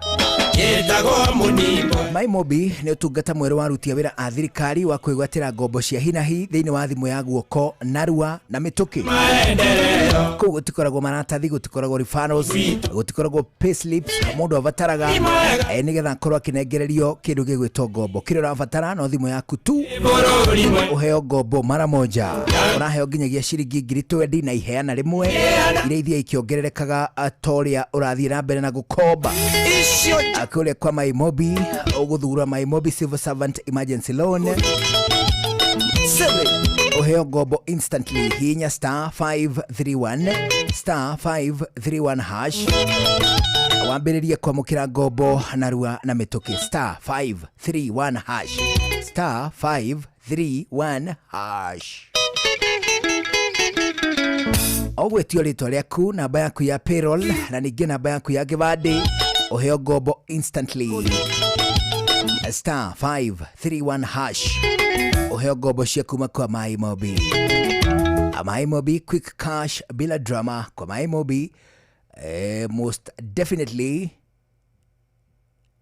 Mai Mobi nĩ ũtungata mwerũ wa aruti a wĩra a thirikari wa kwĩgwatĩra ngombo cia hinahi thĩinĩ wa thimũ ya guoko narua na mĩtũkĩ kũu gũtikoragwo maratathi gũtikoragwo referrals gũtikoragwo payslips mũndũ abataraga nĩgetha akorwo akĩnengererio kĩndũ gĩgwĩtwo ngombo kĩrĩa ũrabatara no thimũ yaku tu ũheo ngombo mara moja ũraheo nginyagia ciringi 20,000 na iheana rĩmwe iria ithia ikiongererekaga torĩa ũrathiĩ na mbere na gũkomba kule kwa MyMobi uguthura MyMobi Civil Servant Emergency Loan uheo ngombo instantly hinya *531 hash wambiririe kwamukira ngombo narua na mituki *531 hash *531 hash ogwetio ritwa riaku namba yaku ya payroll na ningi namba yaku ya gibandi uheo ngombo instantly *531 hash uheo ngombo cia kuma kwa MyMobi. MyMobi quick cash bila drama kwa MyMobi. Most definitely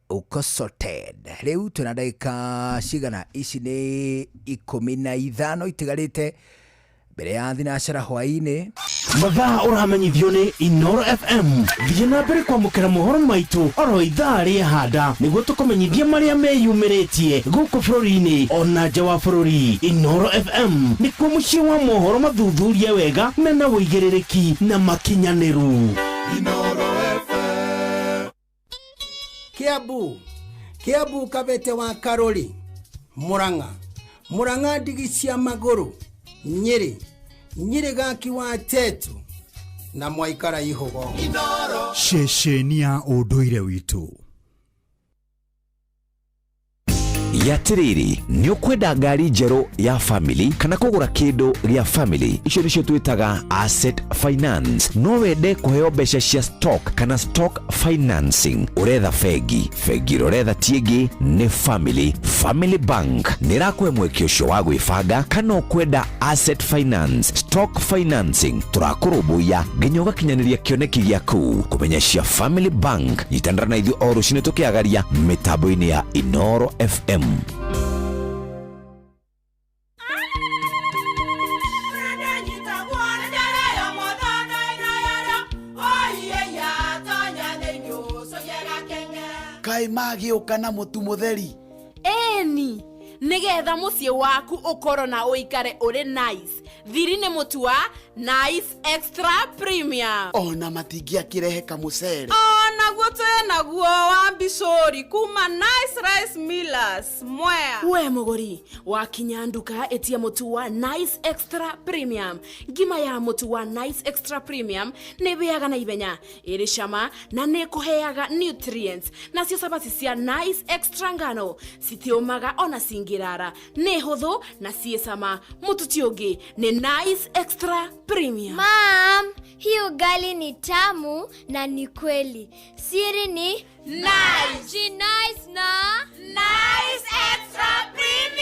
uko sorted. Leo tunadaika cigana ici ni 15 itigarite mbere ya thinashara hwaini. Mathaa uramenyithio ni Inoro FM. Thiĩ na mbere kwamũkĩra mohoro maitũ oro ithaa rĩa handa nĩguo tũkũmenyithia marĩa meyumĩrĩtie gũkũ bũrũri-inĩ ona nja wa bũrũri. Inoro FM nĩkuo mũciĩ wa mohoro mathuthurie wega mena wũigĩrĩrĩki na makinyanĩru. Inoro FM. Kiambu Kabete wa Karori, Murang'a ndigi cia magũrũ, Nyeri gaki wa Tetu na Mwaikara Ihogo. Ceceni ya ũndũire witũ. Yatiriri ni ukwenda ngari njeru ya family kana kugura kindu gya family icio nicio twitaga asset finance. No wende kuheo mbeca cia stock kana stock financing uretha fegi uretha tiegi ni family bank nirakwe mweke ucio wa gwibanga kana ukwenda asset finance stock financing turakurubuya nginya ugakinyaniria kioneki gyaku kumenya cia family bank nyitandara na ithu o rucine tukiagaria mitambo-ini ya Inoro FM. Kai magĩũka na mũtu mũtheri. Eni nigetha muciĩ waku ũkorwo na ũikare ũrĩ nice. Thiri nĩ mũtu wa Nice Extra Premium. Ona matingĩakĩrehe kamũcere. Naguo naguo wa Bishori kuma Nice Rice Millers Mwea. We mũgũri wakinya nduka etia mũtu wa Nice Extra Premium. Ngima ya mũtu wa Nice Extra Premium nĩ bĩaga na ibenya, ĩrĩ cama na nĩ kũheaga nutrients. Nacio sabati cia Nice Extra ngano citiũmaga ona cingĩrara, nĩ hũthũ na ciĩ cama. Mũtu ti ũngĩ nĩ Nice Extra Premium. Mom, hii ugali ni tamu na ni kweli. Siri ni Nice. Ji nice na Nice Extra Premium.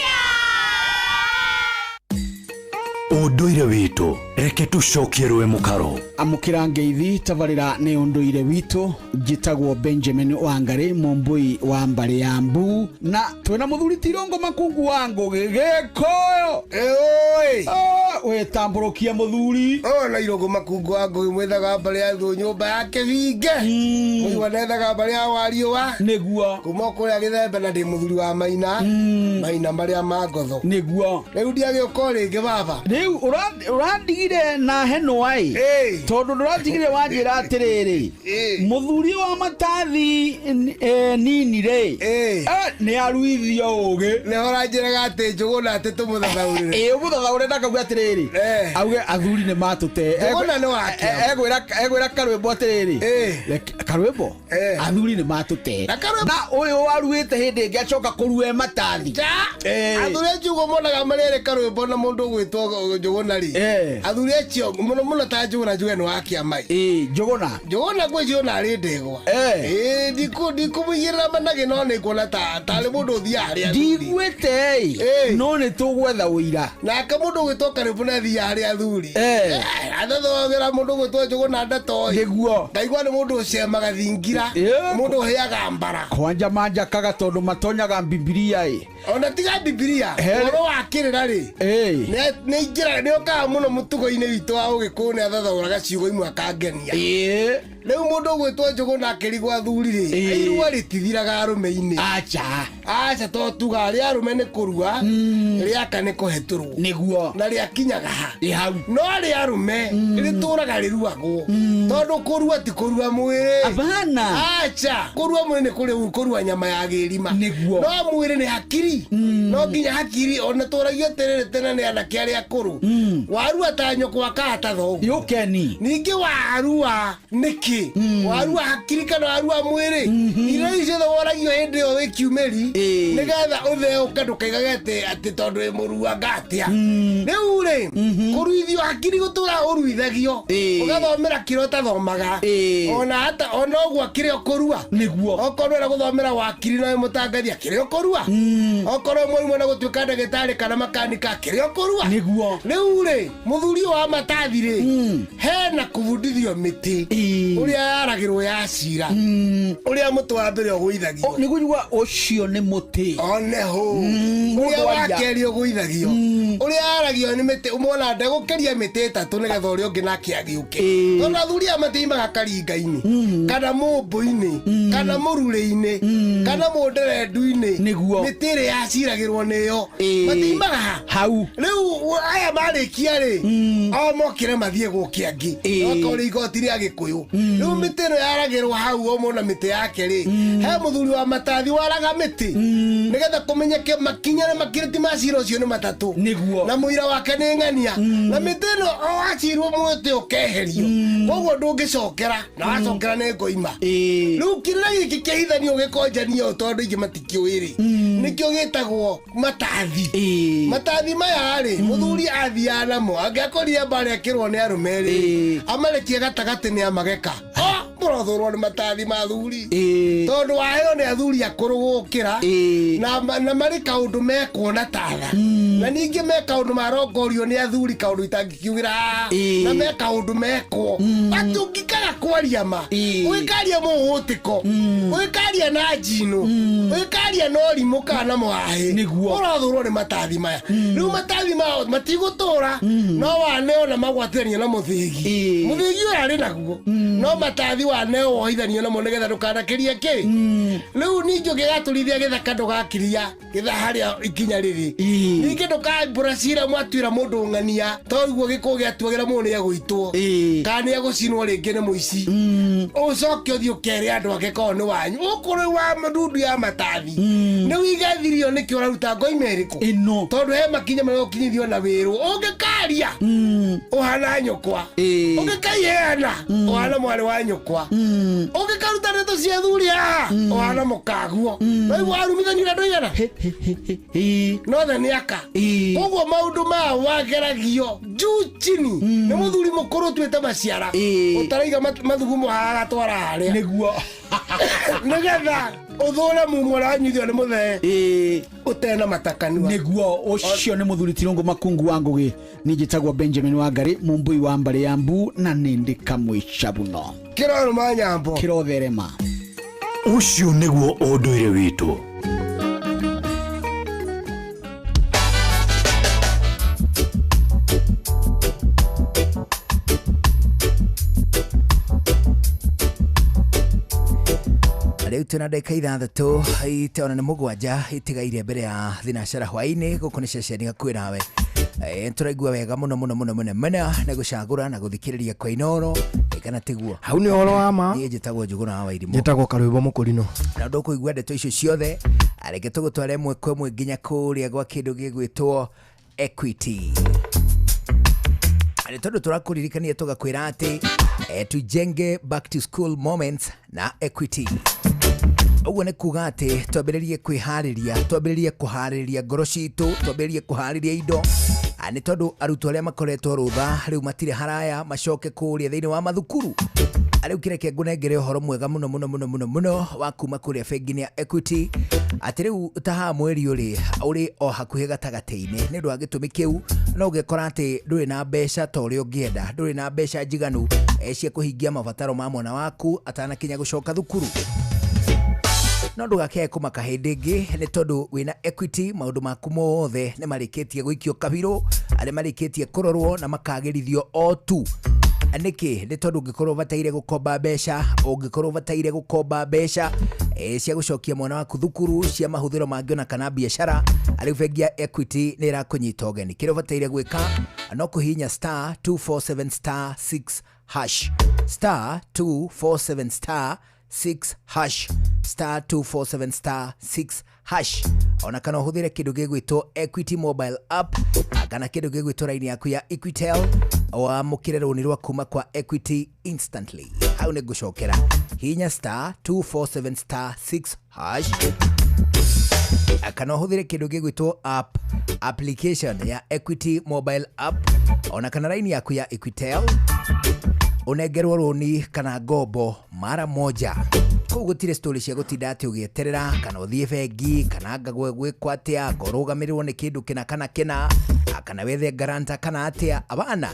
Ũndũire witũ reke tũcokie rwe mũkaro. Amũkĩra ngeithi tabarĩra nĩ ũndũire witũ. Njĩtagwo Benjamin Wangari Mombui wa Mbari ya Mbu na twĩna mũthuri Tirongo Makungu wa Ngũgĩ Gĩkũyũ. Wetambũrũkia mũthuri. Na Irongo Makungu wa Ngũgĩ mwethaga Mbari ya Thũ nyũmba ya Kĩbinge. Mwethaga Mbari ya Wariũa. Nĩguo. Kuma kũrĩa Gĩthembe na ndĩ mũthuri wa Maina. Maina marĩa ma Ngotho. Nĩguo. Rĩu ndiagĩũka rĩngĩ baba. Rĩu ũrandigire na henwa-ĩ. Tondũ ndũrandigire wanjĩra atĩrĩrĩ. Mũthuri wa Matathi nini rĩ. Nĩ aruithio ũgĩ. Nĩ ũranjĩraga atĩ Njũgũna atĩ tũmũthathaũrĩre. Ũmũthathaũre ndakauga atĩrĩrĩ. Auge athuri nĩ matũte. Njũgũna nĩ wakĩo. Egwĩra Karwĩmbo atĩrĩrĩ. Karwĩmbo athuri nĩ matũte. Na ũyũ waruĩte hĩndĩ ĩngĩ acoka kũrua Matathi. Athuri Njũgũ monaga marĩrĩ Karwĩmbo na mũndũ gwĩtwo Njũgũna rĩ. Athuri acio mũno ta Njũgũna njuge nĩ wakia mai. Njũgũna ngwĩcio na arĩ ndegwa. Ndikũmũigĩrĩra managĩ no nĩ kuona tarĩ mũndũ ũthiaga harĩa athuri. Ndigwĩte no nĩ tũgwetha ũira. Nake mũndũ gwĩtwo Karwĩmbo nĩ athiaga harĩa athuri. Athathogera mũndũ gwĩtwo Njũgũna ndatoĩ. Nĩguo. Ndaigua nĩ mũndũ ũcemaga thingira. Mũndũ ũheaga mbara. Kwanja manjakaga tondũ matonyaga Bibilia-ĩ. Ona tiga Bibilia. Ũhoro wa kĩrĩra rĩ. Nĩ okaga mũno mũtugo-inĩ witũ wa Ũgĩkũyũ nĩ athathaũraga ciugo imwe akangenia. Leo mundu gwitwo njugu na kirigwa thuri ri. Irua ritithiraga arume-ini. Acha to tuga ari arume ni kurua. Riaka ni kuheturwo. Niguo. Na riakinyaga ha. Ihau. No ari arume rituraga riruagwo. Tondu kurua ti kurua mwiri. Abana. Acha kurua mwiri ni kuri kurua nyama ya girima. Niguo. No mwiri ni hakiri. No nginya hakiri ona turagio terere tena ni anake aria akuru. Warua ta nyoko akahata thogu. Yukeni. Ningi warua niki. Warua hakiri kana warua mwiri. Ira icio thoragio hindi yo wikiumeri. Nigetha utheo kadukaigaga ati tondu e murua ngatia. Riu ri kuruithio hakiri gutura uruithagio. Ugathomera kirota thomaga. Ona ogwo akiri okurua. Niguo. Okorwo era guthomera wakiri no mutangathia akiri okurua. Okorwo murimu na gutuika ndagitari kana makanika akiri okurua. Niguo. Riu ri muthuri wa matathi ri hena kubundithio miti uria yaragirwo ya cira uria mutu wa mbere ogwithagio. Niguo ucio ni muti. Oneho uria wakeri ogwithagio uria yaragio ni miti umona ndagukeria miti 3 nigetha uria ungi nake agiuke. Tondu athuri amatiimaga karinga-ini kana mumbu-ini kana murure-ini kana munderendu-ini. Niguo. Miti iri yaciragirwo niyo matiimaga hau. Riu aya marikia ri o mokire mathie gukia ngi okori igoti ria gikuyu. Riu miti ino yaragirwo hau o mona miti yake ri he muthuri wa matathi waraga miti nigetha kumenyeke makinya makiriti macira ucio ni matatu. Niguo. Na muira wake ni ng'ania na miti ino wacirwo muti ukeherio koguo ndungicokera na wacokera ni ngoima. Riu kirira giki kihithanio gikonjanio tondu ingi matikiuiri nikio gitagwo matathi. Matathi maya ri muthuri athia namo angiakorire mbare akirwo ni arume ri amarekie gatagati ni amageka. Murothurwo ni matathi ma thuri tondu waheo ni athuri akuru gukira na mari kaundu mekwo na tatha na ningi me kaundu marongorio ni athuri kaundu itangikiugira na me kaundu mekwo atungikaga kwaria ma wikaria muhutiko wikaria na njino wikaria no rimu kana mwahi. Niguo. Murothurwo ni matathi maya. Riu matathi mao matigutura no waneo na magwatirania na muthigi urari naguo no matathi waneo wohithanio namo nigetha ndukanakirie ki. Riu ningi gigaturithia githaka ndugakiria githa haria ikinya riri ningi ndukambura cira mwatwira mundu ng'ania toguo gikuo giatuagira mundu ni agwitwo kana agucinwo ringi ni muici ucoke uthio kere andu ake ko ni wanyu ukuri wa madundu ya matathi ni wigathirio ni kiora ruta ngoimeriko ino tondu he makinya mario kinyithio na wiru ungikaria uhana nyokwa ungikaiheana uhana mwari wa nyokwa ungikaruta ndeto cia thuri uhana mukaguo riu warumithanio na ndoigana no the niaka koguo maundu ma wageragio juu chini ni muthuri mukuru twite maciara utaraiga mathugumo hagatwara haria niguo nigetha uthure mumwe ranyithio ni muthee utena matakanua. Niguo ucio ni muthuri Tirungu Makungu wa Ngugi. Nijitagwo Benjamin Wangari mumbui wa mbare ya Mbu na nindi kamwicabuno kiroro manyambo kirotherema. Ucio niguo unduire witu. Riu tuna ndeka 6 itona ni mugwanja itigaire mbere ya thinacara hwaini guku ni ceceni gakuĩ nawe. Turaigua wega muno na gucagura na guthikiriria kwa Inoro kana tiguo. Hau ni horo wa ma. Ni njitagwo Njuguna wa Wairimu. Njitagwo Karwimbo Mukurino. Na ndukuigua ndeto icio ciothe areke tugutware mwe kwa mwe nginya kuria gwa kindu gigwitwo Equity. Tondu turakuririkania tugakwira ati tujenge back to school moments na Equity. Uguo ni kuga ati twambiririe kuhariria ngoro citu, twambiririe kuhariria indo ni tondu arutwo aria makoretwo rutha riu matire haraya macoke kuria thiini wa mathukuru. Riu kireke ngunengere uhoro mwega muno wa kuma kuria bengi ya Equity ati riu taha mweri uri o hakuhi gatagati-ini ni ndu wa gitumi kiu no ugekora ati nduri na mbeca ta uria ungienda, nduri na mbeca njiganu cia kuhingia mabataro ma mwana waku atanakinya gucoka thukuru. No ndugakeye kumaka hindi ingi ni tondu wina Equity maundu maku mothe ni marikitie guikio kabiru ari marikitie kurorwo na makagirithio o tu. niki ni tondu ngikorwo bataire gukomba mbeca ungikorwo bataire gukomba mbeca cia gucokia mwana waku thukuru cia mahuthiro mangi ona kana biashara ari bengi ya Equity ni irakunyita ogeni kire bataire gwika no kuhinya star 247 star 6 hash star 247 star 6 hash star 247 star 6 hash ona kana uhuthire kindu gigwitwo Equity mobile app kana kindu gigwitwo raini yaku ya Equitel wa mukire runi rwa kuma kwa Equity instantly hau ni gucokera hinya star 247 star 6 hash kana uhuthire kindu gigwitwo application ya Equity mobile app ona kana raini yaku ya Equitel unegerwo runi kana ngombo mara moja ko gutire story cia gutinda ati ugieterera kana uthie bengi kana gwikwa atia ngorugamirwo ni kindu kina kana wethe garanta kana atia abana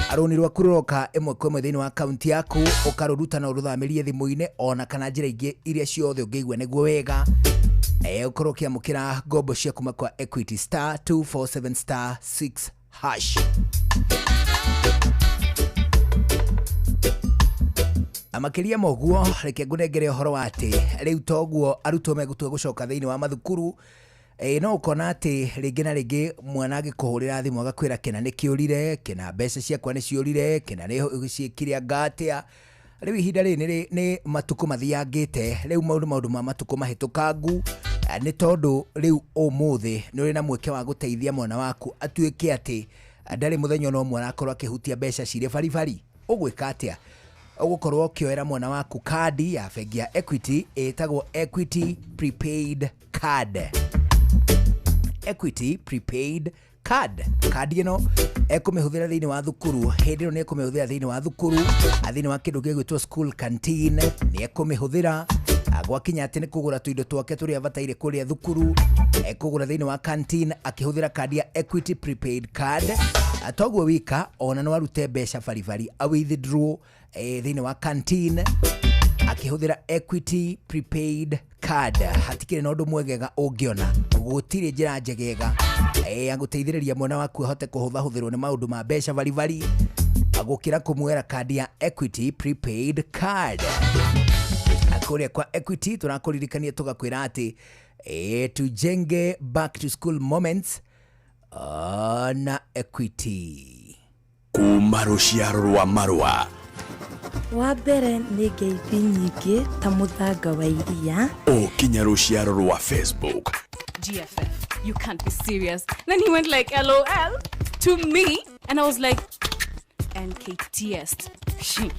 aruni rwa kuroka imwe kwa mwethini wa account yaku ukaruruta na uruthamirie thimu-ine ona kana njira ingi iria ciothe ungeigwa niguo wega ukorokia mukira ngombo cia kuma kwa Equity star 247 star 6 hash amakiria moguo reke ngunengere horo ati riu toguo arutwo megutwe gucoka thiini wa mathukuru no ukona ati ringi na ringi mwana agikuhurira thimu agakwira kina ni kiurire kina mbeca ciakwa ni ciurire kina ni cikiria ngatia riu ihinda ri ni matuko mathiangite riu maundu ma matuko mahitukangu ni tondu riu umuthi ni uri na mweke wa guteithia mwana waku atuike ati ndari muthenya no mwana akorwo akihutia mbeca cire baribari ugwika atia ugukorwo kioera mwana waku kadi ya bengi ya Equity etagwo Equity prepaid card Equity prepaid card kadi ino ekumihũthĩra thĩinĩ wa thukuru hĩndĩ ĩno nĩ ekumihũthĩra thĩinĩ wa thukuru thĩinĩ wa kĩndũ gĩgwĩtwo school canteen nĩ ekumihũthĩra gwakinya atĩ nĩ kũgũra tũindo twake tũrĩa bataire kũrĩa thukuru ekũgũra thĩinĩ wa canteen akĩhũthĩra kadi ya Equity prepaid card toguo wika ona no arute mbeca baribari a withdraw thĩinĩ wa canteen akĩhũthĩra Equity prepaid card hatikire na ũndũ mwegega ũngĩona gũtirĩ njĩra njegega ya gũteithĩrĩria mwana waku ahote kũhũthahũthĩrwo nĩ maũndũ ma mbeca baribari agũkĩra kũmuoera kadi ya Equity prepaid card akũrĩa kwa Equity tũrakũririkania tũgakwĩra atĩ tujenge back to school moments na Equity kuma rũciaro rwa Marua wa mbere nĩ ngeithi nyingĩ ta mũthanga wa iria kinya rũciaro rwa Facebook GFF, you can't be serious. Then he went like LOL to me and I was like NKTS.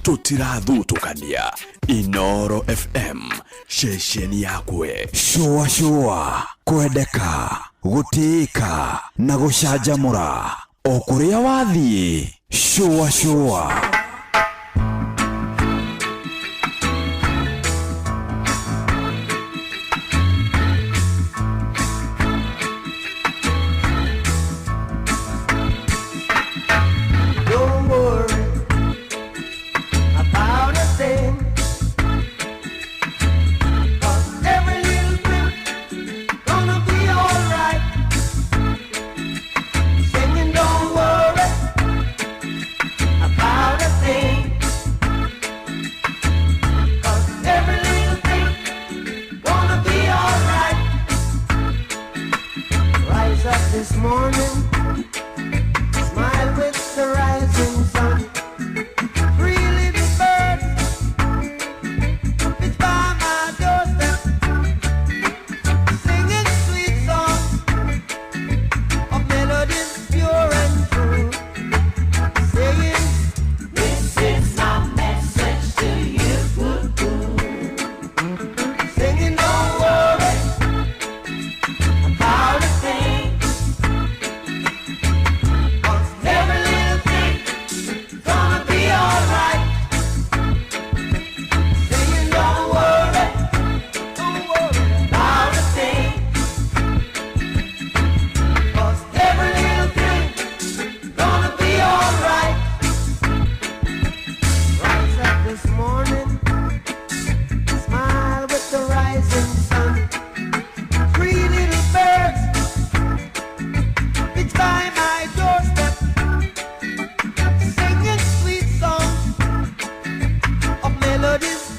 Tutirathutũkania Inoro FM shesheni yakwe shua kwendeka gũtĩĩka na gũcanjamũra o kũrĩa wathiĩ shua About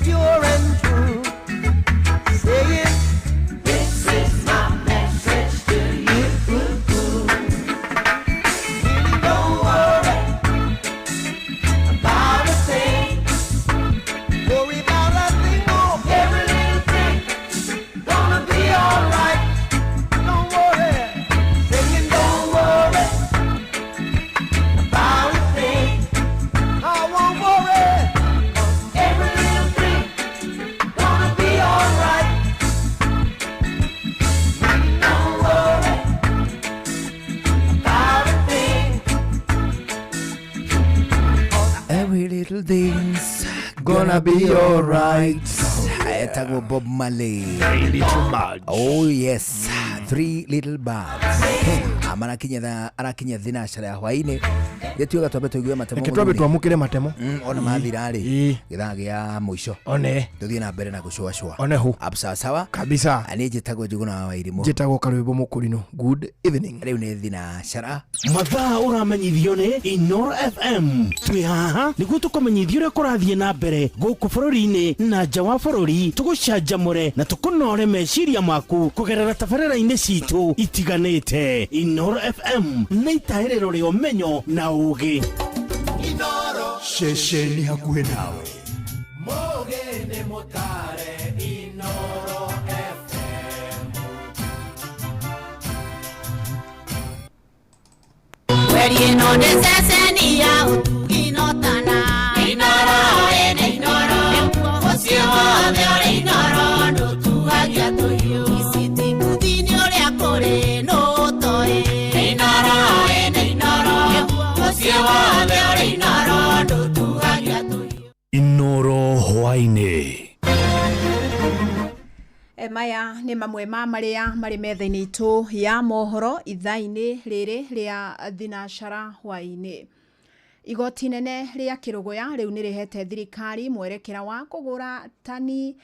pure and true. Saying, this is my message to you. Don't worry about a thing. Worry about nothing more. Every little thing gonna be alright. Don't worry, singing. Don't worry about a thing. I won't worry. Every little thing gonna be alright. Don't worry about a thing. Every little thing's gonna be alright. Etago Bob Marley. Three little birds. Oh yes, three little birds. Arakinya thina shara ya hwaine. Yetuga twabe tuigwe matemo. Ketwabe twamukire matemo. Ona mathira ri. Githangi ya muico. One. Tuthie na mbere na gucua cua. One hu. Absa sawa. Kabisa. Ani jitagwo Njuguna wa Irimo. Jitagwo Karwebo Mukurino. Good evening. Riu ni thina shara. Mathaa uramenyithio ni Inoro FM. Twi haha niguo tukumenyithio uria kurathie na mbere guku bururi-ini na nja wa bururi, tugucanjamure na tukunore meciria maku kugerera tabarĩra-inĩ citu itiganĩte. Inoro FM nĩ itaĩrĩro rĩa ũmenyo na ũũgĩ. Inoro Ceceni hakuhĩ nawe. Moge nĩ mũtare Inoro FM. Werie no necessity ya utugino tana. Inoro ene Inoro. Ucio wothe ori Inoro ndutugagia tuhiũ. Isiti kuthini uria kuri no toi. Inoro ene Inoro. Ucio wothe ori Inoro ndutugagia tuhiũ. Inoro hwainĩ. Maya nĩ mamwe ma marĩa marĩ metha-inĩ itũ ya mohoro ithaa-inĩ rĩrĩ rĩa thinacara hwainĩ. Igoti nene rĩa Kĩrũgũya rĩu nĩ rĩhete thirikari mwerekera wa kũgũra tani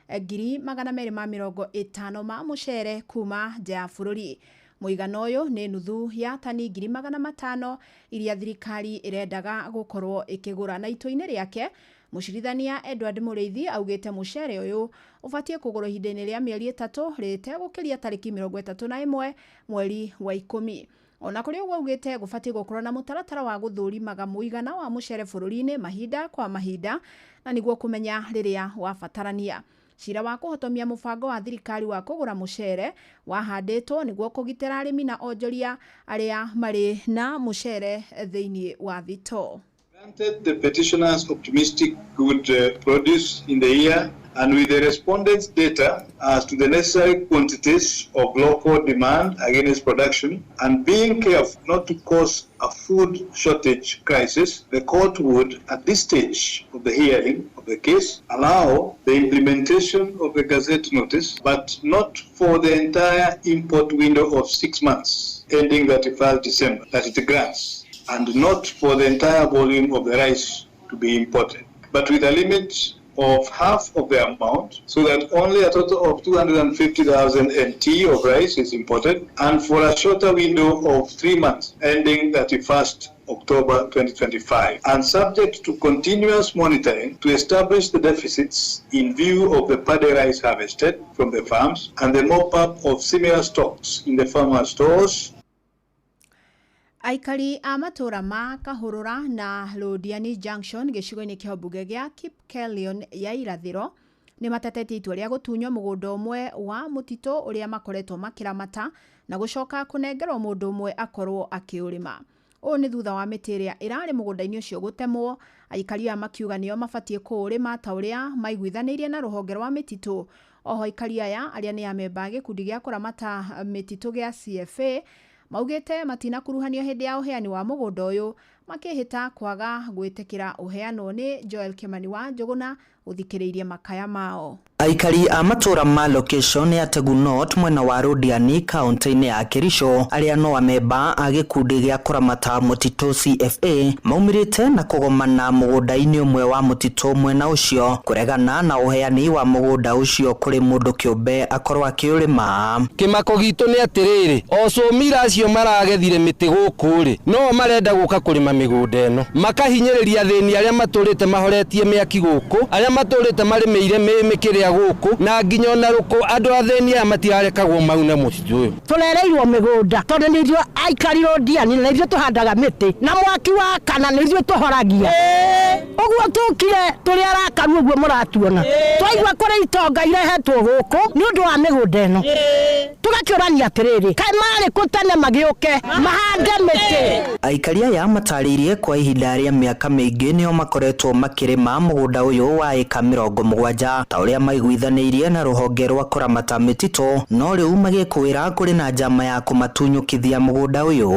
250 ma mũcere kuma nja ya bũrũri. Mũigana ũyũ nĩ nuthu ya tani 500 iria thirikari irendaga gũkorwo ĩkĩgũra. Na itũ-inĩ rĩake Mũcirithania Edward Mũrĩithi augĩte mũcere ũyũ ũbatie kũgũrwo ihinda-inĩ rĩa mĩeri 3 rĩtegũkĩria tarĩki 31 mweri wa 10. Ona kũrĩ ũguo augĩte gũbatie gũkorwo na mũtaratara wa gũthũrimaga mũigana wa mũcere bũrũri-inĩ mahinda kwa mahinda na nĩguo kũmenya rĩrĩa wabatarania. Cira wa kũhotomia mũbango wa thirikari wa kũgũra mũcere wahandĩtwo nĩguo kũgitĩra arĩmi na onjoria arĩa marĩ na mũcere thĩinĩ wa thitoo. Granted the petitioners optimistic good produce in the year and with the respondents' data as to the necessary quantities of local demand against production and being careful not to cause a food shortage crisis, the court would, at this stage of the hearing of the case, allow the implementation of the Gazette notice, but not for the entire import window of 6 months, ending 31st December, that it grants, and not for the entire volume of the rice to be imported, but with a limit of half of the amount, so that only a total of 250,000 NT of rice is imported, and for a shorter window of 3 months, ending 31st October 2025, and subject to continuous monitoring to establish the deficits in view of the paddy rice harvested from the farms and the mop-up of similar stocks in the farmer stores. Aikari a matũra ma Kahũrũra na Londiani Junction gĩcigo-inĩ kĩa mbunge gĩa Kipkelion ya irathĩro nĩ matetetie itua rĩa gũtunywo mũgũnda ũmwe wa mũtitũ ũrĩa makoretwo makĩramata na gũcoka kũnengerwo mũndũ ũmwe akorwo akĩũrĩma. Ũũ nĩ thutha wa mĩtĩ ĩrĩa ĩrarĩ mũgũnda-inĩ ũcio gũtemwo. Aikari a makiuga nĩo mabatie kũũrĩma ta ũrĩa maiguithanĩirie na rũhonge rwa mĩtitũ. Oho aikari aya arĩa nĩ amemba gĩkundi gĩa kũramata mĩtitũ gĩa CFA maugĩte matinakuruhanio hĩndĩ ya ũheani wa mũgũnda ũyũ makĩhĩta kwaga gwĩtĩkĩra ũheanwo nĩ Joel Kimani wa Njũgũna ũthikĩrĩirie makaya mao. Aikari a matũra ma location ya Tegu North mwena wa Londiani kaunti-inĩ ya Kericho arĩa no amemba a gĩkundi gĩa kũramata mũtitũ CFA maumĩrĩte na kũgomana mũgũnda-inĩ ũmwe wa mũtitũ mwena ũcio kũregana na ũheani wa mũgũnda ũcio kũrĩ mũndũ kĩũmbe akorwo akĩũrĩma. Kĩmako gitũ nĩ atĩrĩrĩ, o cũmira acio maragethire mĩtĩ gũkũ rĩ no marenda gũka kũrĩma mĩgũnda ĩno makahinyĩrĩria thĩni arĩa matũrĩte mahoretie mĩaki gũkũ arĩa maturite marimeire mikiria guku na nginya ona ruko andu athenia matiarekagwo maune mucitu uyu turereirwo migunda tondu ni ithio aikari rodiani na ithio tuhandaga miti na mwaki wa kana ni ithio tuhoragia uguo tukire turi arakaru uguo muratuona twaigua kuri itonga irehetwo guku ni undu wa migunda eno tugakiurania atiriri kai mari kutane magiuke mahande miti. Aikari aya mataririe kwa ihinda rĩa miaka mingi nio makoretwo makirima mugunda uyu wa eka 70 ta uria maiguithanirie na ruhonge rwa kuramata mitito no riu magikwira kuri na njama ya kumatunyukithia mugunda uyu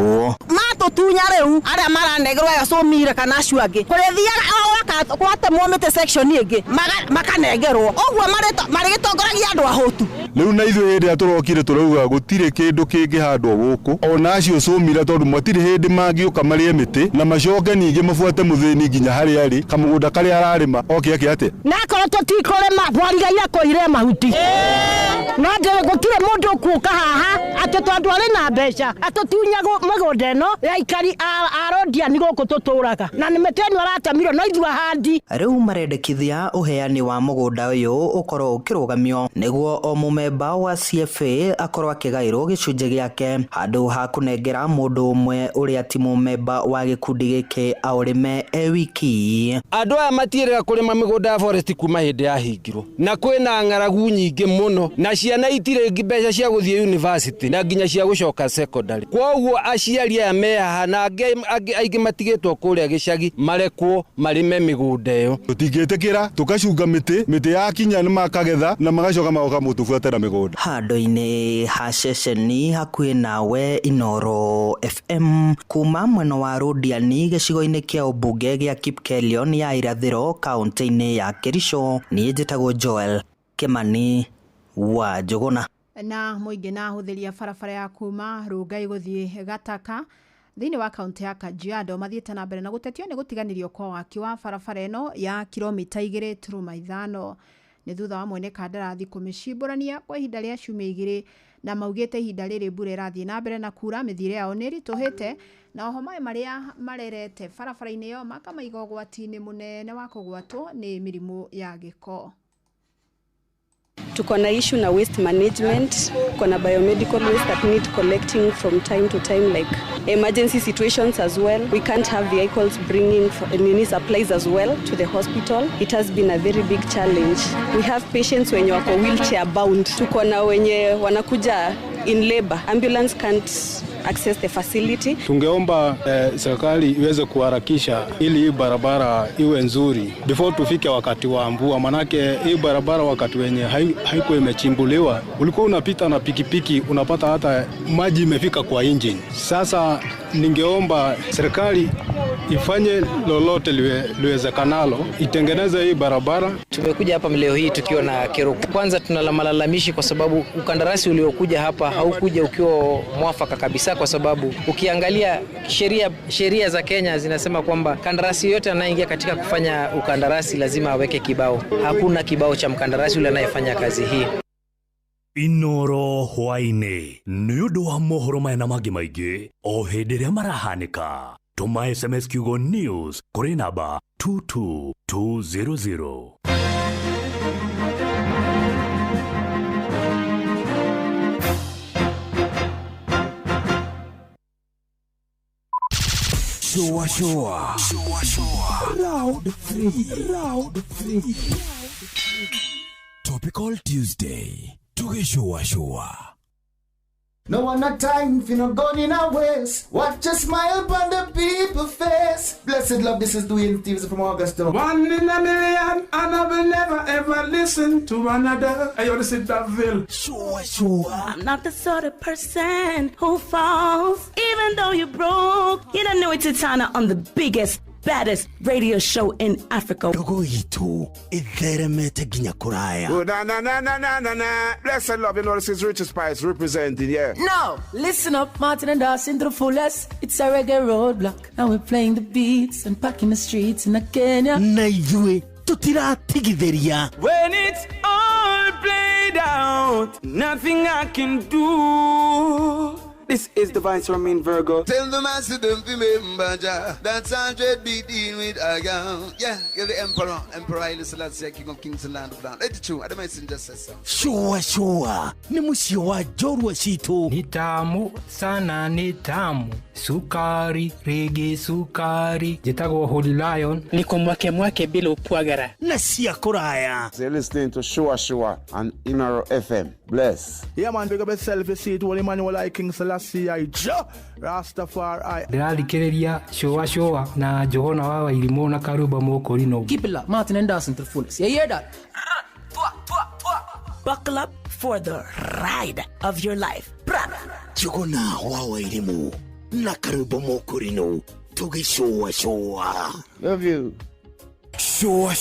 matutunya riu aria maranegerwa ya somire kana acio angi kurithiaga o kwatemwo miti section ingi makanegerwo uguo mari gitongoragia andu ahotu riu na ithuĩ hĩndĩ turokire turauga gutire kindu kingihandwo guku ona acio somire tondu matire hindi mangioka marie miti na macoke ningi mafuate muthini nginya hari ari kamugunda kari ararima oke ake ate na korwo tutikurema bwarigaia koire mahuti no ndire gutire mundu kuka haha ati tondu ari na mbeca atutunyago mugunda eno ya ikari arodia ni guku tuturaga na ni miti eno aratamiro no ithu ahandi riu marendekithia uheani wa mugunda uyu ukorwo ukirugamio niguo o mumemba wa CFA akorwo akigairwo gicunje giake handu ha kunengera mundu umwe uria ti mumemba wa gikundi giki aurime wiki. Andu aya matirega kurima migunda ya forest kuma hindi ya hingirwo na kwina ng'aragu nyingi muno na ciana itire mbeca cia guthie university na nginya cia gucoka secondary kwoguo aciari aya mehaha na aingi matigitwo kuria gicagi marekwo marime migunda iyo tutingitikira tukacunga miti ya kinya ni makagetha na magacoka magoka mutufuatira migunda handu-ini ha ceceni hakuhi nawe Inoro FM kuma mwena wa Rodiani gicigo-ini kia ubunge gia Kipkelion ya irathiro kaunti-ini ya Kericho ni njitagwo Joel Kimani wa Njuguna. Na muingi na huthiria barabara ya kuma Rungai guthie Gataka thiini wa kaunti ya Kajiado mathiete na mbere na gutetio ni gutiganirio kwa waki wa barabara eno ya kilomita 2.5 ni thutha wa mwene kandarathi kumicimburania kwa ihinda ria ciumia 2 na maugite ihinda riri mbura irathie na mbere na kura mithire yao ni rituhite na oho mai maria marerete barabara-ini yo makamaiga ugwati-ini munene wa kugwatwo ni mirimu ya giko. Tuko na issue na waste management, tuko na biomedical waste that need collecting from time to time, like emergency situations as well. We can't have vehicles bringing supplies as well to the hospital. It has been a very big challenge. We have patients wenye wako wheelchair bound. Tuko na wenye wanakuja in labor. Ambulance can't access the facility. Tungeomba serikali iweze kuharakisha ili hii barabara iwe nzuri before tufike wakati wa mvua, manake hii barabara wakati wenye haiko imechimbuliwa ulikuwa unapita na pikipiki unapata hata maji imefika kwa engine. Sasa ningeomba serikali ifanye lolote liwezekanalo itengeneze hii barabara. Tumekuja hapa leo hii tukiwa na kero. Kwanza tunalalamamishi kwa sababu ukandarasi uliokuja hapa haukuja ukiwa mwafaka kabisa, kwa sababu ukiangalia sheria za Kenya zinasema kwamba kandarasi yote anayeingia katika kufanya ukandarasi lazima aweke kibao. Hakuna kibao cha mkandarasi yule anayefanya kazi hii. Inoro hwaine ni undu wa mohoro maya na mangi maingi o hindi ria marahanika. Tuma SMS kiugo news kuri namba 22200. Showa. Round 3. Topical Tuesday. Tuge showa. No one not time for no gun in our ways. Watch a smile upon the people's face. Blessed love, this is Dwayne Stevens from Augusta. 1 in a million, and I will never ever listen to another. I only sit that Ville. Sure. I'm not the sort of person who falls, even though you broke. You don't know it's Titana on the biggest, baddest radio show in Africa. Dogo itu itheremete ginya kuraya. Oh, na. Blessed love, you know this is Richard Spice representing, yeah. No, listen up, Martin and Dawson to the fullest. It's a reggae roadblock, and we're playing the beats and packing the streets in Kenya. Naijue tutira tigitheria. When it's all played out, nothing I can do. This is Divine Ramin Virgo. Tell the master them to remember that's 100 BD with Aga. Yeah, get the Emperor Haile Selassie, King of Kings and Land of Down. It's true, I don't messenger says so. Shua, ni musio wa Jorwa Shito. Ni tamu sana, ni tamu. Sukari, rege sukari. Jitago Holy Lion. Niko mwake bila upwagara. Nasia Koraya. You're listening to Shua on Inaro FM. Bless. Yeah man, big up yourself. You see it, Holy Emmanuel I King Selassie I Rastafari. Ndĩrarikĩrĩria Shua na Johona wa Irimo na Karuba Mokorino. Keep it up, Martin and Dawson to the fullest. You hear that? Buckle up for the ride of your life. Johona wa Irimo na Karuba Mokorino. Tugi Shua. Love you. Shua.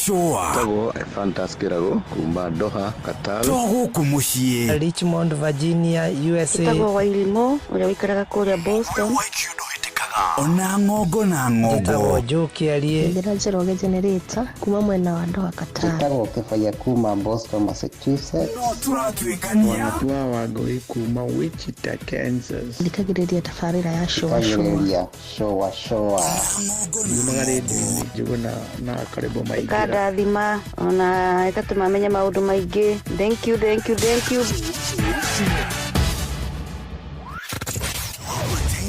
Tago Fantaskirago kumba Doha Qatar. Togo kumushie. Richmond, Virginia, USA. Tago wa Irimo, ule wikaraga kule Boston. Ona ngogo. Tago Joki aliye. Ndĩra Njoroge generator kuma mwena wa Doha Qatar. Tago Kefaya kuma Boston, Massachusetts. Turatwikania. Wanatua wagoi kuma Wichita, Kansas. Ndikagĩrĩria tabarĩra ya Shua. Nimagarĩte njuguna na karibu maingĩ. Kadathima ona ĩkatumamenya maũndũ maingĩ. Thank you.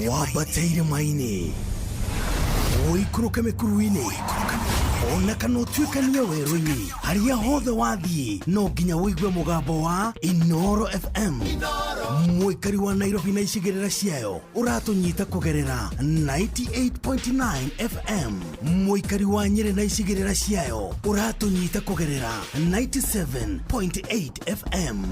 Wabateire maini Oikuruka mekuruini Ona kanotwikania werũ-inĩ Haria hothe wathiĩ No nginya wĩigue mũgambo wa Inoro FM Mũikari wa Nairobi na icigĩrĩra ciayo Ũratũnyita kũgerera 98.9 FM Mũikari wa Nyĩrĩ na icigĩrĩra ciayo Ũratũnyita kũgerera 97.8 FM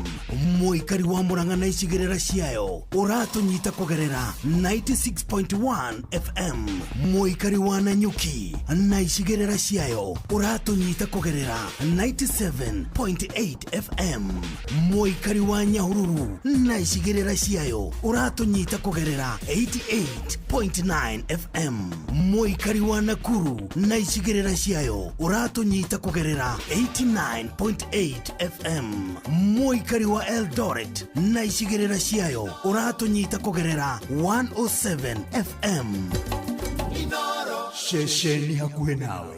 Mũikari wa Murang'a na icigĩrĩra ciayo Ũratũnyita kũgerera 96.1 FM Mũikari wa Nanyuki na icigĩrĩra ciayo Ũratũnyita kũgerera 97.8 FM Mũikari wa Nyahururu na icigĩrĩra ciayo Ũratũnyita kũgerera 88.9 FM Mũikari wa Nakuru na icigĩrĩra ciayo Ũratũnyita kũgerera 89.8 FM Mũikari wa Eldoret na icigĩrĩra ciayo Ũratũnyita kũgerera 107 FM Shesheni hakuhe nawe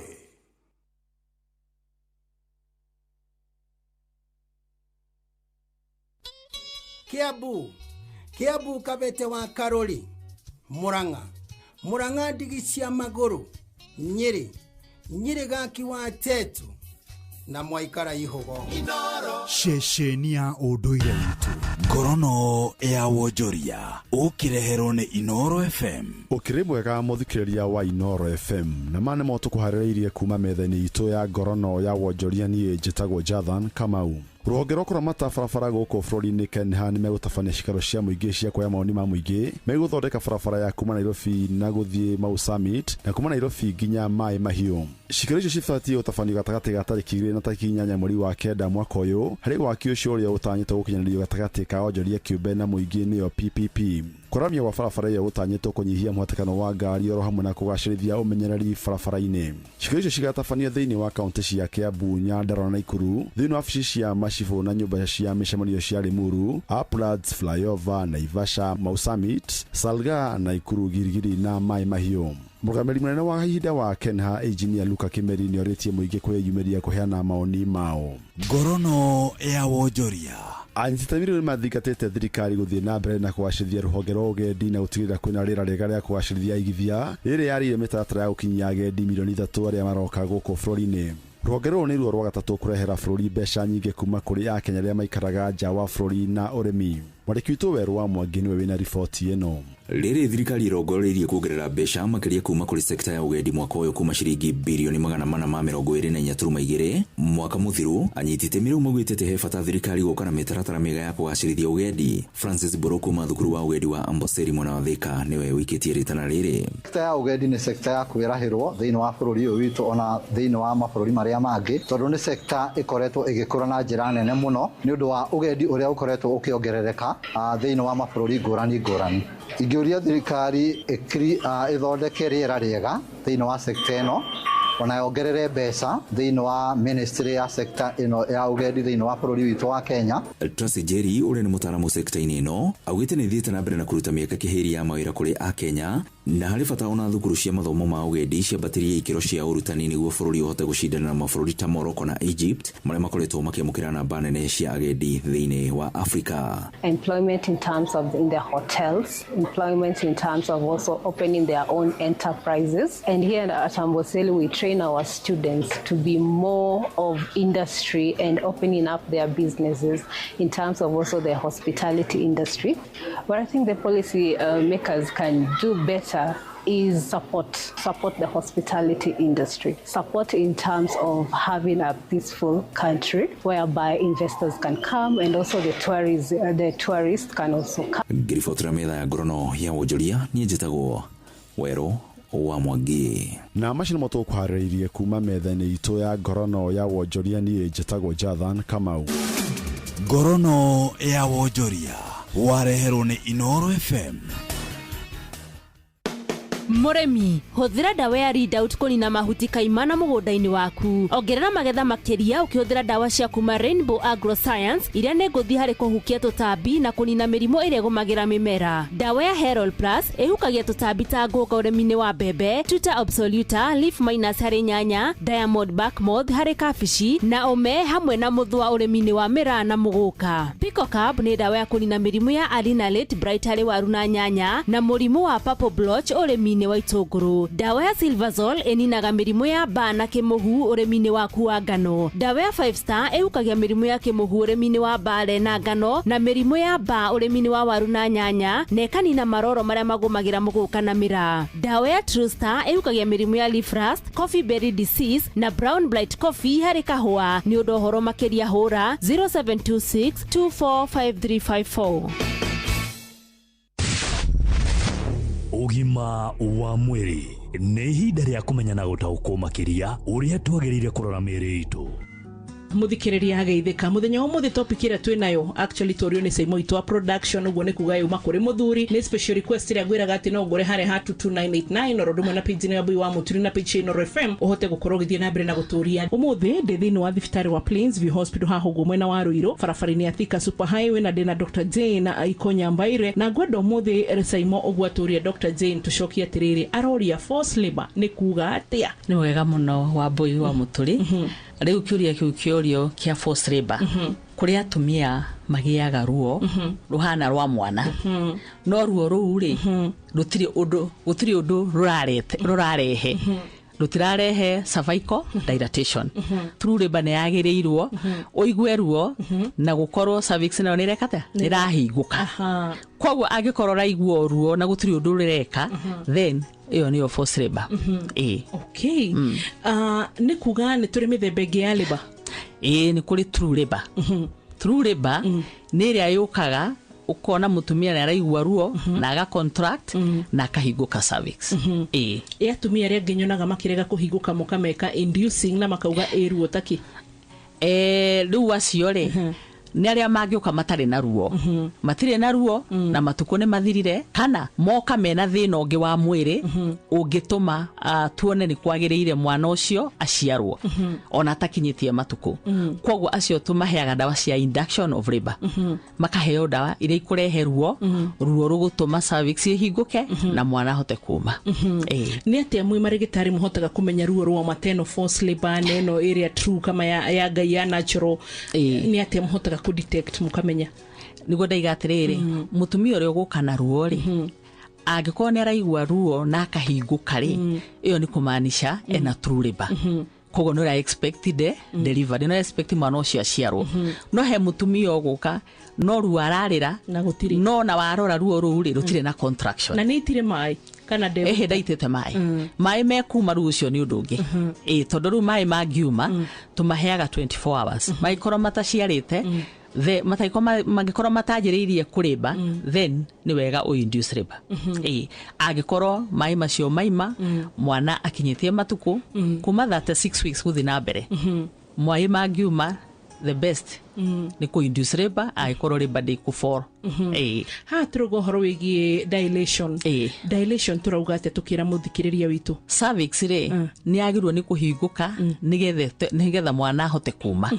Kiabu Kabete wa Karoli, Murang'a ndigi cia maguru, Nyeri gaki wa Tetu na Mwaikara Ihogo. Shesheni ya ũndũire witũ Ngorono ya wonjoria ũkĩreherwo nĩ Inoro FM. Ũkĩrĩ mwega mũthikĩrĩria wa Inoro FM na mane mũtũkũharĩrĩirie kuma metha-inĩ itũ ya ngorono ya wonjoria niĩ njĩtagwo Jathan Kamau. Rũhonge rwa kũramata barabara gũkũ bũrũri-inĩ Kenya nĩ megũtabania cikaro cia mũingĩ cia kuoya maoni ma mũingĩ megũthondeka barabara ya kuma Nairobi na gũthiĩ Mau Summit na kuma Nairobi nginya Mai Mahiũ. Cikaro icio cibatiĩ gũtabanio gatagatĩ ga tarĩki 2 na tarĩki 8 mweri wa 9 mwaka ũyũ harĩ waki ũcio ũrĩa ũtanyĩtwo gũkinyanĩrio gatagatĩ ka onjoria kĩũmbe na mũingĩ nĩyo PPP. Kũramia gwa barabara ĩyo gũtanyĩtwo kũnyihia mũhatĩkano wa ngari oro hamwe na kũgacĩrithia ũmenyereri barabara-inĩ. Cikaro icio cigatabanio thĩinĩ wa kaunti cia Kiambu, Nyandarua na Nakuru thĩinĩ wa wabici cia macibũ na nyũmba cia mĩcemanio cia Limuru, Uplands, Flyover, Naivasha, Mau Summit, Salga, Nakuru, Girigiri na Mai Mahiũ. Mũrũgamĩrĩri mũnene wa ihinda wa Kenha Engineer Luka Kimeri nĩ orĩtie mũingĩ kwĩyumĩria kũheana maoni mao. Ngorono ya wonjoria Anyitĩrĩri nĩ mathingatĩte thirikari gũthiĩ na mbere na kũgacĩrithia rũhonge rwa ũgendi na gũtigĩrĩra kwĩna rĩera rĩega rĩa kũgacĩrithia igithia rĩrĩa yarĩire mĩtaratara ya gũkinyia agendi milioni 3 arĩa maroka gũkũ bũrũri-inĩ. Rũhonge rũrũ nĩ ruo rwa gatatũ kũrehera bũrũri mbeca nyingĩ kuma kũrĩ Akenya arĩa maikaraga nja wa bũrũri na ũrĩmi. Mwandĩki witũ Werũ wa Mwangi nĩwe wĩna riboti ĩno. Rĩrĩ thirikari irongoreirie kuongerera mbeca makĩria kuma kũrĩ sekta ya ũgendi mwaka ũyũ kuma ciringi bilioni 424 mwaka mũthiru. Anyitĩte mĩrũ maugĩte he bata thirikari gũka na mĩtaratara mĩega ya kũgacĩrithia ũgendi. Francis Boro kuma thukuru wa ũgendi wa Amboseli mwena wa Thika nĩwe wikĩtie rĩtana rĩrĩ. Sekta ya ũgendi nĩ sekta ya kwĩrahĩrwo thĩinĩ wa bũrũri ũyũ witũ ona thĩinĩ wa mabũrũri marĩa mangĩ, tondũ nĩ sekta ĩkoretwo ĩgĩkũra na njĩra nene mũno nĩ ũndũ wa ũgendi ũrĩa ũkoretwo ũkĩongerereka thĩinĩ wa mabũrũri ngũrani. Ingĩũria thirikari ĩthondeke rĩera rĩega thĩinĩ wa sekta ĩno ona yongerere mbeca thĩinĩ wa ministry ya sector ino ya ũgendi thĩinĩ wa bũrũri witũ wa Kenya. Tracy Njeri ũrĩa nĩ mũtaaramu sector-inĩ ĩno augĩte nĩ thiĩte na mbere na kũruta mĩaka kĩhĩri ya mawĩra kũrĩ Akenya na harĩ bata ona thukuru cia mathomo ma ũgendi ciambatĩrie ikĩro cia ũrutani nĩguo bũrũri ũhote gũcindana na mabũrũri ta Morocco na Egypt marĩa makoretwo makĩamũkĩra namba nene cia agendi thĩinĩ wa Africa. Employment in terms of in the hotels, employment in terms of also opening their own enterprises. And here at Amboseli, we train our students to be more of industry and opening up their businesses in terms of also the hospitality industry. But I think the policy makers can do better is support the hospitality industry. Support in terms of having a peaceful country whereby investors can come and also the tourists can also come. Ngiribotera metha ya ngorono ya wonjoria niĩ njĩtagwo Wero wa Mwangi. Na macini moto kwarĩirie kuma metha-inĩ itũ ya ngorono ya wonjoria niĩ njĩtagwo Jathan Kamau. Ngorono ya wonjoria wareherwo nĩ Inoro FM. Muremi, huthira dawa ya Ridout kunina mahuti kaimana mũgũnda-inĩ waku. Ongerera magetha makĩria ũkĩhũthĩra dawa cia kuma Rainbow Agroscience iria nĩ ngũthi harĩ kũhukia tũtambi na kunina mĩrimũ ĩrĩa ĩgũmagĩra mĩmera. Dawa ya Herol Plus ĩhukagia tũtambi ta ngũnga ũrĩmi-inĩ wa mbembe, Tuta Absoluta, Leaf Minus harĩ nyanya, Diamond Back Moth harĩ kabici na ome hamwe na mũthũa ũrĩmi-inĩ wa mĩraa na mũgũka. Pico Carb nĩ dawa ya kunina mĩrimũ ya Alinalate Bright harĩ waru na nyanya na mũrimũ wa Purple Blotch ũrĩmi-inĩ wa itũngũrũ. Dawa ya Silvazol ĩninaga mĩrimũ ya mbaa na kĩmũhu ũrĩmi-inĩ waku wa ngano. Dawa ya 5 Star ĩhukagia mĩrimũ ya kĩmũhu ũrĩmi-inĩ wa mbare na ngano na mĩrimũ ya mbaa ũrĩmi-inĩ wa waru na nyanya na ĩkanina maroro marĩa magũmagĩra mũgũka na mĩraa. Dawa ya True Star ĩhukagia mĩrimũ ya leaf rust, coffee berry disease na brown blight coffee harĩ kahũa. Nĩ ũndũ ũhoro makĩria hũra 0726 245354. Ugima wa mwiri nĩ ihinda rĩa kũmenya na gũtaũkwo makĩria ũrĩa twagĩrĩire kũrora mĩĩrĩ itũ. Muthikiriria ageithika muthenya umuthi topic ira twinayo actually torio ni Saimo Itwa production ugo ne kugayo makore muthuri ni special request ira gwiraga ati no gore hare hatu 2989 orodumo na page ya Bui wa Muturi na page Inoro FM uhote gukorwo githie na mbere na guturia umuthi ndithini wa thibitari wa Plainsview Hospital haho mwena wa Ruiro farafari ya Thika Super Highway na dena Dr. Jane na Ikonya Mbaire na gwenda umuthi Saimo ogwaturia Dr. Jane tushokia tiriri aroria force labor ni kuga atia ni wega muno wa Bui wa Muturi Rĩu kĩũria kĩu kĩorio kĩa forced labor kũrĩa atumia magĩaga ruo ruhana rwa mwana no ruo rũu rĩ gũtirĩ ũndũ rũrarehe rutirarehe cervical dilatation through labor nĩ yagĩrĩirwo ũigue ruo na gũkorwo cervix nayo nĩ rekata nĩ rahingũka kwoguo angĩkorwo raigua ruo na gũtirĩ ũndũ rũreka then iyo niyo forced labor okay ni kuga ni turi mithemba ĩngĩ ya labor ni kuri true labor true labor nĩ ĩrĩa yũkaga ukona mutumia na araigua ruo na aga contract na akahingũka cervix atumia arĩa nginyonaga makirega kũhingũka mũkameka inducing na makauga ruo taki rĩu acio rĩ nĩ arĩa mangĩũka matarĩ na ruo matirĩ na ruo na matukũ nĩ mathirire kana moka mena thĩna ũngĩ wa mwĩrĩ ũngĩtũma tuone nĩ kwagĩrĩire mwana ũcio aciarwo ona atakinyĩtie matukũ kwoguo acio tũmaheaga dawa cia induction of labor makaheo dawa iria ikũrehe ruo rũgũtũma cervix ihingũke na mwana ahote kuma nĩ atĩa mwe marigitari mũhotaga kũmenya ruo rwa maternal forced labor neno area true kama ya ngai ya natural nĩ atĩa mũhotaga ku detect mukamenya niguo ndaiga atiriri mutumia ũrĩa ũgũka na ruo ri angĩkorwo nĩ araigua ruo na akahingũka ri iyo ni kumaanisha ena true labor kogo no expected delivery no expect mwana ũcio aciarwo no he mutumia ũgũka no ruo ararĩra na gũtirĩ no na warora ruo rũu ri rũtirĩ na contraction na nĩ itire mai kana de ndaitĩte mai mekuma ruo ũcio nĩ ũndũ ũngĩ tondũ rũu mai mangiuma tũmaheaga 24 hours mai korwo mataciarĩte mangĩkorwo matajĩrĩirie kũrĩba then nĩ wega induce labor angĩkorwo mai macio maima mwana akinyĩtie matukũ kuma 36 weeks gũthi na mbere mai mangiuma the best ni ku induce labor aikorwo labor day ku fall ha turugo horo wigi dilation turauga ate tukira muthikiriria witu cervix ni agirwo ni kuhinguka nigetha mwana ahote kuma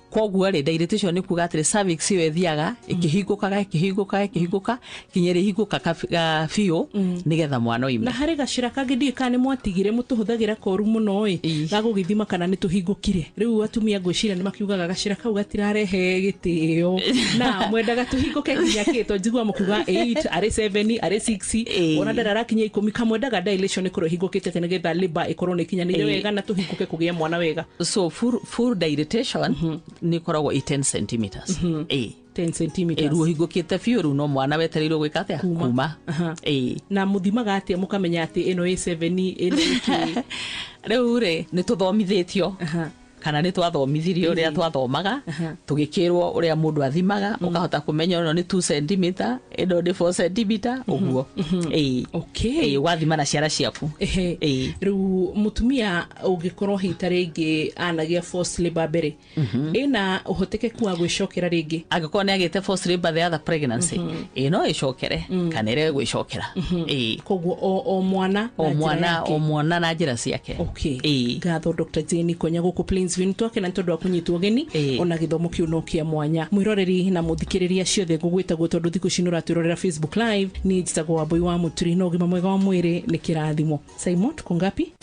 koguo dilatation ni kuga atire cervix yo ethiaga ikihinguka kinyere hinguka fio nigetha mwana oime na hari gacira kangidi kane mwatigire mutuhuthagira koru muno gagugithima kana ni tuhingukire riu atumia ngwicira ni makiugaga gacira kau gatirarehe gitio na mwendaga tuhinguke kinya kito njigwa mukiuga 8 are 7 are 6 ona ndarara kinya 10 kamwendaga dilation ni kurohingukite tene getha labor ikorone kinya ni wega na tuhinguke kugia mwana wega so full dilatation ni koragwo 10 centimeters 10 centimeters ruo hingukite fiu ru no mwana wetereirwo gwikate kuma na muthimaga atia mukamenya ati ino A7 ino iki riu ni tuthomithitio kana ni twathomithirio ria twathomaga tugikirwo uria mundu athimaga ukahota kumenya no ni 2 cm ino ni 4 cm uguo okay wathima na ciara ciaku riu mutumia ugikorwo hita ringi anagia forced labor bere ina uhotekeku wa gwicokera ringi agikorwo ni agite forced labor the other pregnancy no icokere kana ire gwicokera koguo o mwana na njira ciake gatho Dr. Jane Konya guku Plainsville twake na ntondu akunyitwo geni ona githomo kiu no kia mwanya mwiroreri na muthikiriria ciothe ngugwitagwo tondu thiku cinura twirorera Facebook live ni njitagwo wa boy wa muturi no gima mwega wa mwiri ni kirathimo Simon tukungapi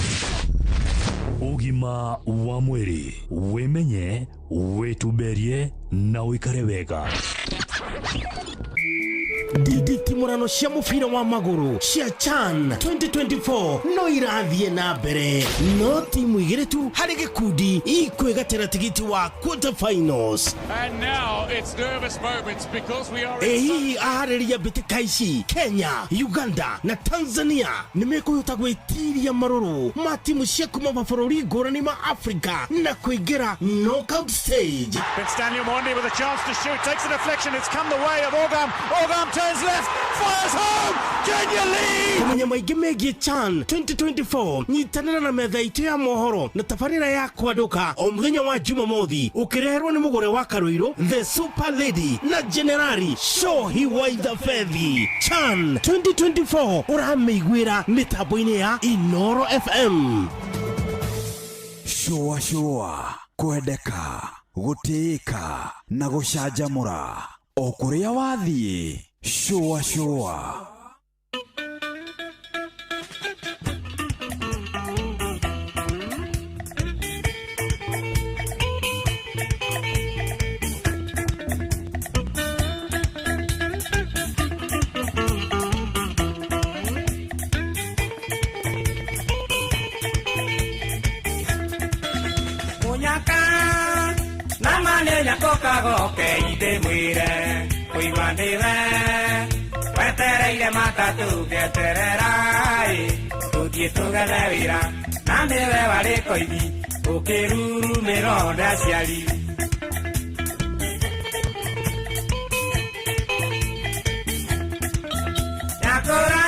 ugima wa mwiri wimenye wituberie na wikare wega Diditi murano cia mubira wa maguru cia CHAN 2024 no irathie na mbere no timu igire tu hari gikundi ikwegatira tigiti wa quarter finals and now it's nervous moments because we are ahariria bitika ici Kenya Uganda na Tanzania nimekuhota gwitiria maruru ma timu cia kuma mabũrũri ngũrani ma Africa na kuingira knockout stage. But Stanley Omondi with a chance to shoot takes a deflection. It's come the way of Ogam turns left, fires home, Kenya lead. Kumenya maingĩ megiĩ CHAN 2024 nyitanĩra na metha itu ya mohoro na tabarĩra ya kwaduka o mũthenya wa Jumamothi ukireherwo nĩ mũgũre wa Karũirũ the Super Lady na Generali Shohi Waitha Fethi. CHAN 2024 ũramĩiguĩra mĩtambo-inĩ ya Inoro FM. Shua kwendeka gũtĩĩka na gũcanjamũra o kũrĩa wathiĩ. Shua Koka goke ide mwire kuiwandiwe wetereire matatu getererai tuthie tugere wira na niwe wari koithi ukirurumira nda ciari yakora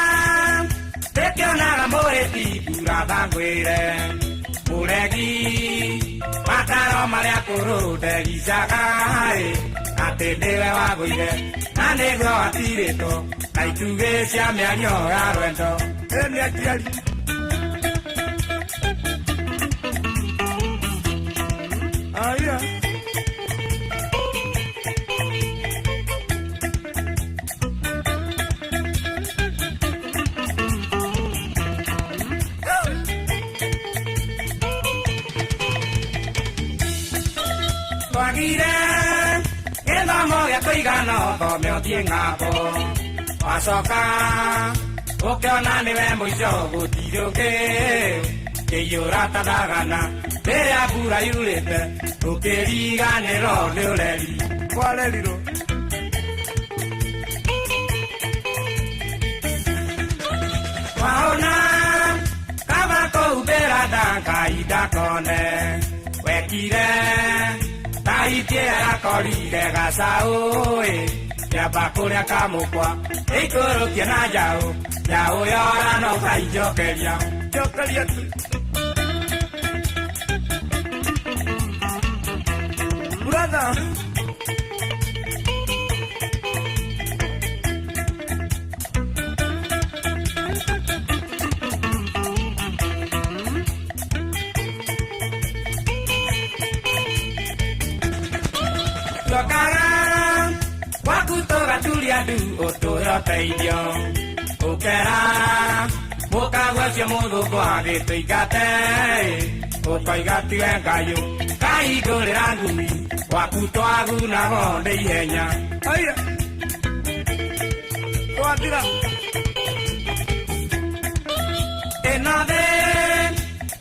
tekionaga mureti urabangwire muregi mataro maria kuruderi jagai atendewe waguire na negro atirito na ituge cia mianyo ya rwendo eni akiari aya Kuigana kome othie ng'ambo wacoka ũkĩona nĩwe mũico gũtirĩ ũngĩ kĩiyũra tathagana rĩrĩa mbura yurĩte ũkĩriganĩrwo nĩ ũreri kwarerirwo waona kaba kũhumbĩra ndangainda kone wekire Taitie akorire gacaũ yamba kũrĩa kamũkwa ĩikũrũkia na njaũ yora no kainjokeria tu Brother. Lokara, wakutoga tulia du otoya teidio. Okera, boka gwasya mudu kwa gitu igate. Otoigatu engayo, kai gore rangumi. Wakutoagu na honde ihenya. Aira. Twatira.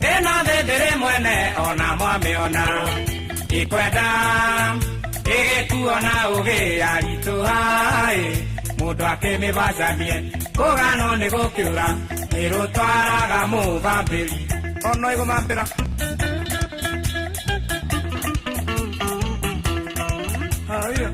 Enade dere mwene ona mwame ona. Ikweda. Kuona uge arito hae mudo akeme bazamie kogano ne gokyura ero twaraga mu vambeli ono igo mampera haya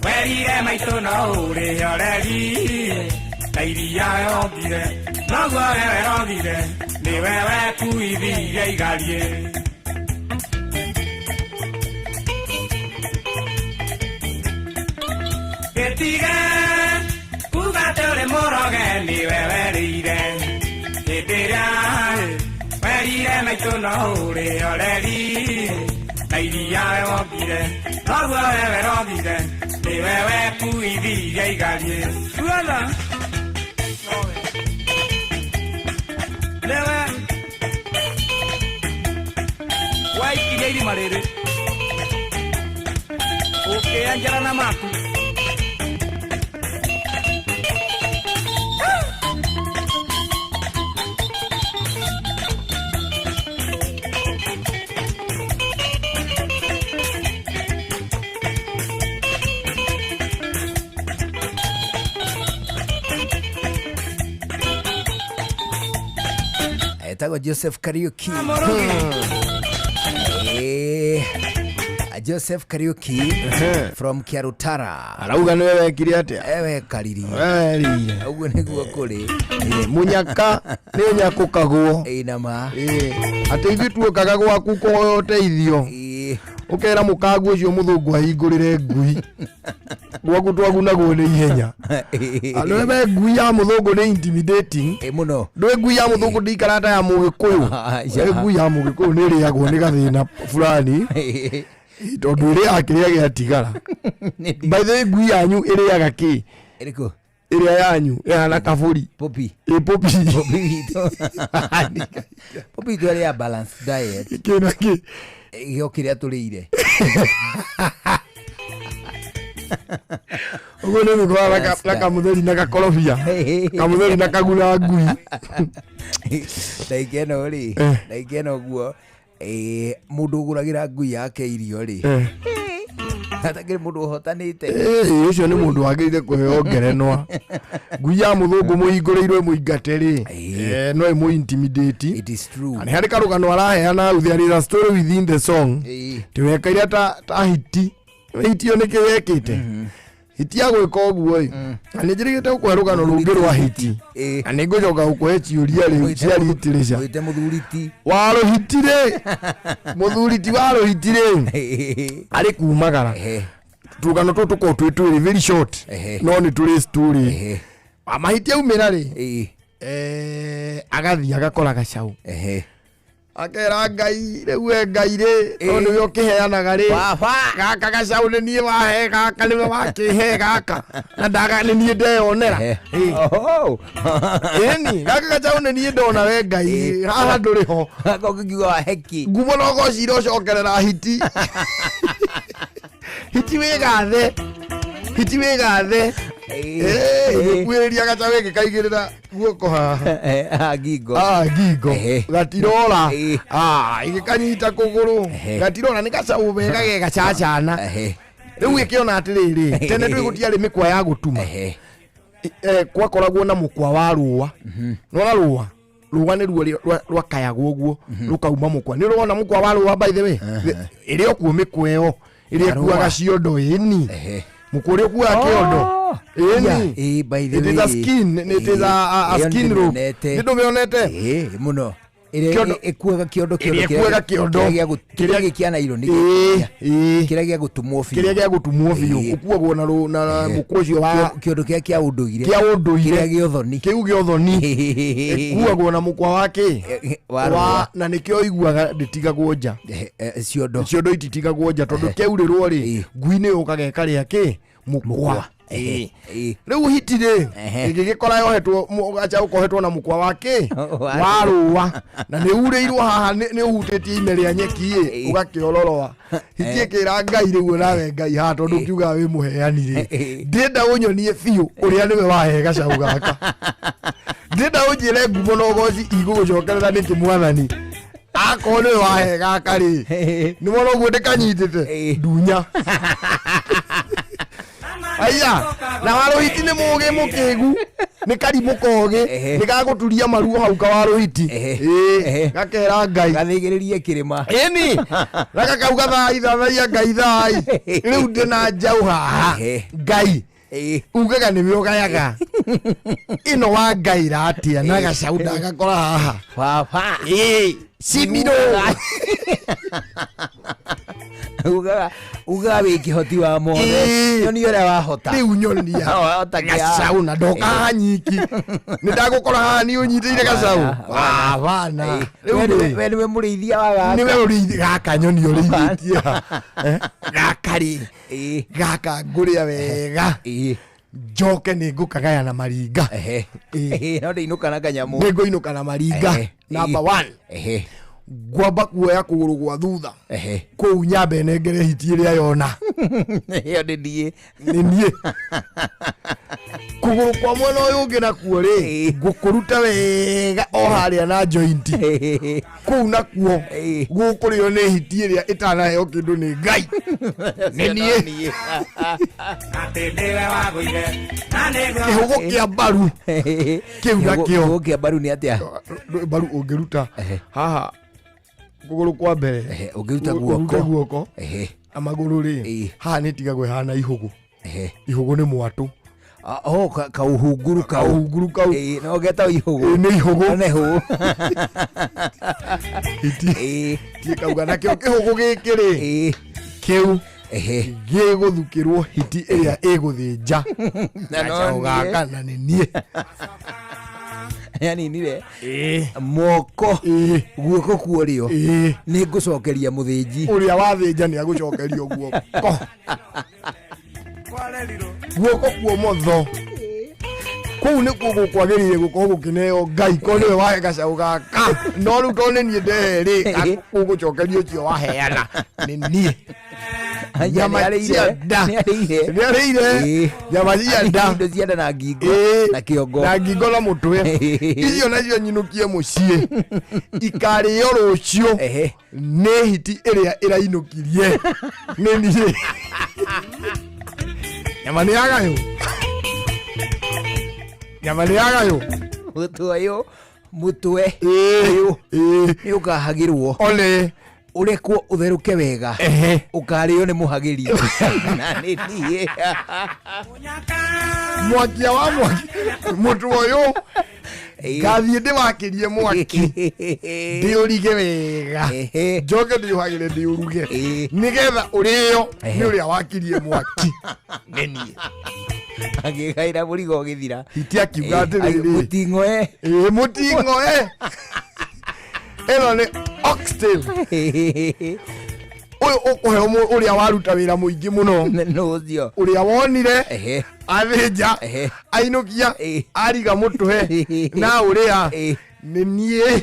Werire maito no ure oreri Tairia yogire Nogo ewe rogire Ni wewe kuiviria igarie Ketige Kugate ure moroge Ni wewe rire Keteria Werire maito no ure oreri Tairia yogire Nogo ewe rogire Ni wewe kuiviria igarie Suela Lewe Waikiriri marere Oke anjala na maku Tago Joseph Kariuki. Joseph Kariuki from Kiarutara. Arauga ni wewe kiriate. Ewe kariri. Ugo niguo kuri. Munyaka ni nyakukagwo. Nama. Ati ithuĩ kagagwa kuko teithio. Ukera mukagu ucio muthungu ahingurire ngui. Gwaku twagunagwo ni ihenya. Alwe ngui ya muthungu ni intimidating. Muno. Ndwe ngui ya muthungu ndikarata ya mugikuyu. Ngui ya mugikuyu ni riagwo ni gathina fulani. Tondu iri akiria giatigara. By the way ngui yanyu iriaga ki? Iriko. Iria yanyu yana kaburi. Popi. Popi. Popi tu ya balance diet. Kina ki? Yo kiria tulire. Ugo ni mukora la kamutheri na gakorofia. Kamutheri na kaguna ngui. Daigeno ri. Daigeno guo. Mundu guragira ngui yake irio ri. Hatakire mundu hotanite. Ucio ni mundu wagirire kuheo ngerenwa. Ngui ya muthungu muhinguriirwe muingate ri. No imu intimidate. It is true. Ani hari karugano araheana there is a story within the song. Tiwekaire ta hiti. Hitio ni kiwekite. Hiti ya gwika oguo ri. Ani njirigite ukwerugano rungi rwa hiti. Ani ngucoka ukwe ciuria ri ciari hitirisha. Wite muthuriti. Waro hitire. Muthuriti waro hitire. Ari kumagara. Tugano tutu ko twitwiri very short. No ni tuli story. Amahiti umira ri. Agathi agakora gacau. Akera ngai rewe ngai ri no ni yo kiheanaga ri gaka gacau ni nie wahe gaka ni wakihe gaka na ndaga ni nie ndeyonera eni gaka gacau ni nie ndona we ngai haha nduri ho gogiwa heki ngumo no gocira ucokerera hiti hiti we gathe hiti we gathe kwiriria gacau giki kaigirira guoko haha gingo gingo gatirora igikanyita kuguru gatirora ni gacau wega ge gacacana riu ikiona atiriri tene twi gutiari mikwa ya gutuma kwakoragwo na mukwa wa ruwa no na ruwa rugane rwakayagwo guo rukauma mukwa ni ruona mukwa wa rwa by the way iri okuo mikweo iri kuaga ciondo ini mukuri okuaga kiondo ini by the way it is a skin it is a skin rope ndio meonete muno ekuaga kiondo kiria gikiana iro ni kiria gia gutumwo biu ukuagwo na mukocio wa kiondo kia unduire kiria giothoni kiu giothoni ekuagwo na mukwa wake na nikio iguaga nditigagwo nja ciondo ititigagwo nja tondu keurirwo ri nguine ukageka riake mukwa riu hitire igigikora yohetwo acha ukohetwo na mukwa wake warua na ni ureirwo haha ni uhutitie ime ria nyeki ugakiororoa hitie kira ngai riu nawe ngai ha tondu kiuga wi muheani ri ndenda unyonie biu uria niwe wahe gacaũ gaka ndenda unjire ngumo no goci igugucokerera niki mwathani akone wahe gaka ri ni mono guo ndikanyitite dunya aya na waruhiti ni muge mukigu ni karimu koge ni gaguturia maruo hau ka waruhiti gakera ngai gathigiririe kirima ini raka kauga thaithaia ngai thai riu ndina njau haha ngai ugaga ni miogayaga ino wa ngai ratia na gacaũ ndagakora haha baba simiro uga we kihoti wa mothe nyoni ore wahota riu nyonia gacaũ na ndoka nyiki ni ndagukora haha ni unyitire gacaũ bana we niwe murithia wa gaka niwe urithi gaka nyoni uriithia gakari gaka nguria wega njoke ni ngukagaya na maringa no ndeinuka na kanyamu ni nguinuka na maringa number 1 gwamba kuoya kuguru gwa thutha kuu nyambe nengere hiti iria yona iyo ni nie kuguru kwa mwena uyu ungi nakuo ri ngukuruta wega o haria na joint kuu nakuo gukurio ni hiti iria itanaheo kindu ni ngai ni nie kihugo kia mbaru kiu nakio kia mbaru ni atia mbaru ungiruta haha kuguru kwa mbere ungiruta guoko amaguru ri haha ni tigagwe hana ihugu ihugu ni mwatu kauhunguru kau no geta ihugu ni ihugu nehu ti kauga nakio kihugu gikiri kiu giguthukirwo hiti iria iguthinja gacaũ gaka na ni nie yani nire moko guoko kuorio ni ngucokeria muthinji uria wathinja ni agucokerio guoko guoko kuo motho kuu ni kuo gukwagirire gukorwo gukineo ngai ko niwe wahe gacaũ gaka no riu to ni nie ndeheri gucokerio cio waheana ni nie nyama cia nda niarĩire nyama cia nda indo cia nda na ngingo na kĩongo na ngingo na mũtwe icio nacio nyinukie mũciĩ ikarĩo rũciũ nĩ hiti ĩrĩa ĩrainukirie nĩ niĩ nyama nĩ yagayũ nyama nĩ yagayũ mũtwe ũyũ nĩ ũkahagĩrwo ole urekwo utheruke wega ukarĩo nĩ mũhagĩri na nĩ niĩ mwakia wa mwaki mũtu ũyũ ngathiĩ ndĩwakĩrie mwaki ndĩũrige wega njoke ndĩũhagĩre ndĩũruge nĩgetha ũrĩo nĩ ũrĩa wakirie mwaki nĩ niĩ agĩgaĩra mũrigo ũgĩthira hiti akiuga atĩrĩrĩ mũting'oe mũting'oe ĩno nĩ oxtail uyu ukuhe uria waruta wira muingi muno nucio uria wonire athinja ainukia ariga mutuhe na uria ni nie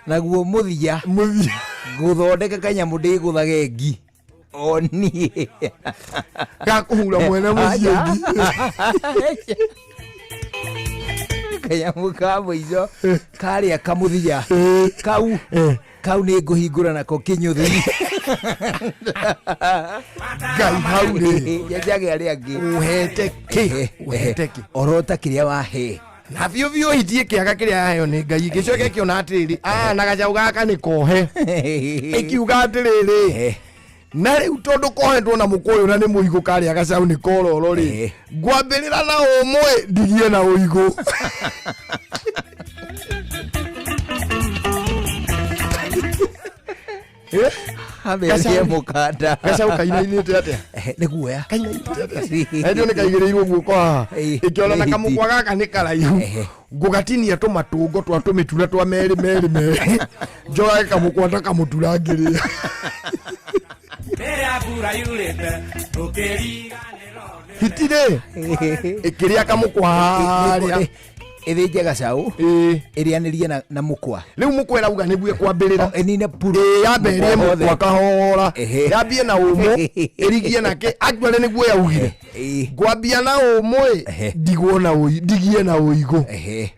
naguo muthia guthondeka kanyamu ndiguthage ngi oni gakuhura mwene muciengi kanyamu ka muico karia kamuthia kau nĩ ngũhingũra nako kĩnyũthĩ ngai hau rĩ njage arĩa angĩ ũhete kĩ orota kĩrĩa wahe na biũ hitie kĩaga kĩrĩa aheo nĩ Ngai gĩcoke kĩona atĩrĩrĩ na gacaũ gaka nĩ kohe ikiuga atĩrĩrĩ na rĩu tondũ kohetwo na mũkũyũ na nĩ mũigũ karĩa gacaũ nĩ kororo rĩ ngwambĩrĩra na ũmwe ndigie na ũigũ Haberi mukanda. Gacaũ kainainĩte atĩa? Nĩ guoya. Kainainĩte atĩa? Ndio nĩ kaigĩrĩirwo guoko haha. Ikiona na kamũkwa gaka nĩ karaihu. Ngũgatinia tũmatũngo twa tũmĩtura twa merĩ. Njoya kamũkwa ta kamũturangĩrĩra. Hitire. Ikĩrĩa kamũkwa harĩa. Ithĩnje gacaũ ĩrĩanĩrie na mũkwa rĩu mũkwa ĩrauga nĩguo kwambĩrĩra ĩnine puro yambĩrĩrie mũkwa kahora yambie na ũmũ ĩrigie nake actually nĩguo yaugire ngwambia na ũmũ ndigwo na ndigie na ũigũ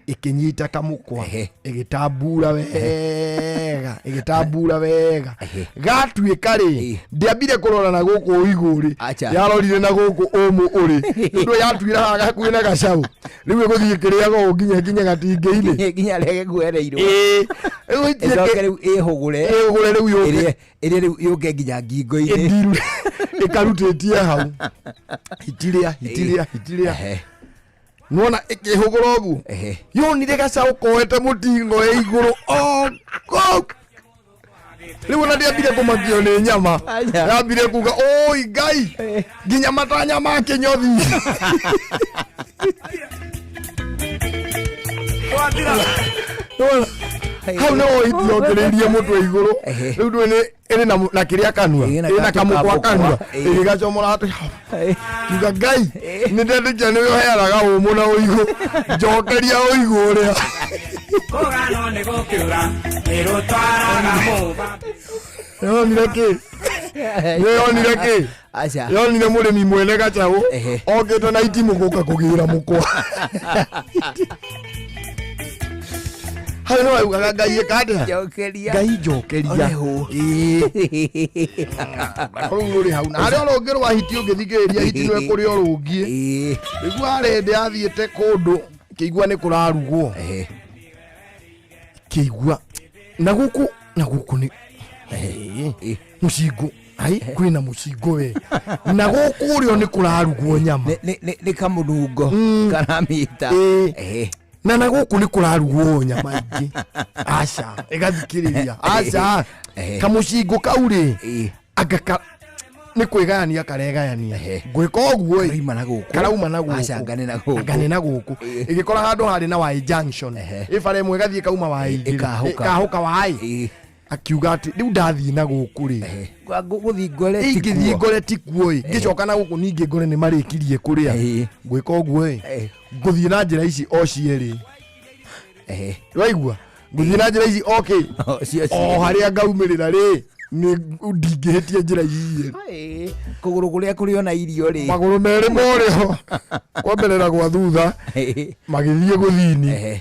ĩkĩnyita kamũkwa ĩgĩtambura wega gatuĩka rĩ ndĩambire kũrora na gũkũ ũigũ rĩ yarorire na gũkũ ũmũ ũrĩ nĩndũ yatuira haha hakuhĩ na gacaũ rĩu ĩgũthiĩ kĩrĩaga nginya gatinge-inĩ nginya rege guereirwo rĩu ĩhũgũre rĩu rĩu yũke nginya ngingo-inĩ ĩkarutĩtie hau hitiria nuona ĩkĩhũgũra ũguo yonire gacaũ kohete mũtingo ĩ igũrũ rĩu ona ndĩambire kũmakio nĩ nyama yambire kuga oi Ngai nginya matanya ma kĩnyothi hau nĩ woithiongereirie mũtwe igũrũ rĩu ndũĩ ĩrĩ na kĩrĩa kanua ĩrĩ na kamũkwa kanua ĩgĩgacomora atĩ kiuga Ngai nĩ ndetĩkia nĩwe ũheanaga ũmũ na ũigũ njokeria ũigũ ũrĩa yonire kĩ yonire mũrĩmi mwene gacaũ okĩte na itimũ gũka kũgĩra mũkwa hau nĩ waugaga Ngai ĩkandĩa Ngai njokeria rĩu ũrĩ hau na harĩa ũrũngĩ rwahiti ũngĩthikĩrĩria hiti nĩwe kũrĩa ũrũngiĩ rĩu arende athiĩte kũndũ kĩigua nĩ kũrarugwo kĩigua na gũkũ nĩ mũcingo kwĩna mũcingo we na gũkũ ũrĩo nĩ kũrarugwo nyama nĩ kamũnungo karamĩta na gũkũ nĩ kũrarugwo nyama ingĩ aca ĩgathikĩrĩria aca kamũcingo kau rĩ nĩ kwĩgayania karegayania ngwĩka ũguo karauma na gũkũ ngane na gũkũ ĩgĩkora handũ harĩ na Y junction ĩbara ĩmwe ĩgathiĩ kauma Y ĩkahũka Y akiuga atĩ rĩu ndathiĩ na gũkũ rĩ ingĩthiĩ ngore tikuo ngĩcoka na gũkũ ningĩ ngore nĩ marĩkirie kũrĩa ngwĩka ũguo ngũthiĩ na njĩra ici o cierĩ waigua ngũthiĩ na njĩra ici o harĩa ngaumĩrĩra rĩ ndingĩhĩtie njĩra ici kũgũrũ kũrĩa kũrĩo na irio rĩ magũrũ merĩ morĩho kwambĩrĩra gwa thutha magĩthiĩ gũthini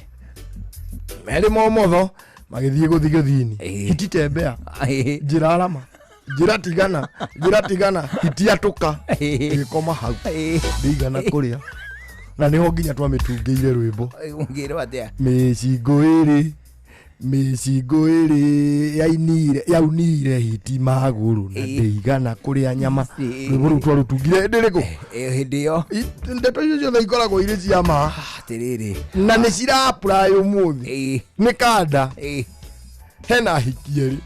merĩ momotho magĩthiĩ gũthini hititembea njĩra arama njĩra tigana hitiatũka ĩgĩkoma hau ndĩigana kũrĩa na nĩho nginya twamĩtungĩire rwĩmbo mĩcingo ĩrĩ yaunire hiti magũrũ na ndĩigana kũrĩa nyama rwĩmbo rũu twarũtungire hĩndĩ ĩrĩkũ hĩndĩ ĩyo ndeto icio ciothe ikoragwo irĩ cia ma na nĩ cira-apply ũmũthĩ nĩ kanda hena hiki erĩ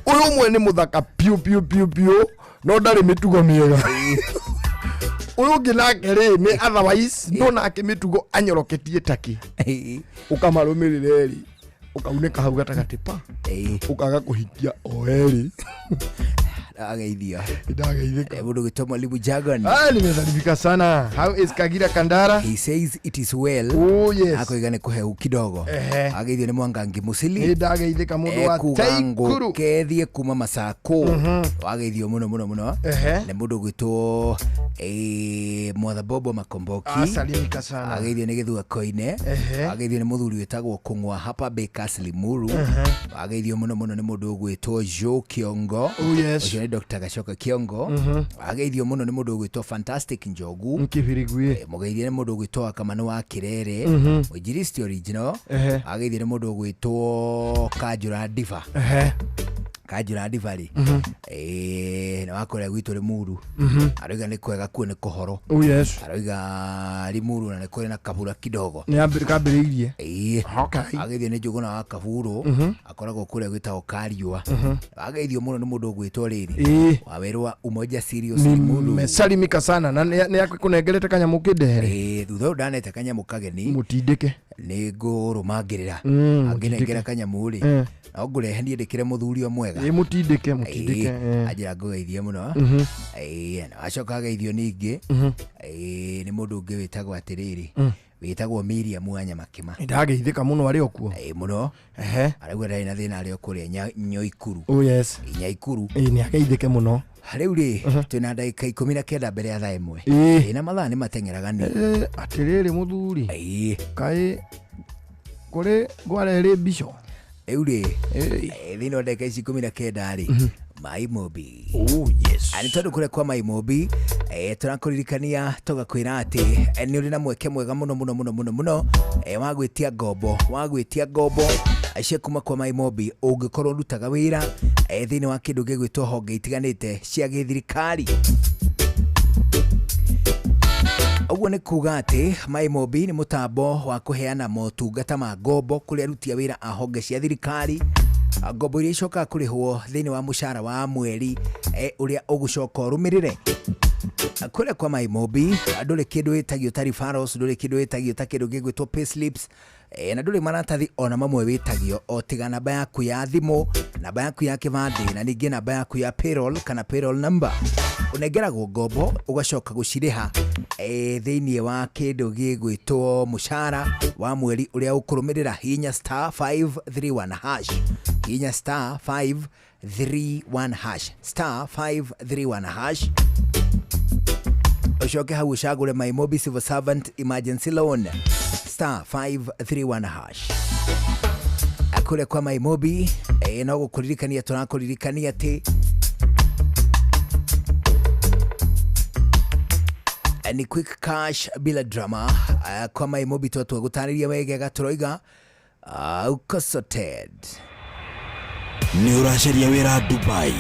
ũyũ ũmwe nĩ mũthaka piũ no ndarĩ mĩtugo mĩega ũyũ ũngĩ nake rĩ nĩ otherwise no nake mĩtugo anyoroketie takĩ ũkamarũmĩrĩra erĩ ũkaunĩka hau gatagatĩ pa ũkaga kũhikia o erĩ Ndageithia. Mundu gitwa Libu Jagan. Nimesalimika sana. How is Kagira Kandara? He says it is well. Oh yes. Akoigane kuheu kidogo. Ageithio ni Mwangangi Musili. Ndageithika mundu wa Taikuru. Kethie kuma Masako. Ageithio muno. Ni mundu gitwa Mwatha Bobo Makomboki. Salimika sana. Ageithio ni Githua Koine. Ageithio ni muthuri wetagwo Kungwa hapa Bakers Limuru. Ageithio muno ni mundu gwitwa Jo Kiongo. Oh yes. ni Dr. Gacoka Kiongo ageithio muno ni mundu gwitwo Fantastic Njogu Nkibirigwe mugeithio ni mundu gwitwo Kamanu wa Kirere Mujiristi original ageithio ni mundu gwitwo Kajura Diva Kajura Divari na wakore gwitwo ri muru aroiga ni kwega kuo ni kuhoro aroiga ri muru na ni kuri na kabura kidogo ni ambiririe ageithio ni Njuguna wa Kaburu akoragwo kure gwitwo Kariua ageithio muno ni mundu gwitwo riri wawerwa Umoja Serious muru mesalimika sana na ni akunegerete kanyamu kidehere thutha ndanete kanyamu kageni mutindike ni ngurumangirira anginengera kanyamu ri ogure henie ndikire muthuri omwega mutindike ajira ngogeithia muno na acoka ageithio ningi ni mundu ungi witagwo atiriri witagwo Miriam Wanyamakima ndageithika muno ari okuo muno arauga ndari na thina ari okuria Nyoikuru Nyaikuru ni ageithike muno riu ri twina ndagika 19 mbere ya thaa 1 na mathaa ni matengeraga ni atiriri muthuri kai kuri ngware bicho Eure thino ndeka 19 ri Maimobi ani tondu kure kwa Maimobi turakuririkania tugakwira ati ni uri na mweke mwega muno wagwitia ngombo aicia kuma kwa Maimobi ungikorwo rutaga wira thini wa kindu gigwitwo honge itiganite cia githirikari Oguo ni kuga ati Maimobi ni mutambo wa kuheana motungata ma ngombo kuri aruti a wira a honge cia thirikari ngombo iria icoka kurihwo thini wa mushara wa mweri uria ugucoka rumirire kure kwa Maimobi nduri kindu itagio ta referrals nduri kindu itagio ta kindu gigwitwo payslips na nduri maratathi ona mamwe witagio o tiga namba yaku ya thimu namba yaku ya kibandi na ningi namba yaku ya payroll kana payroll number unegeragwo ngombo ugacoka guciriha thini wa kindu gigwitwo mushara wa mweri uria ukurumirira hinya *531# hinya *531# *531# Oshoke hau ushagure Maimobi Civil Servant Emergency Loan *531#. Akure kwa Maimobi no gukuririkania turakuririkania ati ni quick cash bila drama kwa Maimobi twatwa gutariria wegega turoiga ukosoted ni uracaria wira Dubai,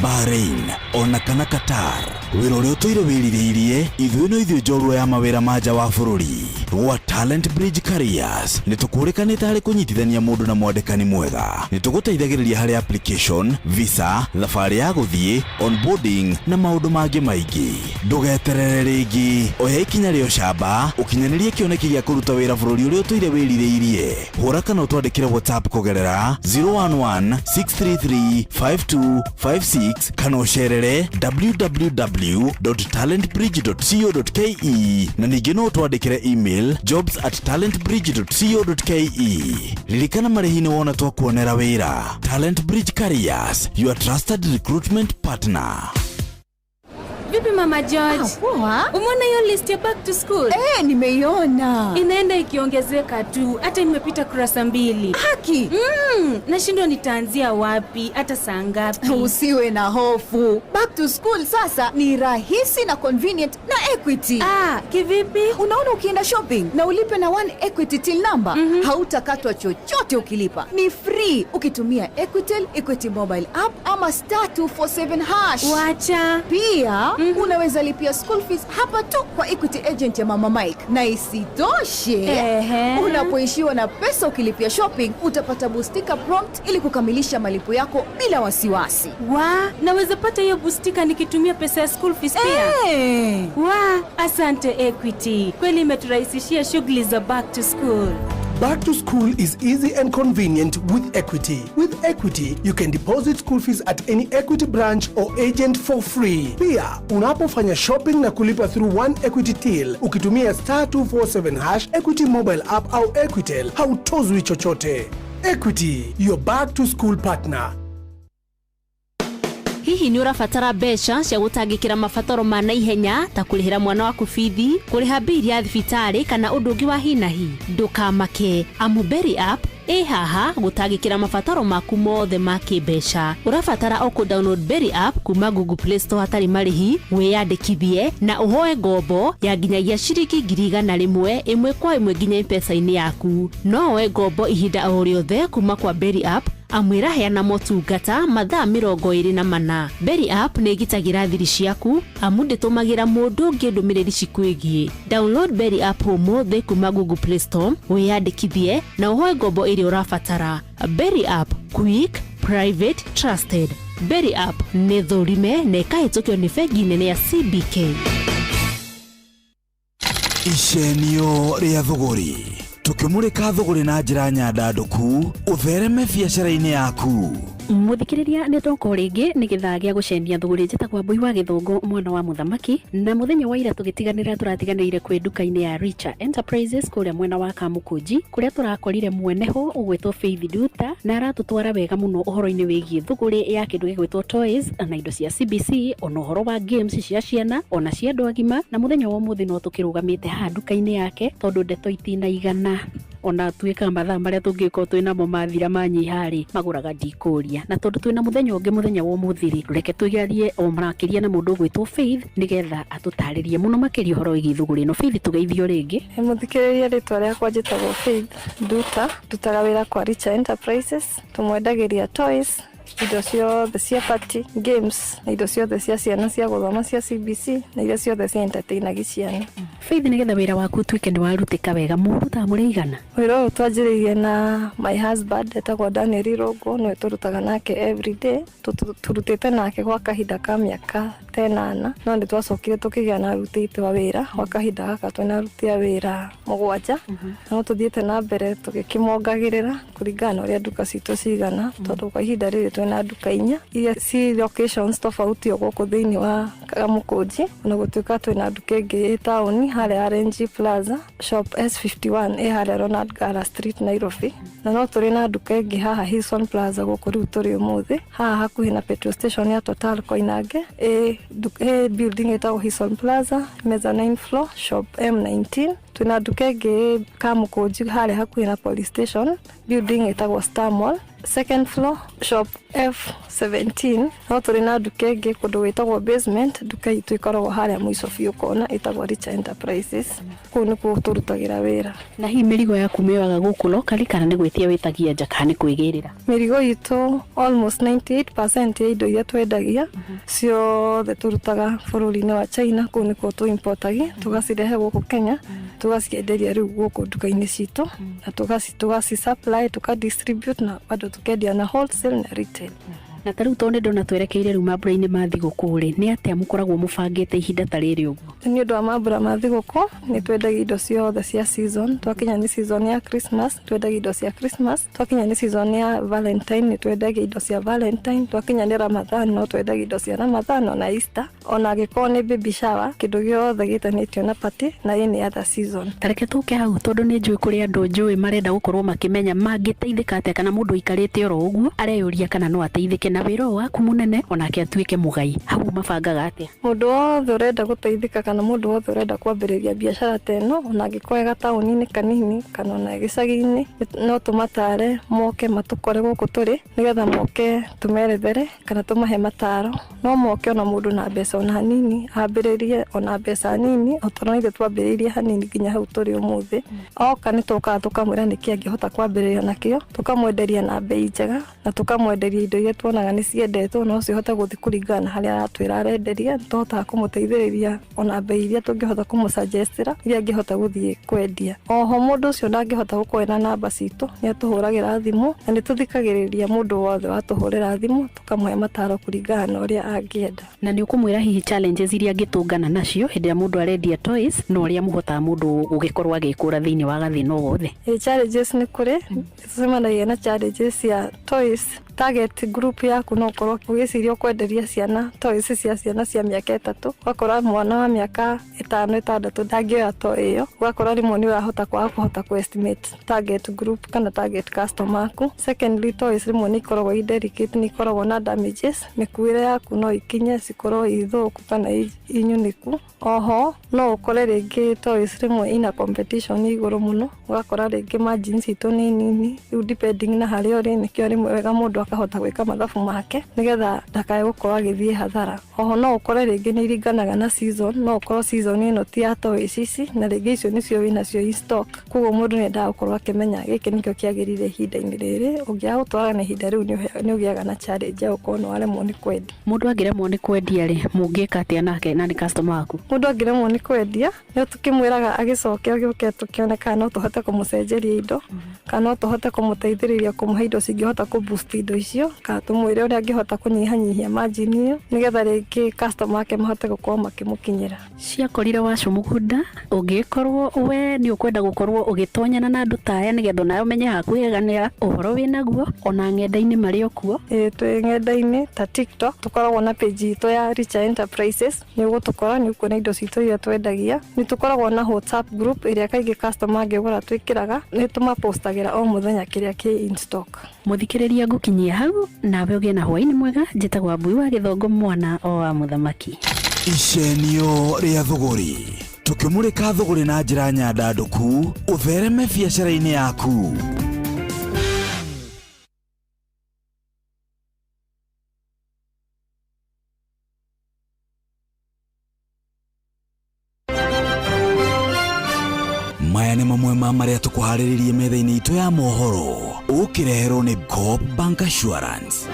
Bahrain ona kana Qatar. Wira uria utoire wiririirie ithuĩ no ithuĩ njorua ya mawĩra manja wa bũrũri wa Talent Bridge Careers nĩ tũkũrĩkanĩte harĩ kũnyitithania mũndũ na mwandĩkani mwega. Nĩ tũgũteithagĩrĩria harĩ application, visa, thabarĩ ya gũthiĩ, onboarding na maũndũ mangĩ maingĩ. Ndũgeterere rĩngĩ, oya ikinya rĩo camba ũkinyanĩrie kĩoneki gĩa kũruta wĩra bũrũri ũrĩa ũtoire wĩrirĩirie. Hũra kana ũtwandĩkĩre WhatsApp kũgerera 011-633-5256 kana ũcerere www.talentbridge.co.ke na ningĩ no ũtwandĩkĩre email jobs@talentbridge.co.ke. Ririkana marĩhi nĩ wona twakuonera wĩra. Talent Bridge Careers, your trusted recruitment partner. Vipi Mama George? Poa. Umeona hiyo list ya back to school? Nimeiona. Inaenda ikiongezeka tu, hata nimepita kurasa 2. Haki. Nashindwa nitaanzia wapi, hata saa ngapi? Usiwe na hofu. Back to school sasa ni rahisi na convenient na Equity. Kivipi? Unaona ukienda shopping na ulipe na 1 Equity till number, hautakatwa chochote ukilipa. Ni free ukitumia Equity mobile app ama *247#. Wacha. Pia unaweza lipia school fees hapa tu kwa Equity agent ya Mama Mike. Na isitoshe, unapoishiwa na pesa ukilipia shopping, utapata boostika prompt ili kukamilisha malipo yako bila wasiwasi. Naweza pata hiyo boostika nikitumia pesa ya school fees pia? Asante Equity. Kweli imeturahisishia shughuli za back to school. Back to school is easy and convenient with Equity. With Equity, you can deposit school fees at any Equity branch or agent for free. Pia, unapofanya shopping na kulipa through 1 Equity till, ukitumia *247# Equity mobile app au Equitel, hautozwi chochote. Equity, your back to school partner. Hihi ni urabatara mbeca cia gutangikira mabataro ma naihenya ta kurihira mwana waku bithi, kuriha bili ya thibitari kana undu ungi wa hinahi? Ndukamake, amu Berry app haha gutangikira mabataro maku mothe ma kimbeca. Urabatara o ku download Berry app kuma Google Play Store hatari marihi, wiyandikithie na uhoe ngombo ya nginyagia ciringi 100 imwe kwa imwe nginya M-Pesa-ini yaku. No oe ngombo ihinda o riothe kuma kwa Berry app, amwira heana motungata mathaa 24. Berry app nĩ gitagira thiri ciaku, amu ndĩtũmagira mũndũ ũngĩ ndũmĩrĩri cikwigie. Download Berry app ũmũthĩ kuma Google Play Store, wiyandikithie na uhoe ngombo ĩrĩa ũrabatara. Berry app, quick, private, trusted. Berry app nĩ thũrime na ĩkahĩtũkio nĩ bengi nene ya CBK. Icenio rĩa thũgũri, tukimurika thũgũri na njĩra nyandandũku, uthereme biacara-inĩ yaku. Muthikiriria ni toko ringi nigetha gia gucendia thuguri njitagwa Mbui wa Githongo mwana wa muthamaki, na muthenya wa ira tugitiganira turatiganire kwi duka-ini ya Richa Enterprises kuria mwena wa Kamukunji, kuria turakorire mweneho ugwetwo Faith Duta na aratutwara wega muno uhoro-ini wigie thuguri ya kindu gigwetwo toys na indo cia CBC, ona uhoro wa games cia ciana ona cia andu agima. Na muthenya wa muthi no tukirugamite ha duka-ini yake tondu ndeto itinaigana, ona tuika mathaa maria tungiko twinamo mathira manyihari maguraga ndikuria. Na tondu twina muthenya ungi muthenya wa umuthiri, reke tugiarie o marakiria na mundu gwitwo Faith nigetha atutaririe muno makiria uhoro wigi thuguri no. Faith, tugeithio ringi. Muthikiriria ritwa riakwa njitagwo Faith Duta, ndutaga wira kwa Richa Enterprises, tumwendagiria toys, indo ciothe cia party, games na indo ciothe cia ciana cia guthoma cia CBC na iria ciothe cia entertainagi ciana. Faith, nigetha wira waku tuike ni warutika wega, muruta muriigana? Wira uyu twanjiririe na my husband etagwo Daniel Irongo, no turutaga nake every day, turutite nake gwa kahinda ka miaka 10 no ndi twacokire tukigia na rutite wa wira gwa kahinda gaka twina rutia wira 7 no tuthiete na mbere tukikimongagirira kuringana uria duka citu cigana, tondu kwa ihinda riri twina duka 4 iria ci locations tofauti guku thiini wa Kamukunji, na gutuika twina duka ingi town haria RNG Plaza shop S51 haria Ronald Gara Street Nairobi, na no turi na duka ingi haha Hilson Plaza guku riu turi umuthi haha hakuhi na petrol station ya Total Koinange building etagwo Hilson Plaza meza 9 floor shop M19. Twina duka ingi Kamukunji haria hakuhi na police station building etagwo Star Mall second floor shop F17. no turi na duka ingi kundu witagwo basement, duka itu ikoragwo haria mwico biu kona itagwo Richa Enterprises, kuu niku turutagira wira. Na hii mirigo yaku miwaga guku lokali kana ni gwitia witagia nja kana ni kwigirira? Mirigo itu almost 98% ya indo iria twendagia ciothe turutaga bururi-ini wa China, kuu niku tu importagi tugacirehe guku Kenya tugacienderia riu guku duka-ini citu na tugaci supply tukadistribute na bado tukendia na wholesale na retail. Na tariu tonde ndona twerekeire riu mambura-ini ma thiguku ri, ni atia mukoragwo mubangite ihinda ta riri uguo? Ni undu wa mambura ma thiguku ni twendagia indo ciothe cia season. Twakinya ni season ya Christmas twendagia indo cia Christmas, twakinya ni season ya Valentine ni twendagia indo cia Valentine, twakinya ni Ramadhan no twendagia indo cia Ramadhan na Easter, ona giko ni baby shower, kindu giothe gitanitio na party na ini other season. Tareke tuke hau tondu ni njui kuri andu njui marenda gukorwo makimenya mangiteithika atia kana mundu ikarite oro uguo areyuria kana no ateithike na wira waku munene onake atuike mugai. Hau mabangaga atia? Mundu wothe urenda guteithika kana mundu wothe urenda kwambiriria biashara teno ona gikwega tauni-ini kanini kana ona gicagi-ini, no tumatare moke matukore guku turi nigetha moke tumerethere kana tumahe mataro. No moke ona mundu na mbeca ona hanini ambiririe ona mbeca nini otorwo ithe twambiririe hanini nginya hau turi umuthi, oka ni tuka tukamwira niki angihota kwambiriria nakio, tukamwenderia na bei njega na tukamwenderia indo iria tuonaga ni ciendetwo no cihota guthi kuringana haria aratwira arenderia, tuhota kumuteithiriria ona bei iria tungihota kumusuggestira iria angihota guthii kwendia. Oho mundu ucio ndangihota gukwena namba citu ni atuhuragira thimu na ni tuthikagiriria mundu wothe watuhurira thimu tukamwe mataro kuringana na uria angienda. Na ni ukumwira hihi challenges iria angitungana nacio hindi ya mundu arendia toys no uria muhota mundu gugikorwa agikura thiini wa gathina wothe? Challenges ni kuri tucemanagia na challenges ya toys target group yaku no korwo ugiciria kwenderia ciana toys cia ciana cia miaka 3 wakora mwana wa miaka 5-6 ndangioya toy iyo wakora rimwe ni urahota kuhota ku estimate target group kana target customer aku. Secondly, toys rimwe ni koragwo i delicate, ni koragwo na damages, mikuire yaku no ikinye cikorwo ithuku kana inyuniku. Oho no ukore ringi toys rimwe ina competition iguru muno, wakora ringi margins itu ni nini, depending na hari uri nikio rimwe wega mundu akahota gwika mathabu make nigetha ndakae gukorwo agithie hathara. Oho no ukore ringi ni iringanaga na season, no ukorwo season ino ti ya toys ici na ringi icio nicio wina cio in stock, koguo mundu ni nda gukorwo akimenya giki nikio kiagirire ihinda-ini riri. Ungia gutwara na ihinda riu ni ugiaga na challenge ya ukorwo no aremwo ni kwendia. Mundu angiremwo ni kwendia ri mungika atia nake na ni customer aku? Mundu angiremwo ni kwendia ni tukimwiraga agicoke agiuke tukioneka no tuhote kumucenjeria indo kana no tuhote kumuteithiriria kumuhe indo cingihota ku boost indo icio, kana tumwire uria angihota kunyihanyihia margin iyo nigetha ringi customer ake mahote gukorwo makimukinyira. Ciakorire wacu mugunda ungikorwo we ni ukwenda gukorwo ugitonyana na andu taya nigetha nayo menye hakuheganira uhoro winaguo ona ng'enda-ini mari okuo. Twi ng'enda-ini ta TikTok tukoragwo na page itu ya Richa Enterprises, ni ugutukora ni ukuona indo citu iria twendagia. Ni tukoragwo na WhatsApp group iria kaingi customer angigura twikiraga ni tumapostagira o muthenya kiria ki in stock. Muthikiriria ngukinyia hau nawe ugie na hwaini mwega. Njitagwo Mbui wa Githongo mwana o wa muthamaki. Icenio ria thogori tukimurika thogori na njira nyandanduku uthereme biacara-ini yaku. Maya nĩ mamwe ma marĩa tũkũharĩrĩirie metha-inĩ itũ ya mohoro ũkĩreherwo nĩ Coop Bank Assurance.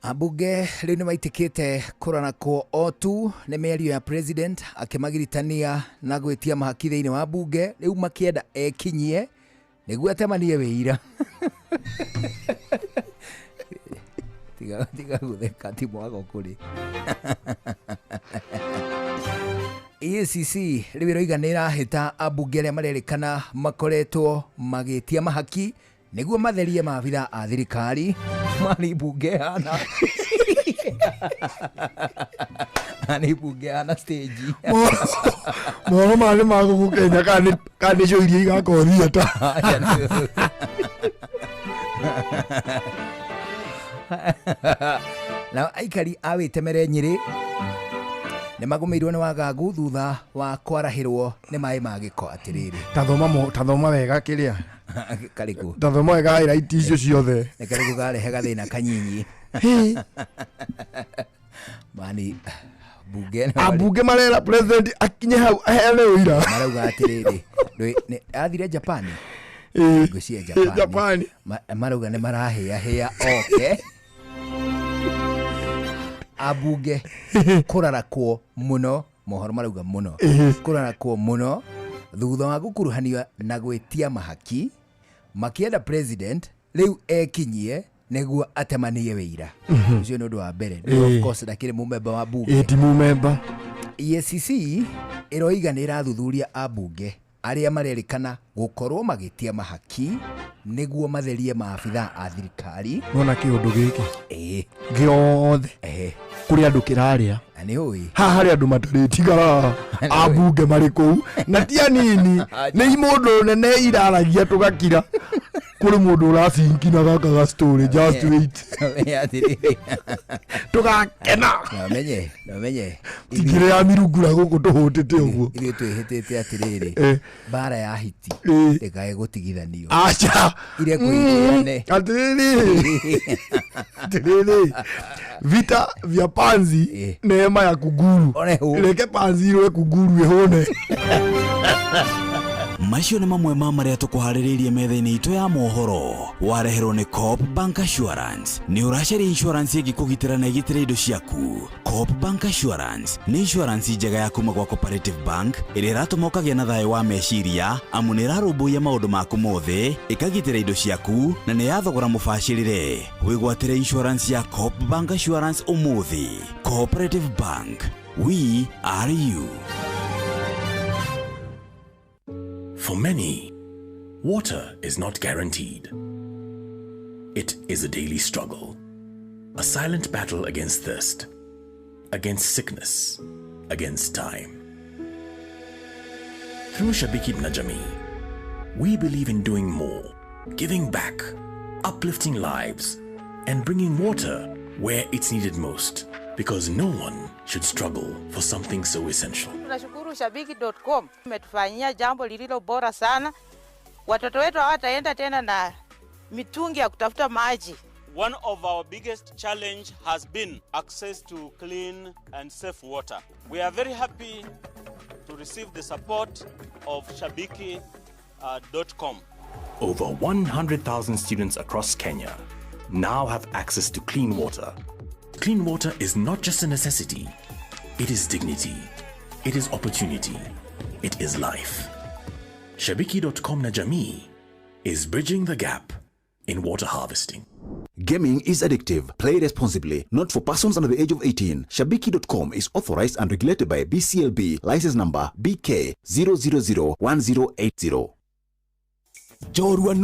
Ambunge riu ni maitikite kurana ko otu ni mĩario ya president akimagiritania na gwitia mahaki thiini wa bunge riu makienda ekinyie niguo atemanie wĩira. tiga gutheka ti mwago kuri. EACC riu iroiganira hita ambunge aria marerikana makoretwo magitia mahaki niguo matherie maabitha a thirikari. Mani bunge hana ani bunge hana stage moro mali mago Kenya kani jo iria igakothia ta na aikari a Witemere Nyeri ni magumirwo ni wagagu thutha wa kwarahirwo ni mai ma giko atiriri. Tathoma wega kiria kariku tathoma wega ira icio ciothe ni kariku garehe gathina kanyinyi mani bunge marera president akinye hau aheane uira marauga atiriri ni athire Japan gucia Japan marauga ni marahea okay abunge kurarakwo muno mohoro marauga muno kurarakwo muno thutha wa gukuruhanio na gwitia mahaki makienda president riu ekinyie niguo atemanie wĩira ucio ni undu wa mbere. Of course ndakire mumemba wa bunge ti mumemba. EACC iroiganira thuthuria abunge aria marerikana gukorwo magitia mahaki niguo matherie maabitha a thirikari. Nona kiundu giki giothe kuri andu kiraria ani ui ha hari andu mataritigara abunge mari kou na ti anini ni mundu nene iraragia tugakira kuri mundu uracinki na gaka ga story just wait tugakena na menye tigire ya mirungura guku tuhutite uguo ithuĩ twĩhĩtĩte atiriri bara ya hiti ndĩkae gũtigithanio acha ire kuiane atiriri vita vya panzi neema ya kuguru leke panzi iwe kuguru ihone. macio nĩ mamwe ma marĩa tũkũharĩrĩirie metha-inĩ itũ ya mohoro. Wareherwo nĩ Coop Bank Assurance. Nĩ ũracaria insurance ĩngĩkũgitĩra na ĩgitĩre indo ciaku. Coop Bank Assurance nĩ insurance njega ya kuma gwa Cooperative Bank ĩrĩa ĩratũma ũkagĩa na thayũ wa meciria amu nĩ ĩrarũmbũiya maũndũ maku mothe, ĩkagitĩra indo ciaku na nĩ ya thogora mũbacĩrĩre. Wĩgwatĩre insurance ya Coop Bank Assurance ũmũthĩ. Cooperative Bank, we are you. For many, water is not guaranteed. It is a daily struggle, a silent battle against thirst, against sickness, against time. Through Shabiki na Jamii, we believe in doing more, giving back, uplifting lives, and bringing water where it's needed most, because no one should struggle for something so essential. Tunashukuru Shabiki.com umetufanyia jambo lililo bora sana. Watoto wetu hawataenda tena na mitungi ya kutafuta maji. One of our biggest challenge has been access to clean and safe water. We are very happy to receive the support of Shabiki.com. Over 100,000 students across Kenya now have access to clean water. Clean water is not just a necessity, it is dignity, it is opportunity, it is life. Shabiki.com na Jamii is bridging the gap in water harvesting. Gaming is addictive. Play responsibly. Not for persons under the age of 18. Shabiki.com is authorized and regulated by BCLB, license number BK 0001080. Jorua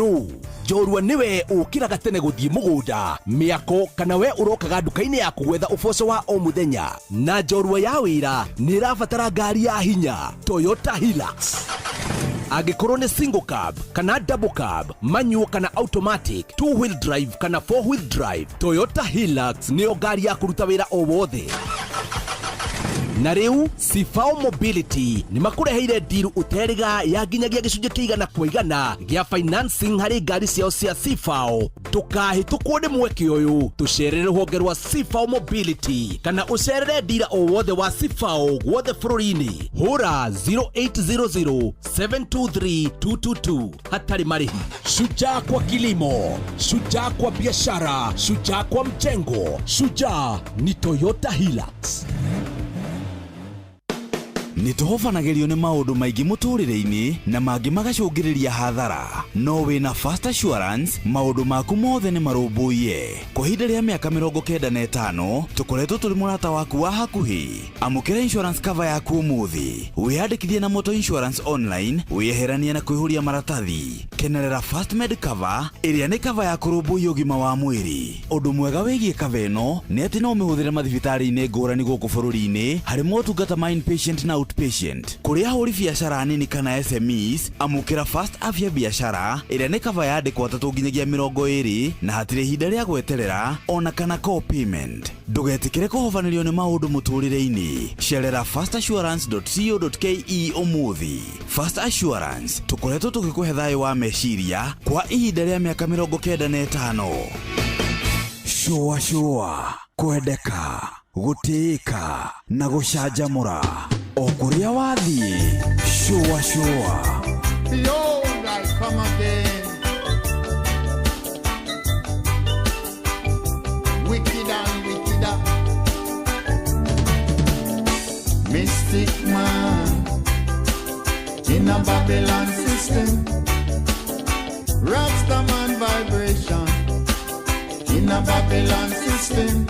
niwe ukiraga tene guthie mugunda miako kana we urokaga nduka-ini yaku gwetha uboco wa o muthenya na jorua ya wira ni rabatara ngari ya hinya Toyota Hilux. Angĩkorwo nĩ single cab kana double cab, manual kana automatic, 2-wheel drive kana 4-wheel drive, Toyota Hilux nĩyo ngari ya kũruta wĩra o wothe. Na rĩu Sifao Mobility nĩ makũreheire deal ũteriga ya nginyagia gĩcunjĩ kĩigana kwa igana gĩa financing harĩ ngari ciao cia Sifao. Ndũkahĩtũkwo nĩ mweke ũyũ, tũcerere rũhonge rwa Sifao Mobility kana ũcerere dealer o wothe wa Sifao gwothe bũrũri-inĩ. Hũra 0800-723-222 hatarĩ marĩhi. Shujaa kwa kilimo, shujaa kwa biashara, shujaa kwa mjengo, shujaa ni Toyota Hilux. Nĩtũhobanagĩrio nĩ maũndũ maingĩ mũtũrĩre-inĩ na mangĩ magacũngĩrĩria hathara, no wĩna Fast Assurance maũndũ maku mothe nĩ marũmbũiye. Kwa ihinda rĩa mĩaka 95 tũkoretwo tũrĩ mũrata waku wa hakuhĩ. Amũkĩra insurance cover yaku ũmũthĩ, wĩyandĩkithie na Moto Insurance Online, wĩyeheranie na kwĩhũria maratathi. Kenerera Fast Med Cover ĩrĩa nĩ cover ya kũrũmbũiya ũgima wa mwĩrĩ. Ũndũ mwega wĩgiĩ cover ĩno nĩ atĩ no ũmĩhũthĩre mathibitarĩ-inĩ ngũrani gũkũ bũrũri-inĩ harĩ motungata ma inpatient na outpatient. Kũrĩ ahũri biacara nini kana SMEs, amũkĩra Fast Afya Biashara ĩrĩa nĩ cover yandĩkwo 3 nginyagia 20 na hatirĩ ihinda rĩa gweterera ona kana co-payment. Ndũgetĩkĩre kũhobanĩrio nĩ maũndũ mũtũrĩre-inĩ. Cerera fastassurance.co.ke ũmũthĩ. Fast Assurance tũkoretwo tũgĩkũhe thayũ wa meciria kwa ihinda rĩa mĩaka 95. Shua kwendeka, gũtĩĩka na gũcanjamũra o kũrĩa wathiĩ. Shua Behold, I come again, wicked and wickeder, mystic man in a Babylon system, Rastaman vibration in a Babylon system,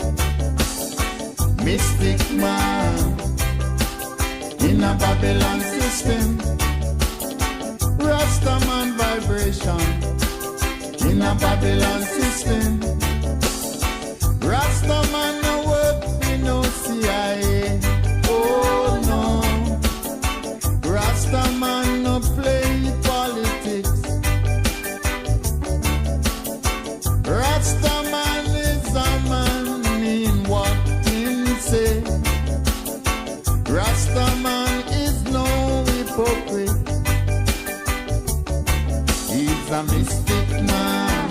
mystic man in a Babylon system, Rastaman vibration in a Babylon system. Rastaman no work for no CIA. Oh no, Rastaman no play politics. Rastaman is a man, mean what he say. Rastaman is no hypocrite. He's a mystic man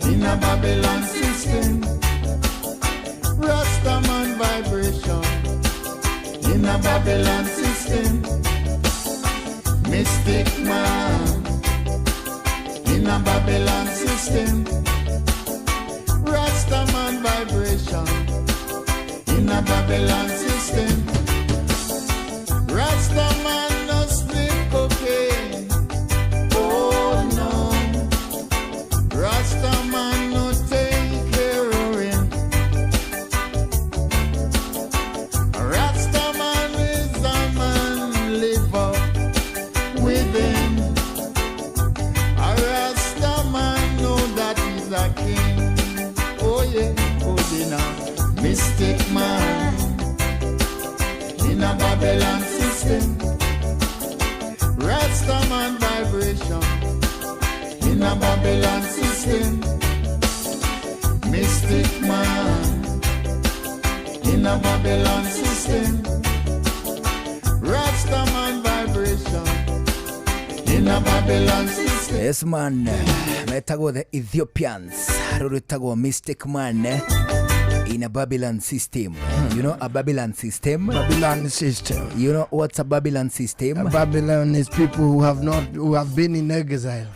in a Babylon system. Rastaman vibration in a Babylon system. Mystic man in a Babylon system. Rastaman vibration in a Babylon system. Rastaman no sleep cocaine. Oh no. Rastaman no take heroin. Rastaman is a man live up within. A Rastaman know that he's a king. Oh yeah, Odina. Mystic man in a Babylon system. Rastaman vibration in a Babylon system. Mystic man in a Babylon system. Rastaman vibration in a Babylon system. Yes man, metagwo the Ethiopians. Rurutagwo Mystic man in a Babylon system. You know a Babylon system? Babylon system. You know what's a Babylon system? A Babylon is people who have been in exile.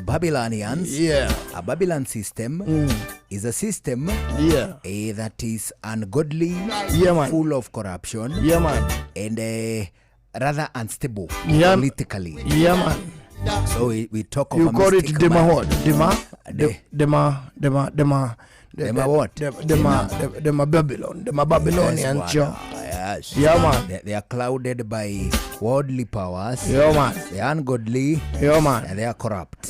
Babylonians. Yeah. A Babylon system is a system that is ungodly, full of corruption, and rather unstable politically. Yeah, man. So we talk of you a call it Dema what? Dema what? Dema Babylon. Dema Babylonian. Yes. Yeah, man. They are clouded by worldly powers. Yeah, man. They are ungodly. Yeah, man. And they are corrupt.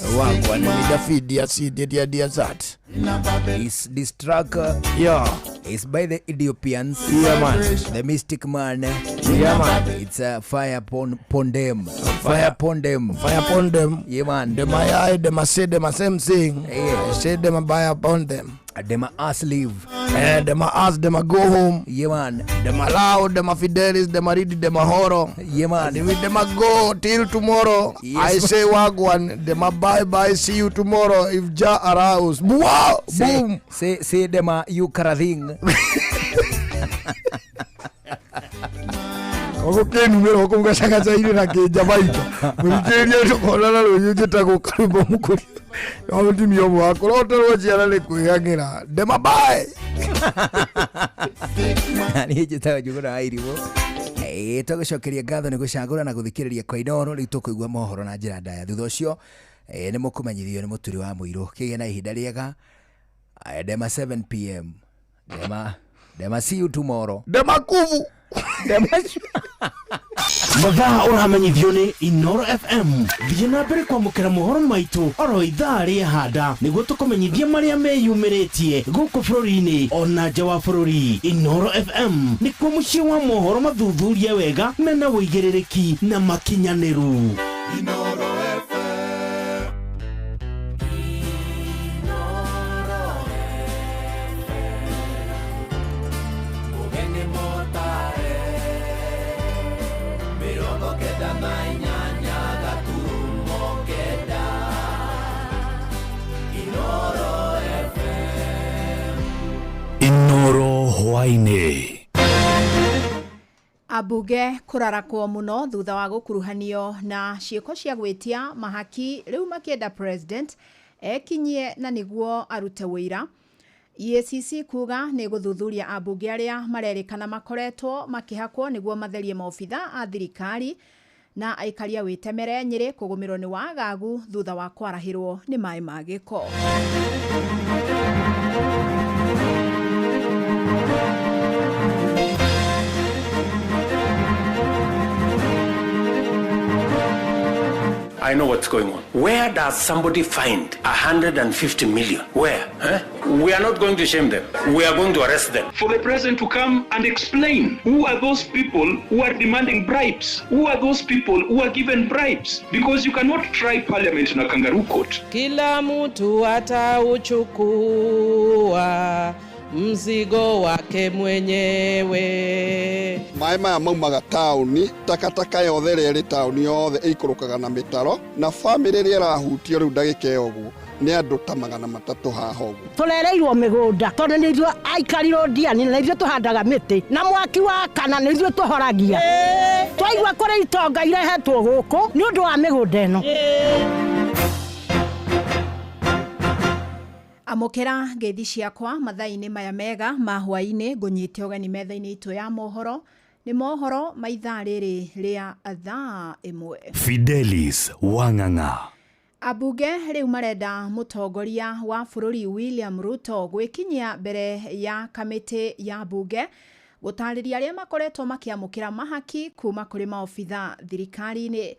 This track is by the Ethiopians. Yeah, man. The Mystic man. Yeah, man. It's a fire upon them. Fire upon them. Fire upon them. Yeah, man. Them I say them same thing. Yeah. Say them buy upon them. Them ask leave. Them ask them go home. Yeah, man. Them allow them fidelis. Them read them horror. Yeah, man. Them go till tomorrow. Yes, I say wagwan. Them bye. See you tomorrow. If Jah arouse. Wow. Boom. Say them you karathing. Okay, numero konga shaka zaidi na kejabaika. Mwijeria chokolala loyuje takukalimba mukuri. Yamuti miyomo wako lote lojiana le kuyangira. Dema bye. Ni jitawa jugura airiwo. Tugucokeria ngatho ni gucagura na guthikiriria kwa Inooro riu tukuigua mohoro na njira ndaya thutha ucio ni mukumenyithio ni muturi wa muiru kigia na ihinda riega Dema 7 p.m. Dema see you tomorrow. Dema kuvu. Mathaa uramenyithio ni Inooro FM. Thiĩ na mbere kwamũkĩra mohoro maitũ oro ithaa rĩa handa nĩguo tũkũmenyithia marĩa meyumĩrĩtie gũkũ bũrũri-inĩ ona nja wa bũrũri. Inooro FM nĩkuo mũciĩ wa mohoro mathuthurie wega mena wũigĩrĩrĩki na makinyanĩru. Inooro FM. Inooro hwainĩ. Ambunge kurarakwo muno thutha wa gukuruhanio na ciiko cia gwitia mahaki riu makienda president ekinyie na niguo arute wira. EACC kuga ni guthuthuria ambunge aria marerikana makoretwo makihakwo niguo matherie maobitha a thirikari na aikaria witemere Nyeri kugumirwo ni wagagu thutha wa kwarahirwo ni mai magiko. I know what's going on. Where does somebody find 150 million? Where? We are not going to shame them. We are going to arrest them. For the president to come and explain who are those people who are demanding bribes? Who are those people who are given bribes? Because you cannot try parliament in a kangaroo court. Kila mtu atauchukua mzigo wake mwenyewe. Mai maya maumaga tauni, takataka yothe rĩrĩ tauni yothe ĩikũrũkaga na mĩtaro na famĩlĩ ĩrĩa ĩrahutio rĩu ndagĩka ũguo nĩ andũ ta 300 haha ũguo. Tũrereirwo mĩgũnda tondũ nĩ ithuĩ aikari rũndiani na ithuĩ tũhandaga mĩtĩ na mwaki wa kana nĩ ithuĩ tũhoragia. ndiraigua kũrĩ itonga irehetwo gũkũ nĩ ũndũ wa mĩgũnda ĩno. Amukira ngeithi ciakwa mathaa-inĩ maya mega ma hwainĩ ngũnyite ũgeni metha-inĩ itũ ya mohoro nĩ mohoro ma ithaa rĩrĩ rĩa thaa ĩmwe. Fidelis Wang'ang'a. Abunge rĩu marenda mũtongoria wa bũrũri William Ruto gwĩkinyia mbere ya kamĩtĩ ya bunge gũtarĩria arĩa makoretwo makĩamũkĩra mahaki kuma kũrĩ maobitha thirikari-inĩ.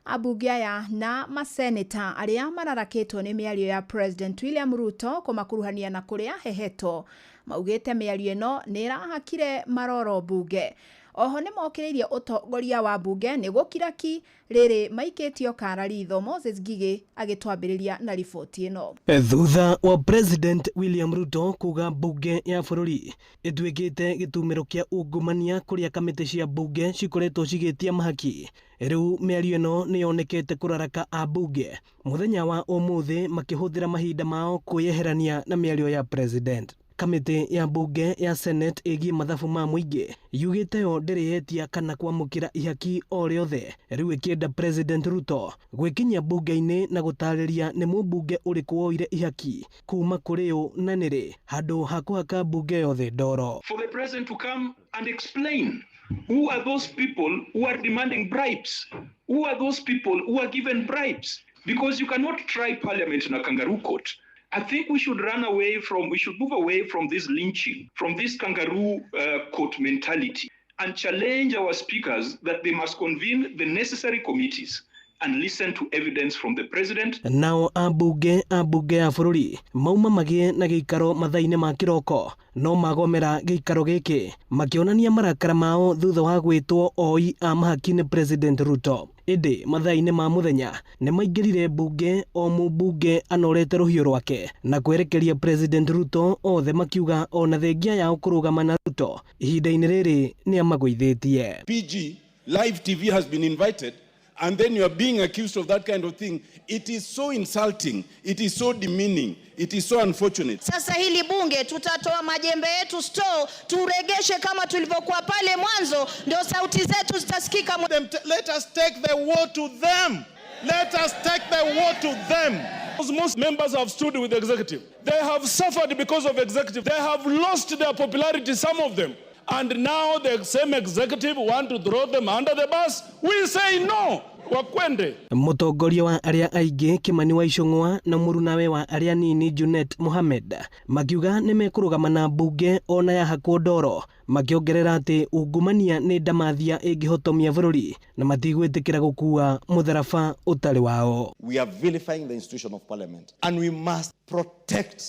Abunge aya na maseneta arĩa mararakĩtwo nĩ mĩario ya President William Ruto kũmakuruhania na kũrĩa heheto maugĩte mĩario ĩno nĩ ĩrahakire maroro bunge. Oho nĩ mokĩrĩirie ũtongoria wa bunge nĩ gũkiraki rĩrĩ maikĩtio kararitho. Moses Ngigĩ agĩtwambĩrĩria na riboti ĩno. Thutha wa President William Ruto kuga bunge ya bũrũri ĩtuĩkĩte gĩtumĩro kĩa ungumania kũrĩa kamĩtĩ cia bunge cikoretwo cigĩtia mahaki, rĩu mĩario ĩno nĩ yonekete kũraraka abunge mũthenya wa ũmũthĩ makĩhũthĩra mahinda mao kwĩyeherania na mĩario ya President. Kamĩtĩ ya bunge ya Senate ĩgiĩ mathabu ma mũingĩ yugĩte yo ndĩrĩhetia kana kwamũkĩra ihaki o rĩothe, rĩu ĩkĩenda President Ruto gwĩkinyia bunge-inĩ na gũtarĩria nĩ mũmbunge ũrĩkũ woire ihaki kuma kũrĩ ũ na nĩrĩ handũ ha kũhaka bunge yothe ndoro. For the president to come and explain who are those people who are demanding bribes, who are those people who are given bribes, because you cannot try parliament in a kangaroo court. I think we should move away from this lynching, from this kangaroo court mentality, and challenge our speakers that they must convene the necessary committees and listen to evidence from the president. Nao abunge ya bũrũri mauma magĩe na gĩikaro mathaa-inĩ ma kĩroko no magomera gĩikaro gĩkĩ makĩonania marakara mao thutha wa gwĩtwo oi a mahaki nĩ President Ruto. Ĩndĩ mathaa-inĩ ma mũthenya nĩ maingĩrire bunge o mũmbunge anorete rũhiũ rwake na kwerekeria President Ruto othe makiuga ona thengia yao kũrũgama na Ruto ihinda-inĩ rĩrĩ nĩ amagũithĩtie. PG Live TV has been invited and then you are being accused of that kind of thing. It is so insulting, it is so demeaning, it is so unfortunate. Sasa hili bunge tutatoa majembe yetu store, turegeshe kama tulivyokuwa pale mwanzo, ndio sauti zetu zitasikika. Let us take the war to them. Let us take the war to them. Most members have stood with the executive. They have suffered because of executive. They have lost their popularity, some of them. And now the same executive want to throw them under the bus. We say no. Wakwende. Mũtongoria wa arĩa aingĩ Kimani wa Icũng'wa na mũrunawe wa arĩa nini Junet Mohamed makiuga nĩ mekũrũgama na bunge ona yahakwo ndoro, makiongerera atĩ ungumania nĩ ndamathia ĩngĩhotomia bũrũri na matigwĩtĩkĩra gũkua mũtharaba ũtarĩ wao. We are vilifying the institution of parliament and we must protect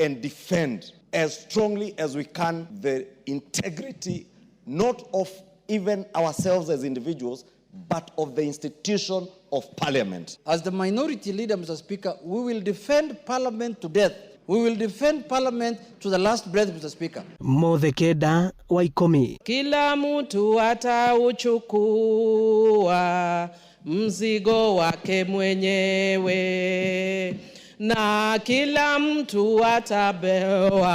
and defend as strongly as we can the integrity not of even ourselves as individuals but of the institution of parliament. As the minority leader, Mr. Speaker, we will defend parliament to death. We will defend parliament to the last breath, Mr. Speaker. Mothe Kenda wa Ikũmi. Kila mtu atauchukua mzigo wake mwenyewe na kila mtu atabewa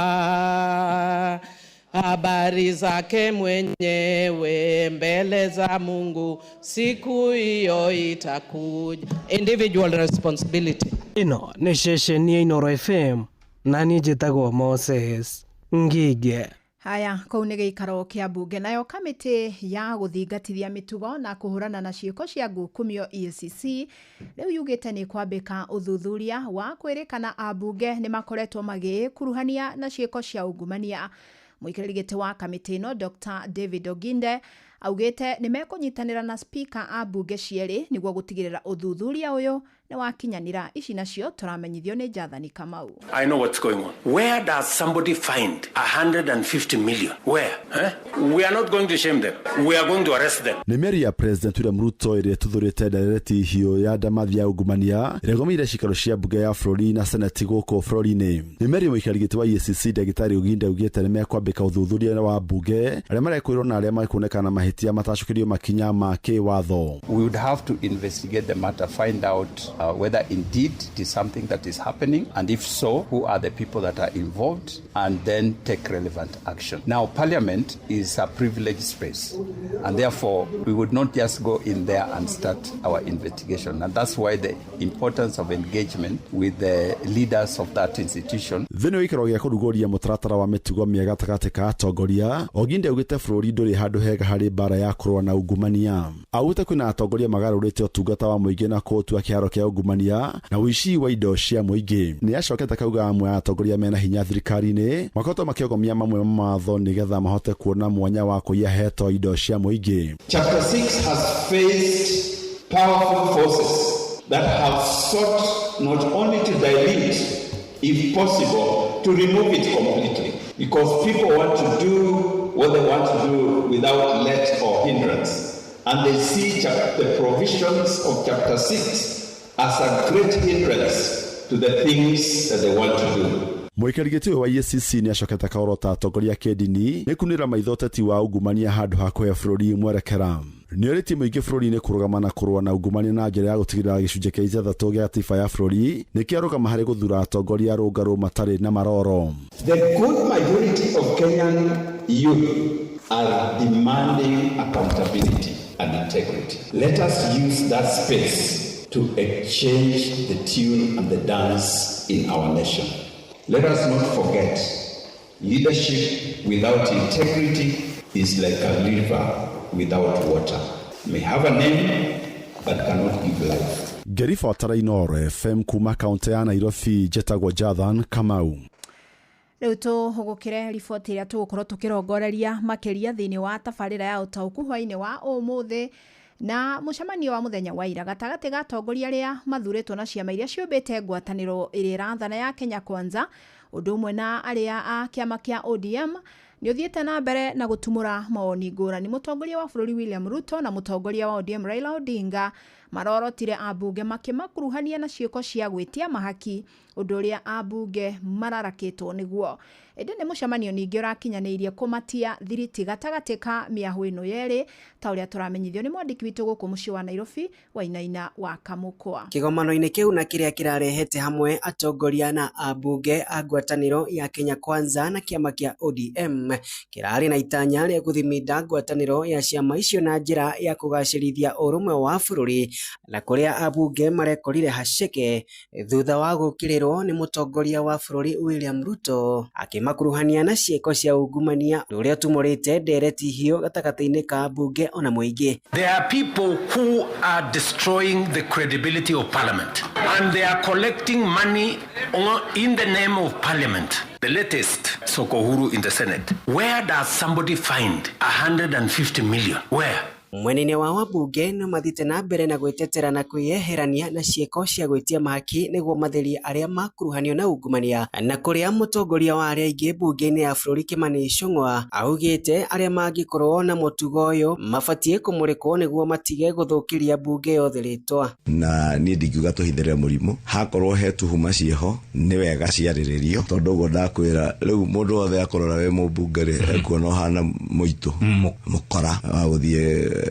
habari zake mwenyewe mbele za Mungu, siku hiyo itakuja. Individual responsibility. Ino nĩ ceceni ya Inooro FM na niĩ njĩtagwo Moses Ngigĩ. Haya, kau nĩ gĩikaro kĩa bunge. Nayo kamĩtĩ ya gũthingatithia mĩtugo na kũhũrana na ciĩko cia ngukumio EACC rĩu yugĩte nĩ kwambĩka ũthuthuria wa kwĩrĩkana abunge nĩ makoretwo magĩkuruhania na ciĩko cia ungumania. Mũikarĩri gĩtĩ wa kamĩtĩ ĩno Dr. David Oginde augĩte nĩ mekũnyitanĩra na speaker a bunge cierĩ nĩguo gũtigĩrĩra ũthuthuria ũyũ nĩ wakinyanĩra. Ici nacio tũramenyithio nĩ Jathani Kamau. I know what's going on. Where does somebody find 150 million? Where? We are not going to shame them. We are going to arrest them. Nĩ mĩario ya President William Ruto ĩrĩa ĩtuthũrĩte ndereti hiũ ya ndamathi ya ungumania ĩrĩa ĩgomeire cikaro cia bunge ya bũrũri na seneti gũkũ bũrũri-inĩ. Nĩ mĩario mũikarĩri gĩtĩ wa EACC Ndagĩtarĩ Oginde augĩte nĩ mekwambĩka ũthuthuria wa bunge arĩa marekwĩrwo na arĩa makuonekana na mahĩtia matacũkĩrio makinya ma kĩwatho. We would have to investigate the matter, find out whether indeed it is something that is happening, and if so, who are the people that are involved, and then take relevant action. Now, Parliament is a privileged space, and therefore we would not just go in there and start our investigation, and that's why the importance of engagement with the leaders of that institution. Thĩinĩ wa gĩikaro gĩa kũrugũria mũtaratara wa mĩtugo mĩega gatagatĩ ka atongoria, Oginde augĩte bũrũri ndũrĩ handũ hega harĩ mbara ya kũrũa na ungumania. Augĩte kwĩna atongoria magarũrĩte ũtungata wa mũingĩ na kũũtua kĩharo kĩa ungumania na ũici wa indo cia mũingĩ. Nĩ acokete kauga amwe a atongoria mena hinya thirikari-inĩ makoretwo makĩogomia mamwe ma mawatho nĩgetha mahote kuona mwanya wa kũiya heto indo cia mũingĩ. Chapter 6 has faced powerful forces that have sought not only to dilute, if possible, to remove it completely, because people want to do what they want to do without let or hindrance, and they see the provisions of chapter 6 as a great hindrance to the things that they want to do. Mũikarĩgĩti wa EACC nĩ acokete kaorota atongoria kĩndini nĩ kunĩra maitho ũteti wa ungumania handũ ha kũhe bũrũri mwerekera. Nĩ orĩtie mũingĩ bũrũri-inĩ kũrũgama na kũrũa na ungumania na njĩra ya gũtigĩrĩra gĩcunjĩ kĩa ithathatũ gĩa katiba ya bũrũri nĩ kĩarũgama harĩ gũthura atongoria arũngarũ matarĩ na maroro. The good majority of Kenyan youth are demanding accountability and integrity. Let us use that space to exchange the tune and the dance in our nation. Let us not forget, leadership without integrity is like a river without water. May have a name, but cannot give life. Ngeriba Tarainore FM kuma kaunti ya Nairobi, Jetagwo Jathan Kamau. Rĩu tũhũgũkĩre riboti ĩrĩa tũgũkorwo tũkĩrongoreria makĩria thĩinĩ wa tabarĩra ya ũtaũku hwaĩ-inĩ wa ũmũthĩ na mũcemanio wa mũthenya wa ira gatagatĩ ga atongoria arĩa mathurĩtwo na ciama iria ciũmbĩte ngwatanĩro ĩrĩa ĩrathana ya Kenya Kwanza ũndũ ũmwe na arĩa a kĩama kĩa ODM nĩ ũthiĩte na mbere na gũtumũra mawoni ngũrani. Mũtongoria wa bũrũri William Ruto na mũtongoria wa ODM Raila Odinga marorotire ambunge makĩmakuruhania na ciĩko cia gwĩtia mahaki ũndũ ũrĩa ambunge mararakĩtwo nĩguo. Ĩndĩ nĩ mũcemanio ningĩ ũrakinyanĩirie kũmatia thiriti gatagatĩ ka mĩahũ ĩno yerĩ ta ũrĩa tũramenyithio nĩ mwandĩki witũ gũkũ mũciĩ wa Nairobi Wainaina wa Kamũkwa. Kĩgomano-inĩ kĩu na kĩrĩa kĩrarehete hamwe atongoria na ambunge a ngwatanĩro ya Kenya Kwanza na kĩama kĩa ODM kĩrarĩ na itanya rĩa gũthimida ngwatanĩro ya ciama icio na njĩra ya kũgacĩrithia ũrũmwe wa bũrũri na kũrĩa ambunge marekorire haceke thutha wa gũkĩrĩrwo nĩ mũtongoria wa bũrũri William Ruto makuruhania na ciĩko cia ungumania ũrĩa tumũrĩte ndereti hiyo gatagatĩ-inĩ ka ambunge ona mũingĩ. There are people who are destroying the credibility of parliament and they are collecting money in the name of parliament. The latest Soko Uhuru in the Senate. Where does somebody find 150 million? Where? Mwenene wa wabunge no mathite na mbere na gwĩtetera na kwĩyeherania na ciĩko cia gwĩtia mahaki nĩguo matherie arĩa makuruhanio na ungumania na kũrĩa mũtongoria wa arĩa aingĩ bunge-inĩ ya bũrũri Kimani Ichung'wa augĩte arĩa mangĩkorwo na mũtugo ũyũ mabatiĩ kũmũrĩkwo nĩguo matige gũthũkĩria bunge yothe rĩtwa. Na niĩ ndingiuga tũhithĩre mũrimũ hakorwo he tuhuma ciĩho nĩ wega ciarĩrĩrio tondũ ũguo ndakwĩra rĩu mũndũ wothe akorora we mũmbunge rĩ ekuona ũhana mũitũ mũkora wa gũthiĩ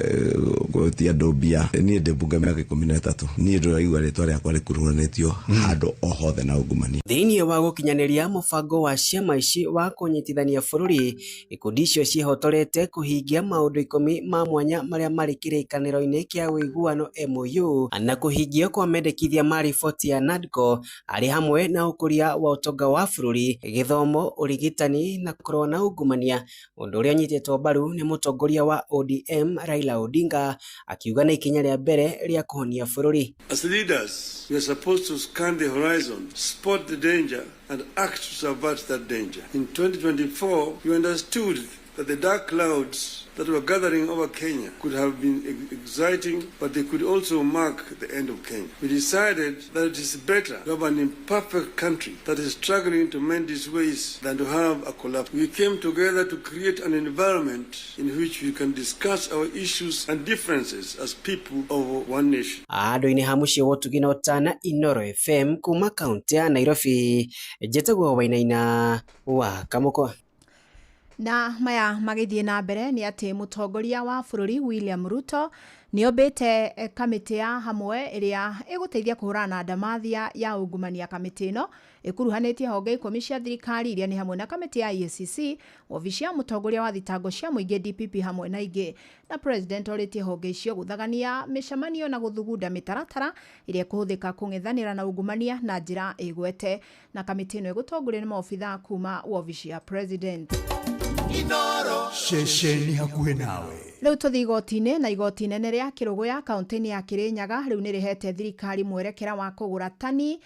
gũtia ndũmbia niĩ ndĩ mbunge mĩaka 13 niĩ ndĩraigua rĩtwa rĩakwa rĩkuruhanĩtio handũ o hothe na ungumania. Thĩinĩ wa gũkinyanĩria mũbango wa ciama ici wa kũnyitithania bũrũri ikundi icio ciĩhotorete kũhingia maũndũ 10 ma mwanya marĩa marĩ kĩrĩkanĩro-inĩ kĩa ũiguano MOU na kũhingio kwa mendekithia ma riboti ya NADCO arĩ hamwe na ũkũria wa ũtonga wa bũrũri, gĩthomo, ũrigitani na kũrũa na ungumania, ũndũ ũrĩa ũnyitĩtwo mbaru nĩ mũtongoria wa ODM Raila Odinga akiuga na ikinya rĩa mbere rĩa kũhonia bũrũri. As leaders, we are supposed to scan the horizon, spot the danger and act to subvert that danger. In 2024, we understood that the dark clouds that were gathering over Kenya could have been exciting, but they could also mark the end of Kenya. We decided that it is better to have an imperfect country that is struggling to mend its ways than to have a collapse. We came together to create an environment in which we can discuss our issues and differences as people of one nation. Andũ-inĩ ha mũciĩ wa ũtugi Tana Inoro FM kuma kaunti ya Nairobi, Jetagwo Wainaina wa Kamũkwa. Na maya magithie na mbere ni ati mutongoria wa bururi William Ruto ni ombete kamiti ya hamwe iria iguteithia kuhurana na ndamathia ya ungumania. Kamiti ino ikuruhanetie honge 10 cia thirikari iria ni hamwe na kamiti ya EACC, ofici ya mutongoria wa thitango cia muingi DPP hamwe na ingi. Na president oritie honge icio guthagania micemanio na guthugunda mitaratara iria kuhuthika kung'ethanira na ungumania na njira igwete. Na kamiti ino igutongorio ni maofitha kuma ofici ya president. Inoro shesheni hakuhe nawe. Riu tuthi igoti-ini na igoti nene ria Kirugu ya kaunti ya Kirinyaga riu nirihete thirikari mwerekera wa kugura tani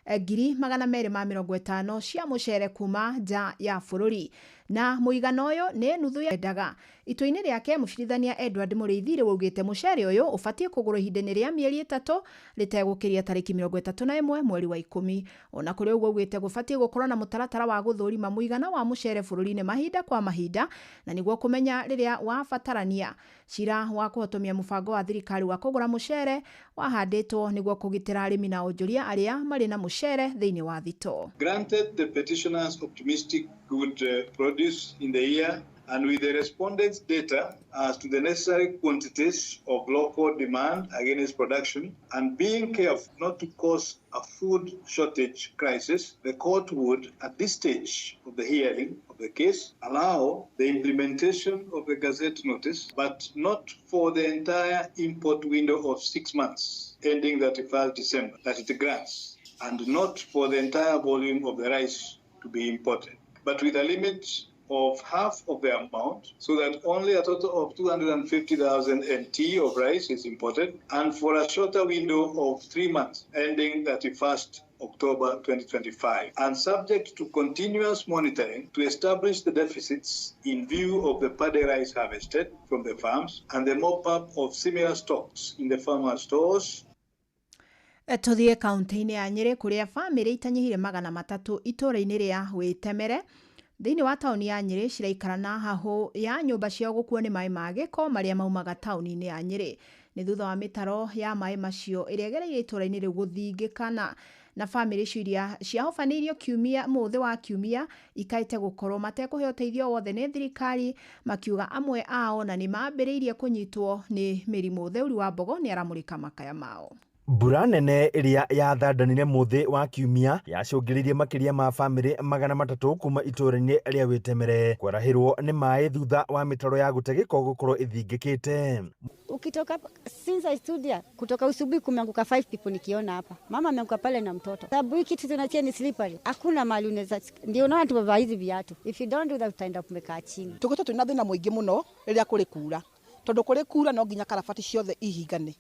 250 cia mucere kuma nja ya bururi. Na muigana uyu ni nuthu ya endaga. Itwa-ini riake mucirithania Edward Muriithi riu augite mucere uyu ubatie kugura ihinda-ini ria mieri 3 ritegukiria tariki 31 mweri wa 10. Ona kuri uguo augite gubatie gukorwo na mutaratara wa guthurima muigana wa mucere bururi-ini mahinda kwa mahinda na niguo kumenya riria wabatarania. Cira wa kuhotomia mubango wa thirikari wa kugura mucere wahanditwo niguo kugitira arimi na onjoria aria mari na mucere thiini wa thito. Granted the petitioners optimistic good produce in the year and with the respondents' data as to the necessary quantities of local demand against production and being careful not to cause a food shortage crisis, the court would, at this stage of the hearing of the case, allow the implementation of the Gazette notice, but not for the entire import window of 6 months, ending 31st December, that it grants, and not for the entire volume of the rice to be imported, but with a limit of half of the amount, so that only a total of 250,000 NT of rice is imported, and for a shorter window of 3 months, ending 31st October 2025, and subject to continuous monitoring to establish the deficits in view of the paddy rice harvested from the farms and the mop-up of similar stocks in the farmer stores. Tuthie kaunti-ini ya Nyeri kuria family itanyihire 300 itura-ini ria Witemere thiini wa tauni ya Nyeri ciraikarana hahu ya nyumba ciao gukuo ni mai ma giko maria maumaga tauni-ini ya Nyeri. Ni thutha wa mitaro ya mai macio iria gereire itura-ini riu guthingikana na family ciria ciahofanirio kiumia muthi wa kiumia ikaite gukorwo matekuhe uteithio wothe ni thirikari, makiuga amwe ao na ni mambiriirie kunyitwo ni mirimu theuri wa mbogo ni aramurika makaya mao. Mbura nene iria yathandanire muthi wa kiumia yacungiririe makiria ma family 300 kuma itura-ini ria Witemere kwarahirwo ni mai thutha wa mitaro ya gutegeko gukorwo ithingikite. Ukitoka since I studia kutoka usubuhi kumeanguka 5 people nikiona hapa. Mama ameanguka pale na mtoto. Sababu hiki kitu tunachia ni slippery. Hakuna mahali unaweza ndio unaona tubava hizi viatu. If you don't do that utaenda kumekaa chini. Tukoto tuna thina muingi muno riria kuri kura. Tondu kuri kura no nginya karabati ciothe ihingane.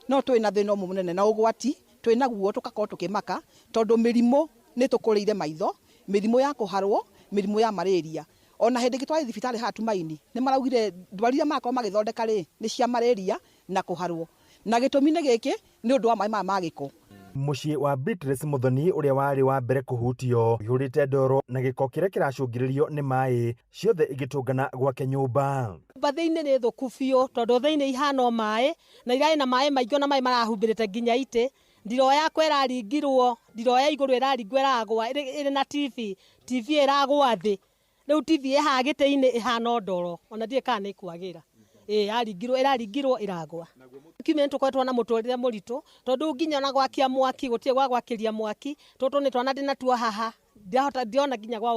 No twina thina munene na ugwati twina guo tukakorwo tukimaka tondu mirimo ni tukurire maitho, mirimo ya kuharwo, mirimo ya malaria. Ona hindi gitwari thibitari hatumaini ni maraugire ndwarire makwa magithondeka ri ni cia malaria na kuharwo. Na gitumine giki ni undu wa mai ma magiko. Mucii wa Beatrice Muthoni uria wari wa mbere kuhutio ihurite ndoro na giko kiria kiracungiririo ni mai ciothe igitungana gwake nyumba. Bathiini ni thuku biu tondu thiini ihana mai na irai na mai maingi na mai marahumbirite nginya ite. Ndiro yakwa iraringirwo, ndiro ya iguru iraringwo iragwa iri na TV iragwa thi. Riu TV ihagite-ini ihana ndoro ona ndie kana ikuagira. Iraringirwo iragwa. Kiume tukoretwo na muturire muritu tondu nginya na gwakia mwaki gutie gwakiria mwaki toto ni twana ndina tuo haha ndiona nginya gwa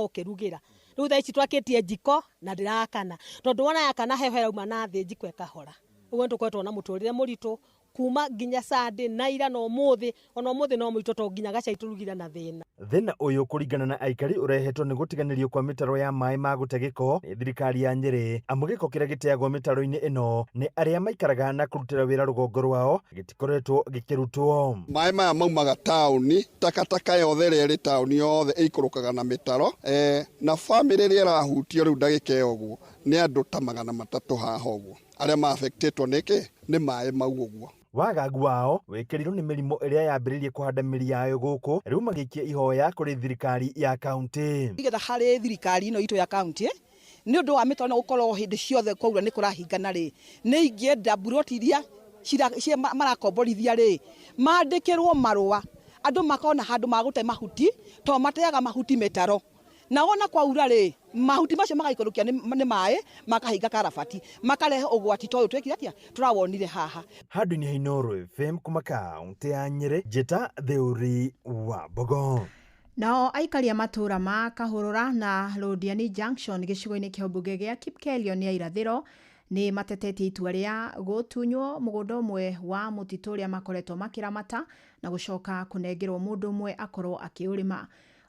ukirugira. Riu tha ici twakitie jiko na ndirakana tondu wona yakana heho rauma na thi jiko ekahora. Uguo tukoretwo na muturire muritu kuma nginya Sunday na ira no muthi ona muthi no muito to nginya gaca iturugira na thina. Thina uyu kuringana na aikari urehetwo ni gutiganirio kwa mitaro ya mai ma gutegeko ni thirikari ya Nyeri. Amugiko kiria giteagwo mitaro-ini ino ni aria maikaraga na kurutira wira rugongo rwao gitikoretwo gikirutwo. Mai maya maumaga tauni, takataka yothe ri tauni yothe ikurukaga na mitaro na family ria rahutio riu ndagika yoguo ni andu ta 300 haha uguo aria ma affected niki ni mai mau uguo. Wagagu wao wekirirwo ni mirimo iria yambiririe kuhanda miri yayo guku riu magikia ihoya kuri thirikari ya kaunti. Igetha hari thirikari ino itu ya kaunti ni undu wa mitano gukorwo hindi ciothe kwaura ni kurahingana ri ni ingienda buroti iria cia marakomborithia ri mandikirwo marua andu makona handu magute mahuti to mateaga mahuti metaro naona kwa urare mahuti macio magaikũrũkia nĩ maĩ makahinga karabati makarehe ũgwati toyo twekire turawonire haha handũ-inĩ ha Inooro FM kuma kaunti ya Nyeri njĩta Theuri wa Bogo. Nao aikari a matura ma Kahũrũra na Londiani Junction gĩcigo-inĩ kĩa mbunge gĩa Kipkelion ya irathĩro nĩ matetetie itua rĩa gũtunywo mũgũnda ũmwe wa mũtitũ ũrĩa makoretwo makĩramata na gũcoka kũnengerwo mũndũ ũmwe akorwo akĩũrĩma.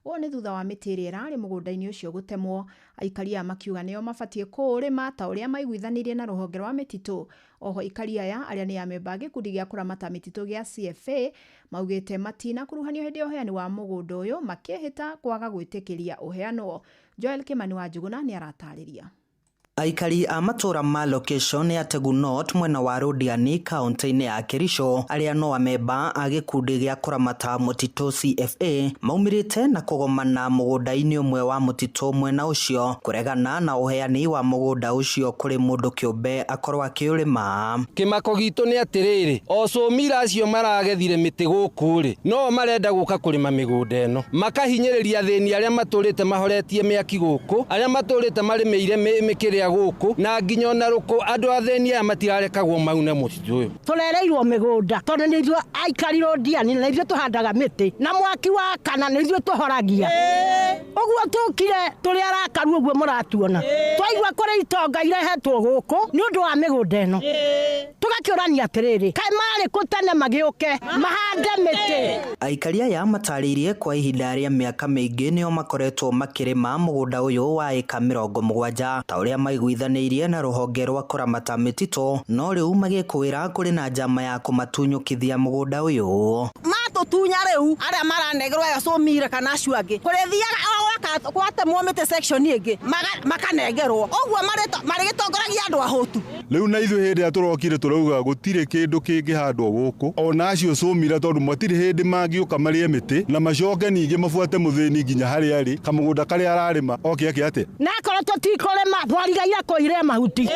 Ũũ nĩ thutha wa mĩtĩ ĩrĩa ĩrarĩ mũgũnda-inĩ ũcio gũtemwo. Aikari aya makiuga nĩo mabatie kũũrĩma ta ũrĩa maiguithanirie na rũhonge rwa mĩtitũ. Oho aikari aya arĩa nĩ amemba gĩkundi gĩa kũramata mĩtitũ gĩa CFA maugĩte matina kuruhanio hĩndĩ ya ũheani wa mũgũnda ũyũ makĩhĩta kwaga gwĩtĩkĩria ũheanwo. Joel Kimani wa Njuguna nĩ aratarĩria. Aikari a matura ma location ya Tegu North mwena wa Londiani kaunti-inĩ ya Kericho arĩa no amemba a gĩkundi gĩa kũramata mũtitũ CFA maumirĩte na kũgomana mũgũnda-inĩ ũmwe wa mũtitũ mwena ũcio kũregana na ũheani wa mũgũnda ũcio kũrĩ mũndũ kĩũmbe akorwo akĩũrĩma. Kĩmako gitũ nĩ atĩrĩrĩ, ocomira acio maragethire mĩtĩ gũkũ rĩ no marenda gũka kũrĩma mĩgũnda ĩno makahinyĩrĩria thĩni arĩa matũrĩte mahoretie mĩaki gũkũ arĩa matũrĩte marĩmĩire mĩkĩrĩa gũkũ na nginya na ruko andũ atheni aya matirarekagwo mauna mũtitũ ũyũ. Tũrereirwo mĩgũnda tondũ nĩ ithuĩ aikari Londiani na ithuĩ tũhandaga mĩtĩ na mwaki wa kana nĩ ithuĩ tũhoragia. Ũguo tũkire tũrĩ arakaru ũguo mũratuona. Twaigua kũrĩ itonga irehetwo gũkũ nĩ ũndũ wa mĩgũnda ĩno. Tũgakĩũrania atĩrĩrĩ kaĩ marĩ kũtene magĩũke mahande mĩtĩ. Aikari aya matarĩirie kwa ihinda rĩa mĩaka mĩingĩ nĩo makoretwo makĩrĩma mũgũnda ũyũ wa eka 70 ta ũrĩa maiguithanĩirie na rũhonge rwa kũramata mĩtitũ no rĩu magĩkwĩra kũrĩ na njama ya kũmatunyũkithia mũgũnda ũyũ. Matutunya rĩu arĩa maranegerwo acomire kana acio angĩ kũrĩthiaga gwatemwo mĩtĩ section ĩngĩ makanegerwo ũguo marĩgĩtongoragia andũ ahũtu. Rĩu na ithuĩ hĩndĩ ya tũrokire tũrauga gũtirĩ kĩndũ kĩngĩhandwo gũkũ ona acio acomire tondũ matirĩ hĩndĩ mangĩũka marĩe mĩtĩ na macoke ningĩ mabuate mũthĩni nginya harĩa arĩ kamũgũnda karĩa ararĩma oke atĩa nakorwo tũtikũrĩma twarigaire kũire mahuti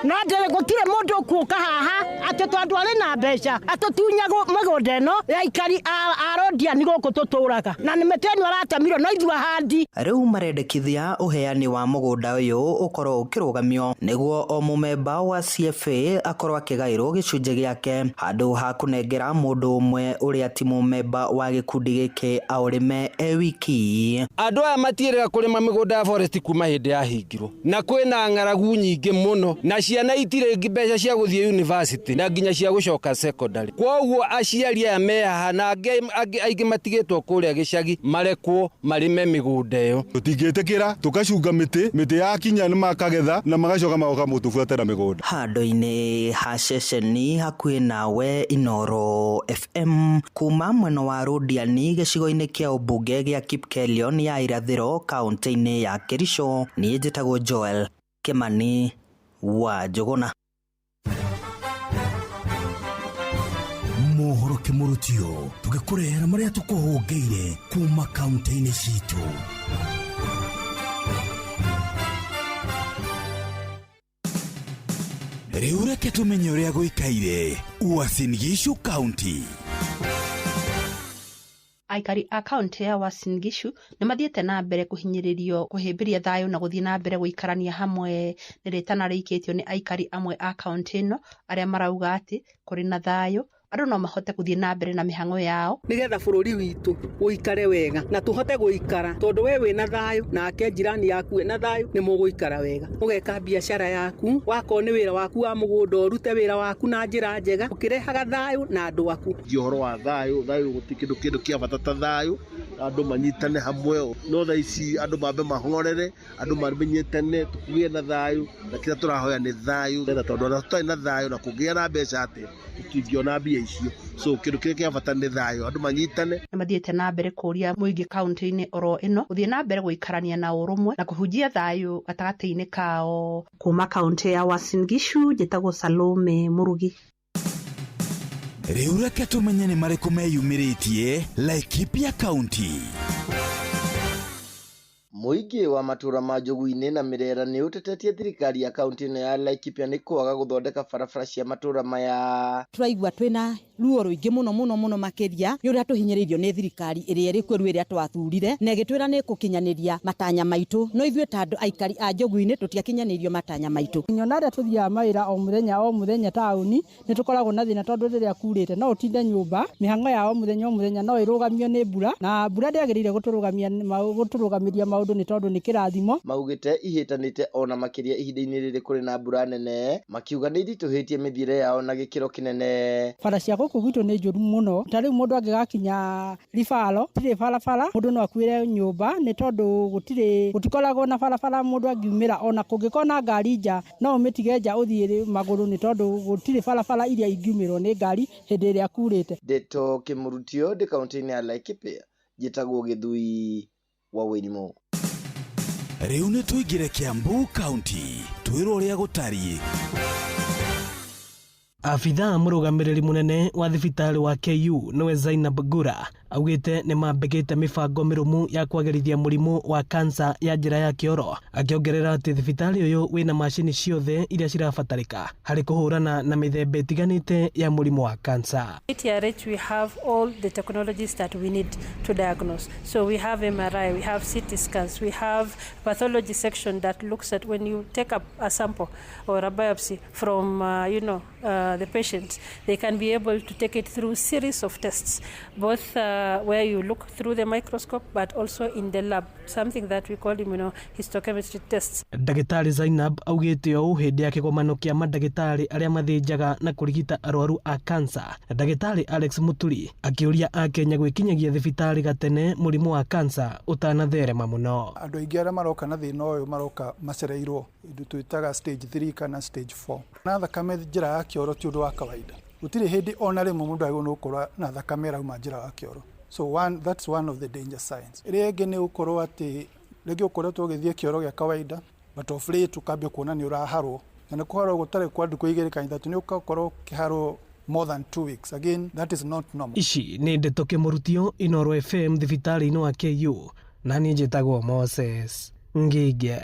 no ndĩrĩ gũtirĩ mũndũ ũkuũka haha atĩ tondũ arĩ na mbeca atũtunyagwo mũgũnda ĩno ya aikari a Londiani gũkũ tũtũraga na nĩ mĩtĩ ĩno aratemirwo no ithuĩ ahandi. Rĩu marendekithia ũheani wa mũgũnda ũyũ ũkorwo ũkĩrũgamio nĩguo o mũmemba wa CFA akorwo akĩgaĩrwo gĩcunjĩ gĩake handũ ha kũnengera mũndũ ũmwe ũrĩa ti mũmemba wa gĩkundi gĩkĩ aũrĩme wiki. Andũ aya matiĩrĩga kũrĩma mĩgũnda ya forest kuma hĩndĩ ya hingirwo na kwĩna ng'aragu nyingĩ mũno na ciana itirĩ mbeca cia gũthiĩ university na nginya cia gũcoka secondary. Kwoguo aciari aya mehaha na aingĩ matigĩtwo kũrĩa gĩcagi marekwo marĩme mĩgũnda ĩyo. Tũtingĩtĩkĩra tũkacunga mĩtĩ yakinya nĩ makagetha na magacoka magoka mũtũbuate na mĩgũnda. Handũ-inĩ ha ceceni hakuhĩ nawe Inooro FM kuma mwena wa Londiani gĩcigo-inĩ kĩa ũmbunge gĩa Kipkelion ya irathĩro kaunti-inĩ ya Kericho niĩ njĩtagwo Joel Kimani wa Njuguna. Mohoro kĩmũrũtio tũgĩkũrehera marĩa tũkũhũngĩire kuma kaunti-inĩ citũ. Rĩu reke tũmenye ũrĩa gũikaire Uasin Gishu County. Aikari a kaunti ya Uasin Gishu nĩ mathiĩte na mbere kũhinyĩrĩrio kũhĩmbĩria thayũ na gũthiĩ na mbere gũikarania hamwe. Nĩ rĩtana rĩikĩtio nĩ aikari amwe a kaunti ĩno arĩa marauga atĩ kũrĩ na thayũ andũ no mahote gũthiĩ na mbere na mĩhang'o yao nĩgetha bũrũri witũ ũikare wega na tũhote gũikara tondũ we wĩna thayũ nake njirani yaku wĩna thayũ nĩ mũgũikara wega ũgeka biacara yaku wakorwo nĩ wĩra waku wa mũgũnda ũrute wĩra waku na njĩra njega ũkĩrehaga thayũ na andũ aku. Ũhoro wa thayũ gũtirĩ kĩndũ kĩa bata ta thayũ andũ manyitane hamwe no thaa ici andũ mambe mahorere andũ mamenyetane tũkũgĩe na thayũ na kĩrĩa tũrahoya nĩ thayũ na tondũ ona tũtarĩ na thayũ na kũgĩa na mbeca atĩ tũtingĩona mbia icio so kĩndũ kĩrĩa kĩa bata nĩ thayũ andũ manyitane. Nĩ mathiĩte na mbere kũria mũingĩ kaunti-inĩ oro ĩno gũthiĩ na mbere gũikarania na ũrũmwe na kũhunjia thayũ gatagatĩ-inĩ kao. Kuma kaunti ya Uasin Gishu njĩtagwo Salome Murugi. Rĩu reke tũmenye nĩ marĩkũ meyumĩrĩtie Laikipia County. Mũingĩ wa matura ma Njogu-inĩ na Mirera nĩ ũtetetie thirikari ya kaunti-inĩ ya Laikipia nĩ kwaga gũthondeka barabara cia matura maya. Turaigua twĩna ruo ruingi muno makiria ni uria tuhinyiririo ni thirikari iria iri kweru iria twathurire na igitwira ni gukinyaniria matanya maitu no ithuĩ ta andu aikari a Njogu-ini tutiakinyanirio matanya maitu. Nyona ria tuthiaga mawira o muthenya tauni ni tukoragwo na thina tondu riria kurite no utinde nyumba mihango ya o muthenya no irugamio ni mbura na mbura ndiagirire guturugamiria maundu ni tondu ni kirathimo. Maugite ihitanite ona makiria ihinda-ini riri kuri na mbura nene makiuga ni ithituhitie mithiire yao na gikiro kinene. Bara cia guku gwitu ni njuru muno tari mundu angigakinya ribaro tire barabara mundu no akwire nyumba ni tondu gutikoragwo na barabara mundu angiumira ona kungikona ngari nja no umitige nja uthie maguru ni tondu gutire barabara iria ingiumirwo ni ngari hindi iria kurite. Ndeto Kimurutio de kaunti-ini ya Laikipia jitagwo Githui wa Wĩrimũ. Riu ni tuingire Kiambu County twirwo uria gutari. Afitha murugamiriri munene wa thibitari wa KU niwe Zainab Gura augite ni mambigite mibango mirumu ya kwagerithia murimu wa kansa ya njira ya kioro, akiongerera ati thibitari uyu wina mashini ciothe iria cirabatarika hari kuhurana na mithemba itiganite ya murimu wa kansa. At TRH we have all the technologies that we need to diagnose. So we have MRI, we have CT scans, we have pathology section that looks at when you take a sample or a biopsy from the patient, they can be able to take it through series of tests, both where you look through the microscope but also in the lab, something that we call histochemistry tests. Dagitari Zainab augite o hindi ya kigomano kia madagitari aria mathinjaga na kurigita arwaru a kansa. Dagitari Alex Muturi akiuria akenya gwikinyagia thibitari gatene murimu wa kansa utanatherema muno. Andu aingi aria maroka na thina uyu maroka macereirwo indu twitaga stage 3 kana stage 4 na thakame njira ya kioro ti undu wa kawaida. Gutire hindi ona rimwe mundu agirwo gukora na thakame rauma njira ya kioro. So that's one of the danger signs. Ire ingi ni ukorwo ati rigi ukorwo tugithie kioro gia kawaida but of late tukambia kuona ni uraharwo na ni kuharwo gutare kwa nduku igiri kana ithatu ni ukakorwo kiharwo more than 2 weeks. Again, that is not normal. Ici ni Ndeto Kimurutio, Inooro FM, thibitari ino wa KU, na ni njitagwo Moses Ngige.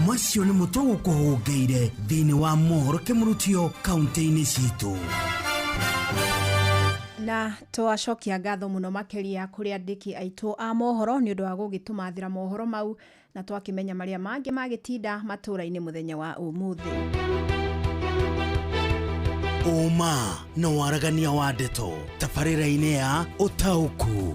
Macio ni mutogo kuhungeire thini wa mohoro Kimurutio kaunti-ini citu. Na twacokia ngatho muno makiria kuri andiki aitu a mohoro ni undu wa gugitumathira mohoro mau na twakimenya maria mangi magitinda matura-ini muthenya wa umuthi. Uma na waragania wa ndeto tabarĩra-inĩ ya Ũtaũku.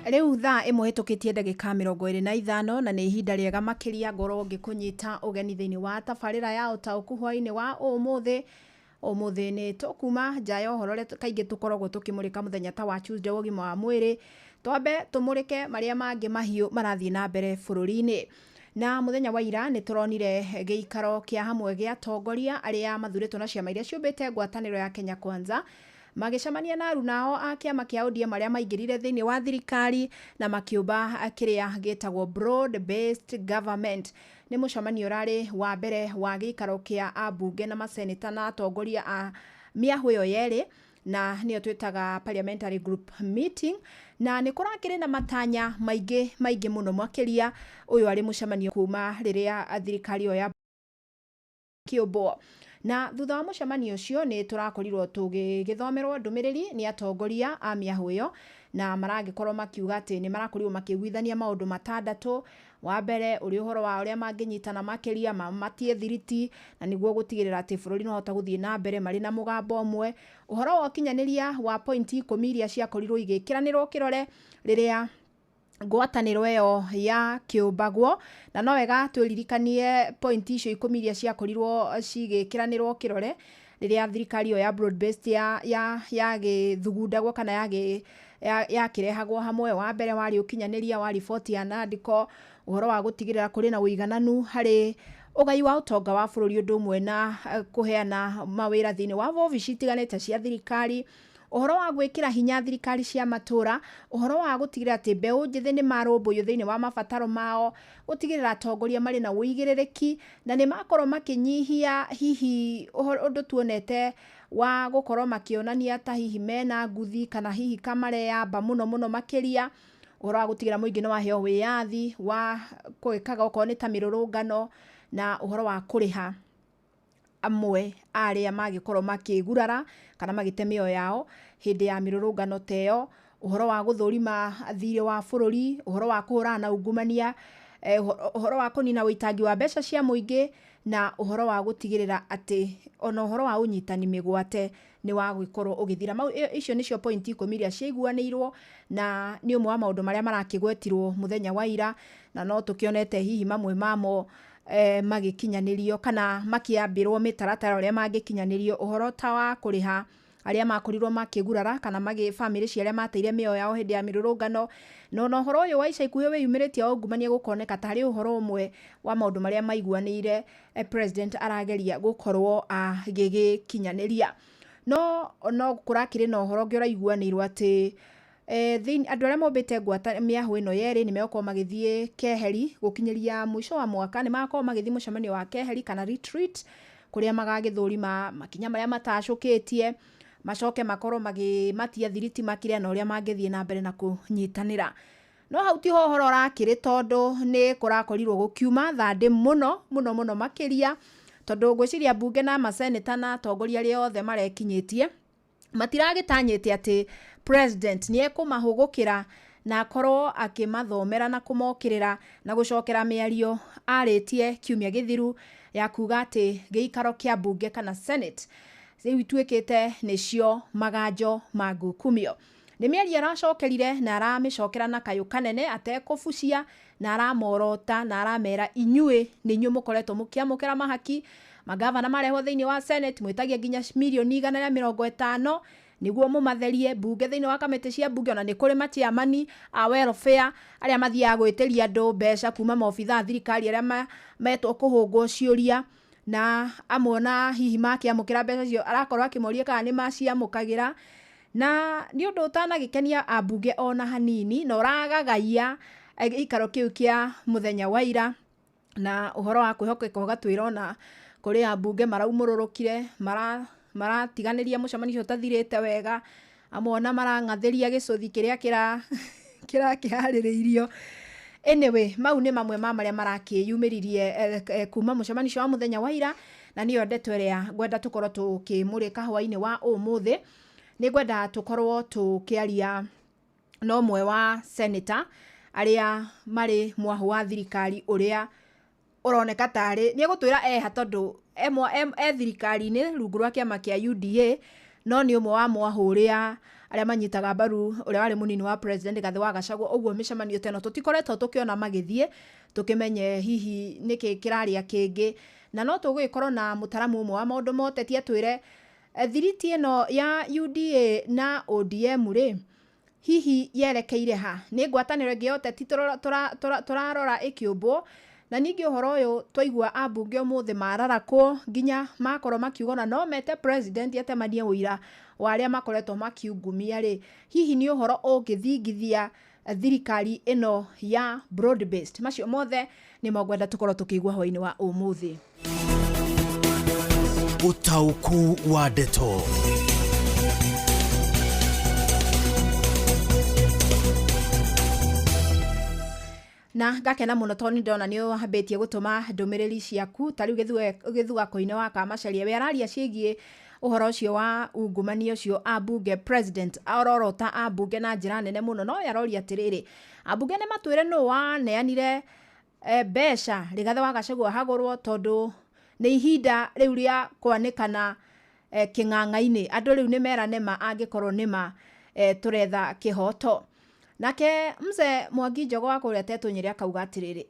Riu thaa imwe hitukitie ndagika 25 na ni ihinda riega makiria ngoro ngikunyita ugeni thiini wa tabarĩra ya Ũtaũku hwaini wa umuthi ni tukuma nja uhoro kaingi tukoragwo tukimurika muthenya ta wa Tuesday ugima wa mwiri twambe tumurike maria mangi mahiu marathie na mbere bururi-ini. Na muthenya wa ira ni turonire giikaro kia hamwe gia tongoria aria mathuritwo na ciama iria ciumbite ngwataniro ya Kenya Kwanza magicamania na arunao a kiama kia ODM maria maingirire thiini wa thirikari na makiumba akiria gitagwo broad based government. Ni mucamanio rari wa mbere wa giikaro kia abunge na maseneta na atongoria a miahu iyo yeri na niyo twitaga parliamentary group meeting na ni kurakire na matanya maingi muno makiria uyu ari mucamanio kuma riria thirikari yo ya kiumbo. Na thutha wa mucamanio ucio ni turakorirwo tugithomerwo ndumiriri ni atongoria a miahu iyo na maragikorwo makiuga ati ni marakorirwo makigwithania maundu matandatu. Wa mbere uri uhoro wa uria manginyitana makiria matie thiriti na niguo gutigirira ati bururi no hota guthie na mbere mari na mugambo umwe. Uhoro wa kinyaniria wa point 10 iria ciakorirwo igikiranirwo kirore riria ngwataniro iyo ya kiumbagwo na no wega twiririkanie point icio 10 iria ciakorirwo cigikiranirwo kirore riria thirikari iyo ya broad based ya githugundagwo kana ya kirehagwo hamwe. Wa mbere wari ukinyaniria wa riboti ya Nadco, uhoro wa gutigirira kuri na uigananu hari ugai wa utonga wa bururi undu umwe na kuheana mawira thiini wa ofici itiganite cia thirikari, uhoro wa gwikira hinya thirikari cia matura, uhoro wa gutigirira ati mbeu njithi ni marumbuyo thiini wa mabataro mao, gutigirira atongoria mari na uigiririki na ni makorwo makinyihia hihi undu tuonete wa gukorwo makionania ta hihi mena nguthi kana hihi kamare yamba muno makiria. uhoro wa gutigira muingi no waheo wiyathi wa kwikaga okorwo ni ta mirurungano na uhoro wa kuriha amwe aria magikorwo makigurara kana magite mĩoyo yao hindi ya mirurungano teo, uhoro wa guthurima thirĩ wa bururi, uhoro wa kuhurana na ungumania, uhoro wa kunina witangi wa mbeca cia muingi, na uhoro wa gutigirira ati ona uhoro wa unyitani migwate ni wa gwikorwo ugithira. Icio nicio point 10 iria ciiguanirwo na ni umwe wa maundu maria marakigwetirwo muthenya wa ira, na no tukionete hihi mamwe mamo magikinyanirio kana makiambirwo mitaratara uria magikinyanirio, uhoro ta wa kuriha aria makorirwo makigurara kana family cia aria mateire mĩoyo yao hindi ya mirurungano. No uhoro uyu wa ica ikuhĩ wiyumĩrĩtie ungumania gukoneka tari uhoro umwe wa maundu maria maiguanĩire president arageria gukorwo agigikinyaniria. No kurakiri na uhoro ngi uraiguanĩirwo ati andu aria mombite ngwata miahu ino yeri ni mekorwo magithie keheri gukinyiria mwisho wa mwaka, ni magakorwo magithie mucemanio wa keheri kana retreat kuria magagithurima makinya maria matacukitie, macoke makorwo matia thiriti makire na uria mangithie na mbere na kunyitanira. No hau ti hohoro rakiri tondu ni kurakorirwo gukiuma thande muno makiria, tondu gwiciria bunge na maseneta na atongoria aria othe marekinyitie matiragitanyite ati president ni ekumahugukira na akorwo akimathomera na kumokirira na gucokera miario aritie kiumia githiru ya kuga ati giikaro kia bunge kana senate riu ituikite nicio maganjo ma ngukumio. Ni miario aracokerire na aramicokera na kayu kanene atekubucia na aramorota na aramera inyue ni inyu mukoretwo mukiamukira mahaki magavana marehwo thiini wa senate mwitagia nginya milioni 150 niguo mumatherie bunge thiini wa kamiti cia bunge, ona ni kuri machiamani a welfare aria mathiaga gwitiria andu mbeca kuma maobitha thirikari aria metwo kuhungwo ciuria, na amona hihi makiamukira mbeca cio arakorwo akimoria kana ni maciamukagira, na ni undu utanagikenia abunge ona hanini na uragagaia ikaro kiu kia muthenya wa ira, na uhoro wa kwihokeka ugatwira ona kuri abunge maraumururukire maratiganiria mucemanio utathirite wega, amona marangatheria gicuthi kiria kihaririirio. Anyway, mau ni mamwe ma maria marakiyumiririe kuma mucemanio wa muthenya wa ira, na niyo ndeto iria ngwenda tukorwo tukimurika hwaini wa umuthi. Ni ngwenda tukorwo tukiaria no mwe wa senator aria mari mwahu wa thirikari uria uroneka tari ni gutwira tondu thirikari-ini rungu rwa kiama kia UDA, no ni umwe wa mwahu uria aria manyitaga mbaru uria wari munini wa president Gathĩ wa Gachagua. Uguo micemanio teno tutikoretwo tukiona magithie tukimenye hihi niki kiraria kingi, na no tugikorwo na mutaramu umwe wa maundu moteti atwire thiriti ino ya UDA na ODM ri hihi yerekeire ha, ni ngwataniro ngi oteti turarora ikiumbo. Na ningi uhoro uyu twaigua abunge umuthi mararakwo nginya makorwo makiugona no mete president atemanie uira wa aria makoretwo makiungumia ri, hihi ni uhoro ungithingithia thirikari ino ya broad based. Macio mothe ni mogwenda tukorwo tukigwa hwaini wa umuthi. Utauku wa Deto. Na ngakena muno toni ndona ni uhambitie gutuma ndumiriri ciaku tariu githuga koine wa Kamacharia we araria ciigie uhoro ucio wa ungumania ucio abunge president arorota abunge na njira nene muno. No yaroria atiriri abunge ni matwire no waneanire mbeca Rigathĩ wa Gachagua hagurwo tondu ni ihinda riu ria kwanikana king'ang'a-ini andu riu ni merane ma angikorwo nima turetha kihoto. Nake mze Mwangi Njogo wa kuria Tetu Nyeri akauga atiriri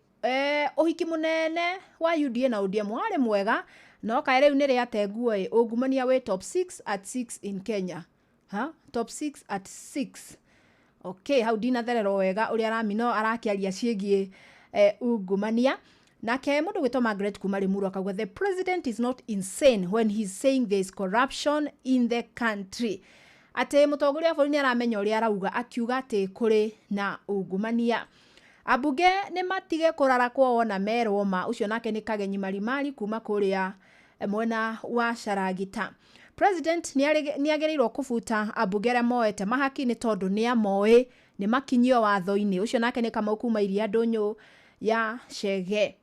uhiki munene wa UDA na ODM wari mwega, no kae riu ni ria teguo ungumania we top 6 at 6 in Kenya. Top 6 at 6. Okay, hau dina therero wega uria Ramino arakiaria ciigie ungumania. Nake mundu gwitwa Margaret kuma Limuru akauga the president is not insane when he's saying there is corruption in the country. Ate mutongoria bũrũri ni aramenya uria arauga akiuga ati kuri na ungumania. Abunge ni matige kurara kwa ona merwo ma ucio nake ni Kagenyi Marimari kuma kuria mwena wa Charagita. President ni agereirwo kufuta abunge aria moete mahaki ni tondu ni amoi nĩ makinyio watho-inĩ. Ũcio nake nĩ Kamau kuma Iria Ndũnyũ ya Chege.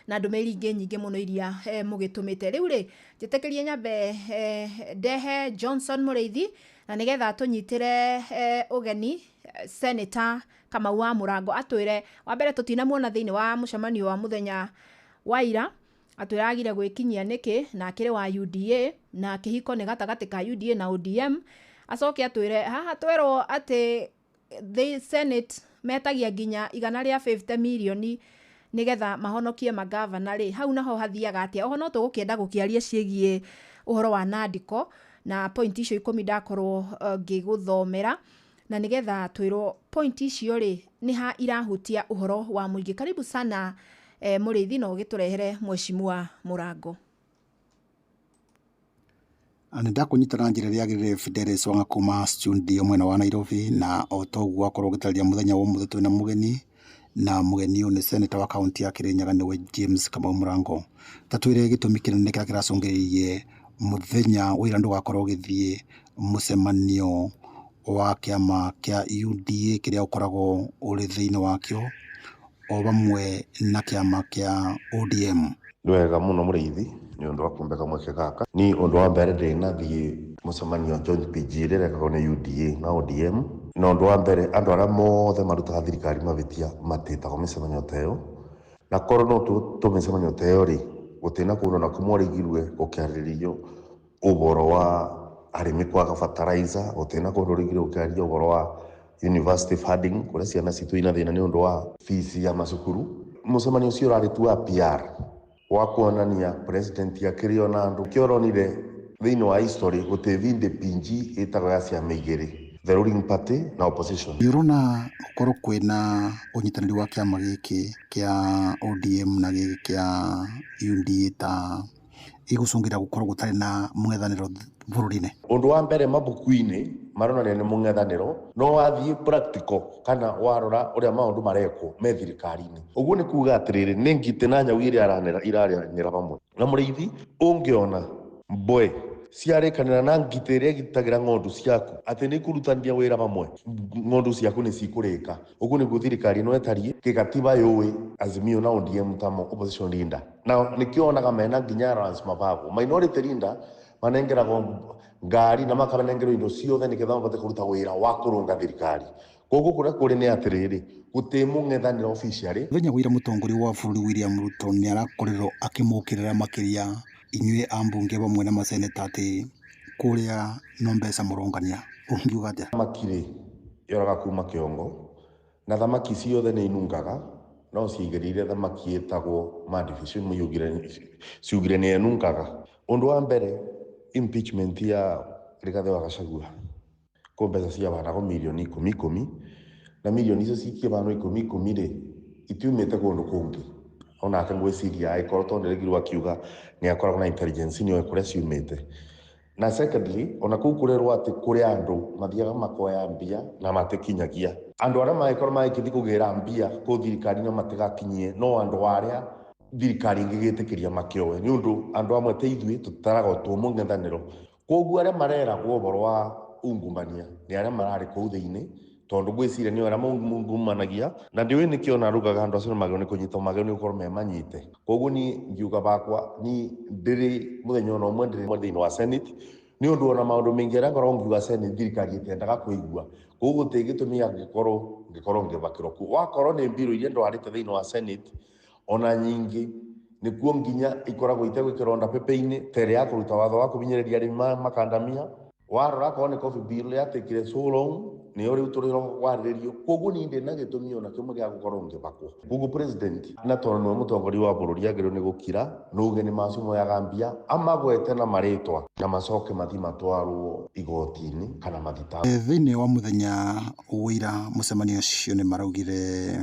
Na ndũmĩrĩri ingĩ nyingĩ mũno iria mũgĩtũmĩte. Rĩu rĩ, njĩtĩkĩrie nyambe ndehe Johnson Mũrĩithi na nĩgetha tũnyitĩre ũgeni Senator Kamau wa Mũrango atwĩre wa mbere tũtinamuona thĩinĩ wa mũcemanio wa mũthenya wa ira, atwĩragire gwĩkinyia nĩkĩ na akĩrĩ wa UDA na kĩhiko nĩ gatagatĩ ka UDA na ODM. Acoke atwĩre haha twerwo atĩ the Senate metagia nginya 150 milioni nigetha mahonokie magavana rĩ, hau naho hathiaga atia. Oho no tũgũkĩenda gũkĩaria ciĩgiĩ ũhoro wa Nandiko na point icio 10 ndakorwo ngĩgũthomera na nigetha twĩrwo point icio rĩ nĩha irahutia ũhoro wa mũingĩ. Karibu sana Mũrĩithi, no gĩtũrehere Mheshimiwa Mũrango. Nĩndakũnyitana njĩra ĩrĩa yagĩrĩire Fidelis Wanga kuma studio mwena wa Nairobi, na o toguo akorwo gĩtarĩria mũthenya wa ũmũthĩ twĩna mũgeni, na mũgeni ũyũ nĩ Senator wa kaunti ya Kĩrĩnyaga nĩwe James Kamau Mũrango. Tatwĩre gĩtũmi kĩnene kĩrĩa kĩracũngĩrĩirie mũthenya wa ira ndũgakorwo ũgĩthiĩ mũcemanio wa kĩama kĩa UDA kĩrĩa ũkoragwo ũrĩ thĩinĩ wakĩo o vamwe na kĩama kĩa ODM. Ndwega mũno Mũrĩithi nĩ ũndũ wa kumbeka mweke gaka. Ni ũndũ wa mbere ndĩnathiĩ mũcemanio joint PG ĩrĩa ĩrekagwo nĩ UDA na ODM. Na ũndũ wa mbere andũ arĩa mothe marutaga thirikari mavĩtia matĩtagwo mĩcemanio ta ĩyo, na korwo no tũmĩcemanio ta ĩyo rĩ gũtĩna kũndũ na kumwarĩgirwe gũkĩarĩrĩrio ũhoro wa arĩmi kwaga fertilizer, gũtĩna kũndũ rĩgirwe gũkĩarĩrĩrio ũhoro wa university funding kũrĩa ciana citũ ina thĩna nĩ ũndũ wa fees ya macukuru. Mũcemanio ũcio ũrarĩ tu wa PR wa kuonania president akĩrĩ ona andũ kĩoronire thĩinĩ wa history gũtĩvinde pinji ĩtagwo ya ciama igĩrĩ, the ruling party na opposition. Nĩũrona gũkorwo kwĩna ũnyitanĩri wa kĩama gĩkĩ kĩa ODM na gĩkĩ kĩa UDA ta igũcũngĩra gũkorwo gũtarĩ na mũng'ethanĩro bũrũri-inĩ? Ũndũ wa mbere mabuku-inĩ maronania nĩ mũng'ethanĩro, no wathiĩ practical kana warora ũrĩa maũndũ marekwo me thirikari-inĩ. Ũguo nĩ kuuga atĩrĩrĩ nĩ ngite na nyau iria iraranĩra vamwe. Na Mũrĩithi ũngĩona mboe ciarĩkanĩra na ngite ĩrĩa ĩgitagĩra ng'ondu ciaku atĩ nĩ kũrutania wĩra vamwe, ng'ondu ciaku nĩ cikũrĩka. Ũguo nĩguo thirikari ĩno ĩtariĩ gĩgatiba yũĩ Azimio na ODM tamo opposition leader. Na nĩkĩonaga mena nginya allowance mavagwo. Minority leader manengeragwo ngari na makanengerwo indo ciothe nĩgetha mahote kũruta wĩra wa kũrũnga thirikari. Koguo kũrĩa kũrĩ nĩ atĩrĩrĩ gũtĩ mũng'ethanĩro officially. Mũthenya wa ira mũtongoria wa bũrũri William Ruto nĩ arakorirwo akĩmũkĩrĩra makĩria inyuĩ ambunge vamwe na maseneta atĩ kũrĩa no mbeca mũrongania. Ũngiuga atĩa? Thamaki rĩ yoraga kuma kĩongo na thamaki ciothe nĩ inungaga, no ciigĩrĩire thamaki ĩtagwo Madifish ciugire nĩ enungaga. Ũndũ wa mbere impeachment ya Rigathĩ wa Gachagua kwa mbeca ciavanago milioni 10 na milioni icio cikĩvanwo 10 rĩ itiumĩte kũndũ kũngĩ. Onake ngwĩciria aikorwo tondũ rĩgirwo akiuga nĩ akoragwo na intelligence nĩoĩ kũrĩa ciumĩte. Na secondly ona kũu kũrerwo atĩ kũrĩ andũ mathiaga makoya mbia na matĩkinyagia. Andũ arĩa magĩkorwo magĩkĩthi kũgĩra mbia kũu thirikari-inĩ matigakinyie no andũ arĩa thirikari ingĩgĩtĩkĩria makĩoe, nĩ ũndũ andũ amwe ta ithuĩ tũtaragwo mũng'ethanĩro. Koguo arĩa mareragwo ũhoro wa ungumania nĩ arĩa mararĩ kũu thĩinĩ, tondũ ngwĩciria nĩ arĩa mungumanagia na ndiũĩ nĩkĩo narugaga andũ acio magĩrĩirwo nĩ kũnyitwo magĩrĩirwo nĩ gũkorwo memanyite. Koguo niĩ ngiuga bakwa niĩ ndĩrĩ mũthenya ona ũmwe ndĩrĩ thĩinĩ wa Senate nĩ ũndũ ona maũndũ maingĩ arĩa ngoragwo ngiuga Senate thirikari ĩtendaga kũigua. Koguo gũtirĩ gĩtũmi ngĩkorwo ngĩvakĩrwo kuo. Wakorwo nĩ mbirũ iria ndwarĩte thĩinĩ wa Senate ona nyingĩ nĩkuo nginya ikoragwo itegwĩkĩrwo ndapepe-inĩ ta ĩrĩa ya kũruta watho wa kũhinyĩrĩria arĩmi makandamia. Warora korwo nĩ coffee bill yatekire so long nĩyo rĩu tũrĩho warĩrĩrio. Koguo niĩ ndĩ na gĩtũmi ona kĩmwe gĩa gũkorwo ngĩvakwo. Koguo president na tondũ nĩwe mũtongoria wa bũrũri agĩrĩirwo nĩ gũkira na ũgeni macio moyaga mbia amagwete na marĩtwa na macoke mathi matwarwo igoti-inĩ kana mathitangwo. Thĩinĩ wa mũthenya wa ira mũcemanio ũcio nĩ maraugire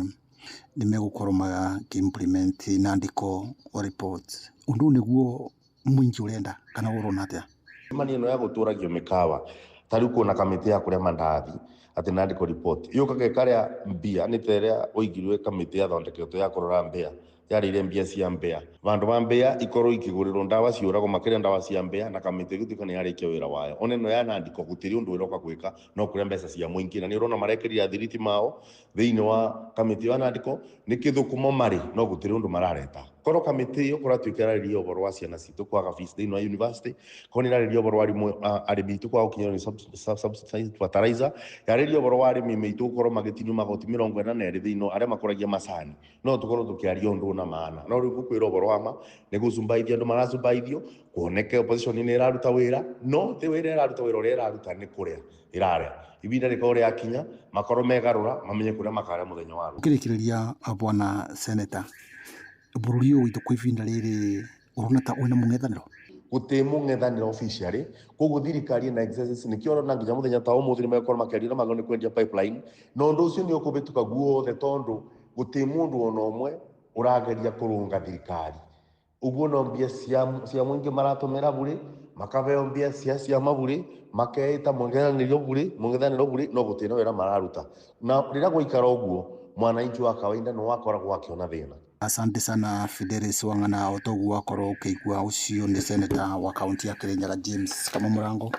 nĩ megũkorwo maki-implement Nandiko report. Ũndũ nĩguo mũingĩ ũrenda kana ũrona atĩa? Mani ĩno ya gũtũragio mĩkawa ta rĩu kuona kamĩtĩ ya kũrĩa mandathi atĩ Nandiko report yũkaga ĩkarĩa mbia nĩ ta ĩrĩa ũigirwe kamĩtĩ yathondeketwo ya kũrora mbia yarire mbia cia mbea vandu va mbea ikorwo ikigurirwo ndawa ciurago makiria ndawa cia mbea na kamiti gutuika ni yarikia wira wayo one no yanandiko gutiri undu wiroka gwika no kuria mbeca cia muingi na ni urona marekeria thiriti mao thiini wa kamiti yanandiko ni kithukumo mari no gutiri undu marareta korwo kamiti iyo kuratuika yarariria uboro wa ciana citu kwaga fees thiini wa university koni yarariria uboro wa arimi tu kwa ukinyiro ni subsidized fertilizer yarariria uboro wa arimi mitu korwo magitinyu magoti 42 thiini aria makuragia macani no tukorwo tukiaria undu na maana no riu gukwira uboro wa ma ni gucumbaithia andu maracumbaithio kuoneke opposition ni iraruta wira no ti wira iraruta wira uria iraruta ni kuria iraria ibinda riko ria kinya makorwo megarura mamenye kuria makaria muthenya wa ukirikiria bwana senator bururi uyu witu kwa ivinda riri urona ta wina mung'ethaniro guti mung'ethaniro officially koguo thirikari na exercise ni kioro na nginya muthenya ta umuthi ni mekorwo makiaria na magoni kwendia pipeline no ndu ucio ni ukubituka guothe tondu guti mundu ona umwe urageria kurunga thirikari uguo no mbia cia muingi maratumira buri makaveo mbia cia maburi makeita mung'ethaniro buri no guti no wira mararuta na rira guikara uguo mwananchi wa kawaida no wakoragwo akiona thina. Asante sana Fidelis Wang'ana otogu wakorwo ukiigua ucio ni senator wa kaunti ya Kirinyaga James Kamurango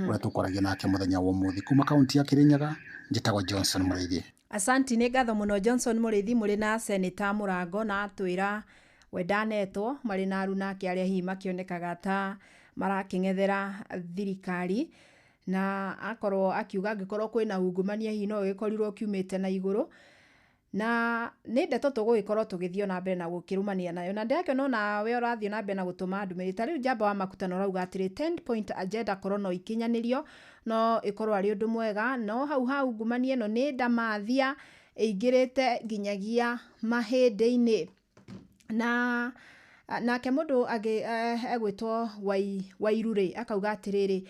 uria tukwaragia nake muthenya wa umuthi kuma kaunti ya Kirinyaga njitagwa Johnson Mureithi. Asanti ni ngatho muno Johnson Mureithi muri na senator Murango na atwira wendanetwo mari na aruna ke aria hi makionekaga ta maraking'ethera thirikari na akorwo akiuga angikorwo kwina ungumania hi no gikorirwo kiumite na iguru na nä ndeto tũgũgĩkorwo tũgĩthiĩ na mbere na gũkĩrũmania nayo na ndĩrakĩona no nawe ũrathiĩ na mbere na gũtũma ndũmĩrĩri ta rĩu Njamba wa Makutano rauga atĩrĩ 10 point agenda korwo no ikinyanĩrio no ĩkorwo arĩ ũndũ mwega no hau ngumania ĩno nĩ ndamathia ĩingĩrĩte nginyagia mahĩndĩ-inĩ na nake mũndũ egwĩtwo Wairũ akauga atĩrĩrĩ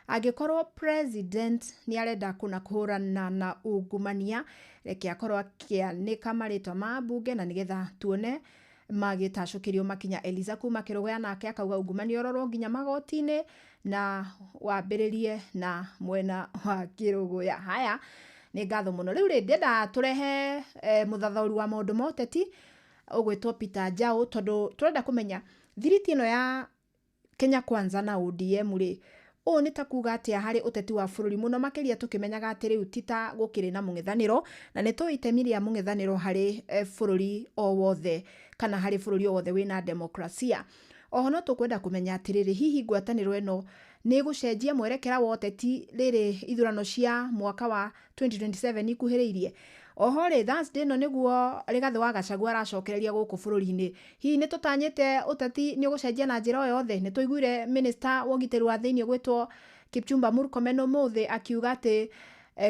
angĩkorwo president nĩ arenda kũhũrana na ungumania reke akorwo akĩanĩka marĩtwa ma mbunge na nĩgetha tuone magĩtacũkĩrio makinya Eliza kuma Kĩrũgũya nake akauga ungumania ũrorwo nginya magoti-inĩ na wambĩrĩrie na mwena wa Kĩrũgũya. Haya nĩ ngatho mũno rĩu ndĩrenda tũrehe mũthathaũri wa maũndũ ma ũteti ũgwĩtwo Peter Njau tondũ tũrenda kũmenya thiriti ĩno ya Kenya Kwanza na ODM o nĩ ta kuga atĩa harĩ ũteti wa bũrũri mũno makĩria tũkĩmenyaga atĩ rĩu ti ta gũkĩrĩ na mũng'ethanĩro na nĩ tũĩ itemi rĩa mũng'ethanĩro harĩ bũrũri o wothe kana harĩ bũrũri o wothe wĩna demokrasia. Oho no tũkwenda kũmenya atĩrĩrĩ hihi ngwatanĩro ĩno nĩ gũcenjia mwerekera wa ũteti rĩrĩ ithurano cia mwaka wa 2027 ikuhĩrĩirie. Oho rĩ Thursday ĩno nĩguo Rigathĩ wa Gachagua aracokereria gũkũ bũrũri-inĩ. Hihi nĩ tũtanyĩte ũteti nĩ ũgũcenjia na njĩra o yothe. Nĩ tũiguire minister wa ũgitĩri wa thĩinĩ gwĩtwo Kipchumba Murkomen ũmũthĩ akiuga atĩ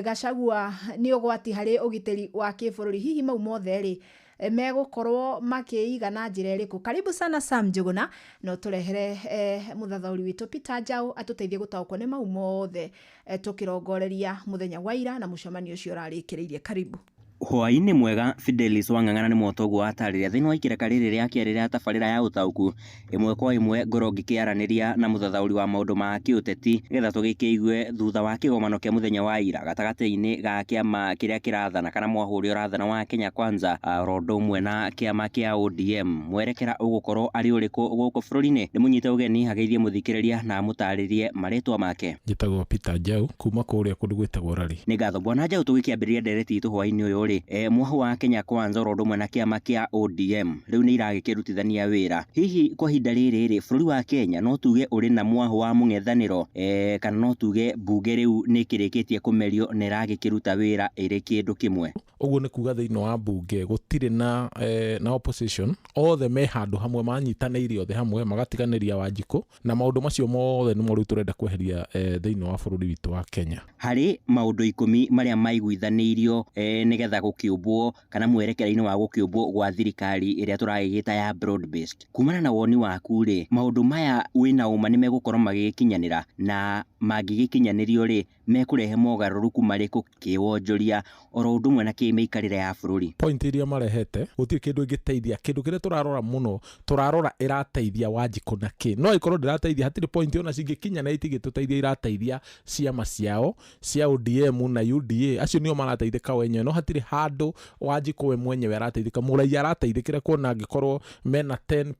Gachagua nĩ ũgwati harĩ ũgitĩri wa kĩbũrũri. Hihi mau mothe rĩ megũkorwo makĩiga na njĩra ĩrĩkũ? Karibu sana Sam Njuguna no tũrehere mũthathaũri witũ Peter Njau atũteithie gũtaũkwo nĩ mau mothe tũkĩrongoreria mũthenya wa ira na mũcemanio ũcio ũrarĩkĩrĩirie. Karibu. Hwaĩ-inĩ mwega Fidelis Wang'ang'ana nĩ mũtoguo atarĩria thĩinĩ wa ikereka rĩrĩ rĩa kerĩ rĩa tabarĩra ya ũtaũku ĩmwe kwa ĩmwe ngoro ngĩkĩaranĩria na mũthathaũri wa maũndũ ma kĩũteti nĩgetha tũgĩkĩigue thutha wa kĩgomano kĩa mũthenya wa ira gatagatĩ-inĩ ga kĩama kĩrĩa kĩrathana kana mwahũri ũrathana wa Kenya Kwanza rondo ũmwe na kĩama kĩa ODM mwerekera ũgũkorwo arĩ ũrĩkũ gũkũ bũrũri-inĩ nĩ mũnyite ũgeni ageithie mũthikĩrĩria na mũtarĩrie marĩtwa make. Njĩtagwo Peter Njau kuma kũrĩa kũndũ gwĩtagwo Rari. Nĩ ngatho bwana Njau tũgĩkĩambĩrĩria ndereti itũ hwaĩ-inĩ ũyũ mwahu wa Kenya Kwanza rondo ũmwe na kĩama kĩa ODM rĩu nĩ iragĩkĩrutithania wĩra. Hihi kwa ihinda rĩrĩ bũrũri wa Kenya no tuge ũrĩ na mwahu wa mũng'ethanĩro kana no tuge mbunge rĩu nĩ kĩrĩkĩtie kũmerio na ĩragĩkĩruta wĩra ĩrĩ kĩndũ kĩmwe? Ũguo nĩ kuga thĩinĩ wa mbunge gũtirĩ na opposition, othe me handũ hamwe manyitanĩire othe hamwe magatiganĩria Wanjikũ na maũndũ macio mothe nĩmo rĩu tũrenda kweheria thĩinĩ wa bũrũri witũ wa Kenya. Harĩ maũndũ 10 marĩa maiguithanĩirio nĩgetha gũkĩũmbwo kana mwerekera-inĩ wa gũkĩũmbwo gwa thirikari ĩrĩa tũragĩgĩta ya broad based. Kumana na woni waku rĩ maũndũ maya wĩna ũma nĩ megũkorwo magĩgĩkinyanĩra na mangĩgĩkinyanĩrio rĩ mekurehe mogarũrũku marĩkũ kĩwonjoria oro ũndũ ũmwe na kĩmĩikarĩre ya bũrũri. Point iria marehete gũtirĩ kĩndũ ingĩteithia, kĩndũ kĩrĩa tũrarora mũno tũrarora ĩrateithia Wanjikũ na kĩ, no ikorwo ndĩrateithia, hatirĩ point ona cingĩkinya na itigĩtũteithia irateithia ciama ciao cia ODM na UDA, acio nĩo marateithĩka wenyewe, no hatirĩ handũ Wanjikũ we mwenyewe arateithĩka, mũraia arateithĩkĩra kuona angĩkorwo mena 10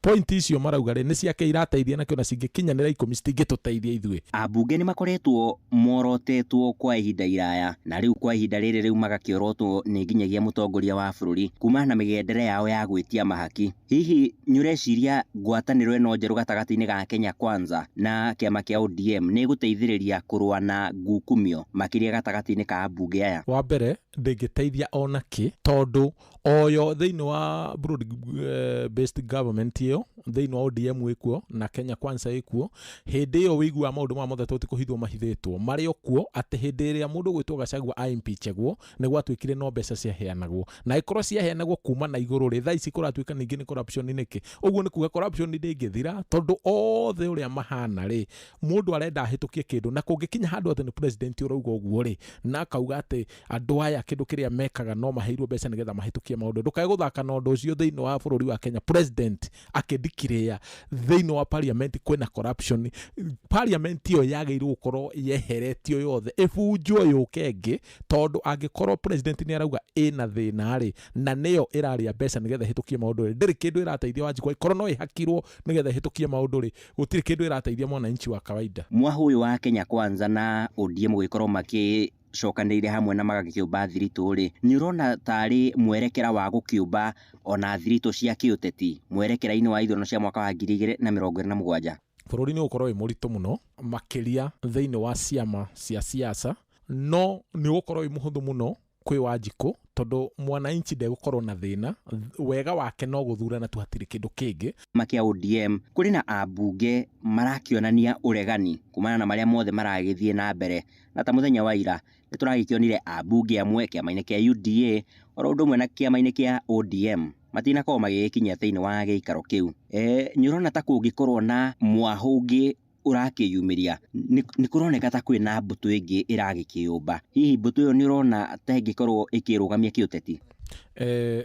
point icio marauga nĩ ciake irateithia na kĩona cingĩkinyanĩra 10 citingĩtũteithia ithuĩ. Ambunge nĩ makoretwo morotetwo kwa ihinda iraya, na rĩu kwa ihinda rĩrĩ rĩu magakĩorotwo nĩ nginyagia mũtongoria wa bũrũri kuma na mĩgendere yao ya gwĩtia mahaki. Hihi nĩũreciria ngwatanĩro ĩno njerũ gatagatĩ-inĩ ga Kenya Kwanza na kĩama kĩa ODM nĩ gũteithĩrĩria kũrũa na ngukumio makĩria gatagatĩ-inĩ ka ambunge aya? Wa mbere ndĩngĩteithia ona kĩ, tondũ oyo thĩinĩ wa broad based government ĩyo thĩinĩ wa ODM ĩkuo na Kenya Kwanza ĩkuo, hĩndĩ ĩyo wĩiguaga maũndũ ma mothe tũti kũhithwo mahithĩtwo marĩ o kuo, atĩ hĩndĩ ĩrĩa mũndũ gwĩtwo Gachagua aimpeachagwo nĩ gwatuĩkire no mbeca ciaheanagwo, na ikorwo ciaheanagwo kuma na igũrũ rĩ, thaa ici kũratuĩka ningĩ nĩ corruption nĩkĩ? Ũguo nĩ kuga corruption ndĩngĩthira, tondũ othe ũrĩa mahana rĩ, mũndũ arenda ahĩtũkie kĩndũ, na kũngĩkinya handũ atĩ nĩ president ũrauga ũguo rĩ, na akauga atĩ andũ aya kĩndũ kĩrĩa mekaga no maheirwo mbeca nĩgetha mahĩtũkie maũndũ, ndũkae gũthaka na ũndũ ũcio thĩinĩ wa bũrũri wa Kenya. President akĩndikĩrĩra thĩinĩ wa parliament kwĩna corruption, parliament ĩyo yagĩrĩirwo gũkorwo yeheretio yothe ĩbunjwo yũke ĩngĩ, tondũ angĩkorwo president nĩ arauga ĩna thĩna rĩ, na nĩyo ĩrarĩa mbeca nĩgetha ĩhĩtũkie maũndũ rĩ, ndĩrĩ kĩndũ ĩrateithia Wanjikũ, korwo no ĩhakirwo nĩgetha ĩhĩtũkie maũndũ rĩ, gũtirĩ kĩndũ ĩrateithia mwananchi wa kawaida. Mwahu ũyũ wa Kenya Kwanza na ODM gũgĩkorwo cokanĩire hamwe na magagĩkĩũmba thiritũ rĩ, nĩ ũrona tarĩ mwerekera wa gũkĩũmba ona thiritũ cia kĩũteti mwerekera-inĩ wa ithurano cia mwaka wa 2027? Bũrũri nĩ ũgũkorwo wĩ mũritũ mũno makĩria thĩinĩ wa ciama cia siasa, no nĩ ũgũkorwo wĩ mũhũthũ mũno kwĩ Wanjikũ, tondũ mwananchi ndegũkorwo na thĩna, wega wake no gũthurana tu, hatirĩ kĩndũ kĩngĩ. Makia ODM kũrĩ na ambunge marakĩonania ũregani kumana na marĩa mothe maragĩthiĩ na mbere, na ta mũthenya wa ira nĩ tũragĩkĩonire ambunge amwe kĩama-inĩ kĩa UDA oro ũndũ ũmwe na kĩama-inĩ kĩa ODM matinakorwo magĩgĩkinyia thĩinĩ wa gĩikaro kĩu. Nĩ ũrona ta kũngĩkorwo na mwahũngĩ ũrakĩyumĩria, nĩ kũroneka ta kwĩna mbũtũ ĩngĩ ĩragĩkĩũmba. Hihi mbũtũ ĩyo nĩ ũrona ta ĩngĩkorwo ĩkĩrũgamia kĩũteti?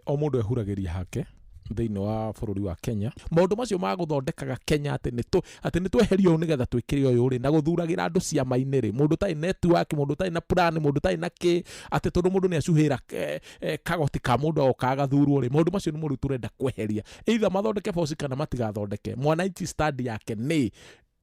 O mũndũ ehuragĩria hake thĩinĩ wa bũrũri wa Kenya. Maũndũ macio ma gũthondekaga Kenya atĩ nĩ tweherio nĩgetha twĩkĩre ũyũ rĩ, na gũthuragĩra andũ ciama-inĩ rĩ, mũndũ tarĩ network, mũndũ tarĩ na plan, mũndũ tarĩ na kĩ, atĩ tondũ mũndũ nĩ acuhĩra kagoti ka mũndũ o kagathurwo rĩ, maũndũ macio nĩ mũndũ tũrenda kweheria. Either mathondeke bosi kana matigathondeke. Mwananchi stand yake nĩ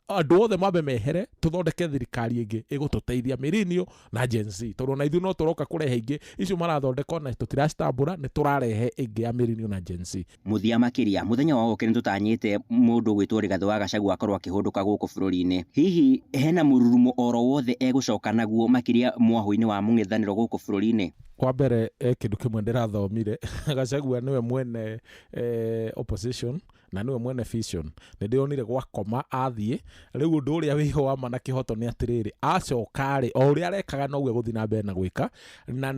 andũ othe mambe mehere, tũthondeke thirikari ĩngĩ ĩgũtũteithia Millennial na Gen Z, tondũ na ithuĩ no tũroka kũrehe ingĩ, icio marathondeka na tũtiracitambũra, nĩ tũrarehe ĩngĩ ya Millennial na Gen Z. Mũthia makĩria mũthenya wa gũkũ nĩ tũtanyĩte mũndũ gwĩtwo Rigathĩ wa Gachagua akorwo akĩhũndũka gũkũ bũrũri-inĩ. Hihi hena mũrurumo oro wothe egũcoka naguo makĩria mwahũ-inĩ wa mũng'ethanĩro gũkũ bũrũri-inĩ? Kwa mbere kĩndũ kĩmwe ndĩrathomire, Gachagua nĩwe mwene opposition na nĩwe mwene vision. Nĩ ndĩronire gwakoma athiĩ, rĩu ũndũ ũrĩa wĩho wa mana kĩhoto nĩ atĩrĩrĩ, acoka rĩ, o ũrĩa arekaga noguo egũthiĩ na mbere na gwĩka, na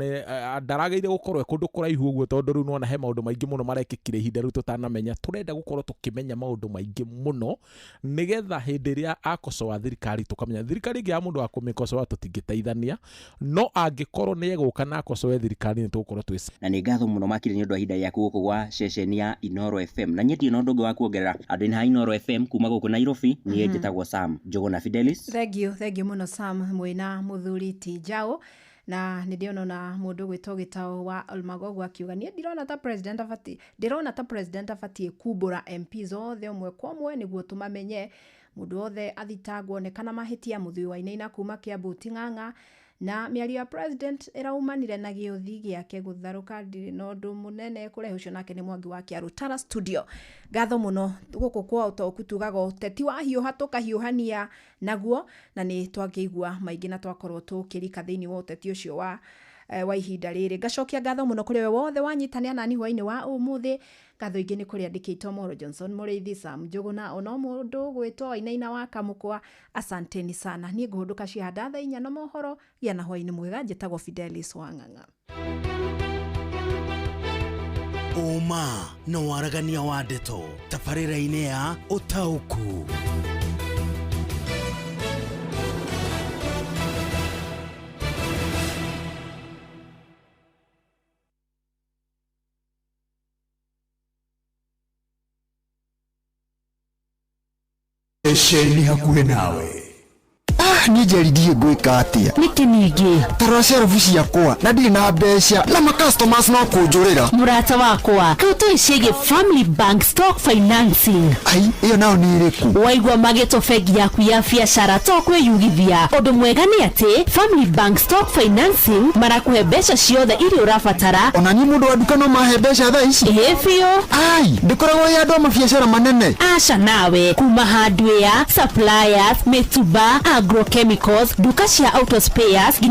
ndaragĩrĩire gũkorwo kũndũ kũraihu ũguo, tondũ rĩu nona he maũndũ maingĩ mũno marekĩkire ihinda rĩu tũtanamenya. Tũrenda gũkorwo tũkĩmenya maũndũ maingĩ mũno, nĩgetha hĩndĩ ĩrĩa akosoa thirikari tũkamenya thirikari ĩngĩ ya mũndũ wa kũmĩkosoa tũtingĩteithania, no angĩkorwo nĩ egũka na akosoe thirikari nĩ tũgũkorwo twĩ. Na nĩ ngatho mũno makĩria nĩ ũndũ wa ihinda rĩaku gũkũ gwa ceceni ya Inooro FM, na nyetie na ũndũ ũngĩ wa kuongerera andũ-inĩ ha Inooro FM kuma gũkũ Nairobi, niĩ njĩtagwo Sam Njũgũna Fidelis. Thengiũ mũno Sam, mwĩna mũthuri ti Njaũ, na nĩ ndĩona na mũndũ gwĩtwo Gĩtaũ wa Olmagogu akiuga niĩ ndirona ta president abatiĩ kumbũra MPs othe ũmwe kwa ũmwe nĩguo tũmamenye, mũndũ wothe athitangwo onekana mahĩtia. Mũthuri wa Inaina kuma Kiambu Ting'ang'a, na mĩario ya president ĩraumanire na gĩũthi gĩake gũtharũka, ndirĩ na ũndũ mũnene kũrehe ũcio nake nĩ Mwangi wa Kĩarũtara studio. Ngatho mũno gũkũ kwa ũtaũku tugaga ũteti wa hiũha tũkahiũhania naguo, na nĩ twakĩigua maingĩ na twakorwo tũkĩrika thĩinĩ wa ũteti ũcio wa ihinda rĩrĩ. Ngacokia ngatho mũno kũrĩ we wothe wanyitanĩra nani hwainĩ wa ũmũthĩ. Ngatho ingĩ nĩ kũrĩ andĩkĩtwo Moro Johnson, Mũrĩithi, Sam Njũgũna, ona mũndũ gwĩtwo Inaina wa Kamũkwa. Asanteni sana. Niĩ ngũhũndũka ciahanda thaa 4 na mohoro. Gĩa na hwainĩ mwega. Njĩtagwo Fidelis Wang'ang'a. Ũma na waragania wa ndeto tabarĩra-inĩ ya ũtaũku. ceceni hakuhe nawe. Nijaridie gwika atia niki ningi tara sherifu ciakwa na ndiri na mbeca na ma customers no kunjurira murata wakwa kauto icege Family Bank Stock Financing. Ai iyo nao ni iriku waigwa mageto fegi yaku ya biashara to kwiyugithia undu mwega ni ati Family Bank Stock Financing marakuhe mbeca ciothe iria urabatara ona ni mundu wa duka no mahe mbeca thaa ici biyo ai ndikoragwo ya andũ a mabiacara manene aca nawe kuma hardware suppliers mituba agrochemicals duka cia auto spares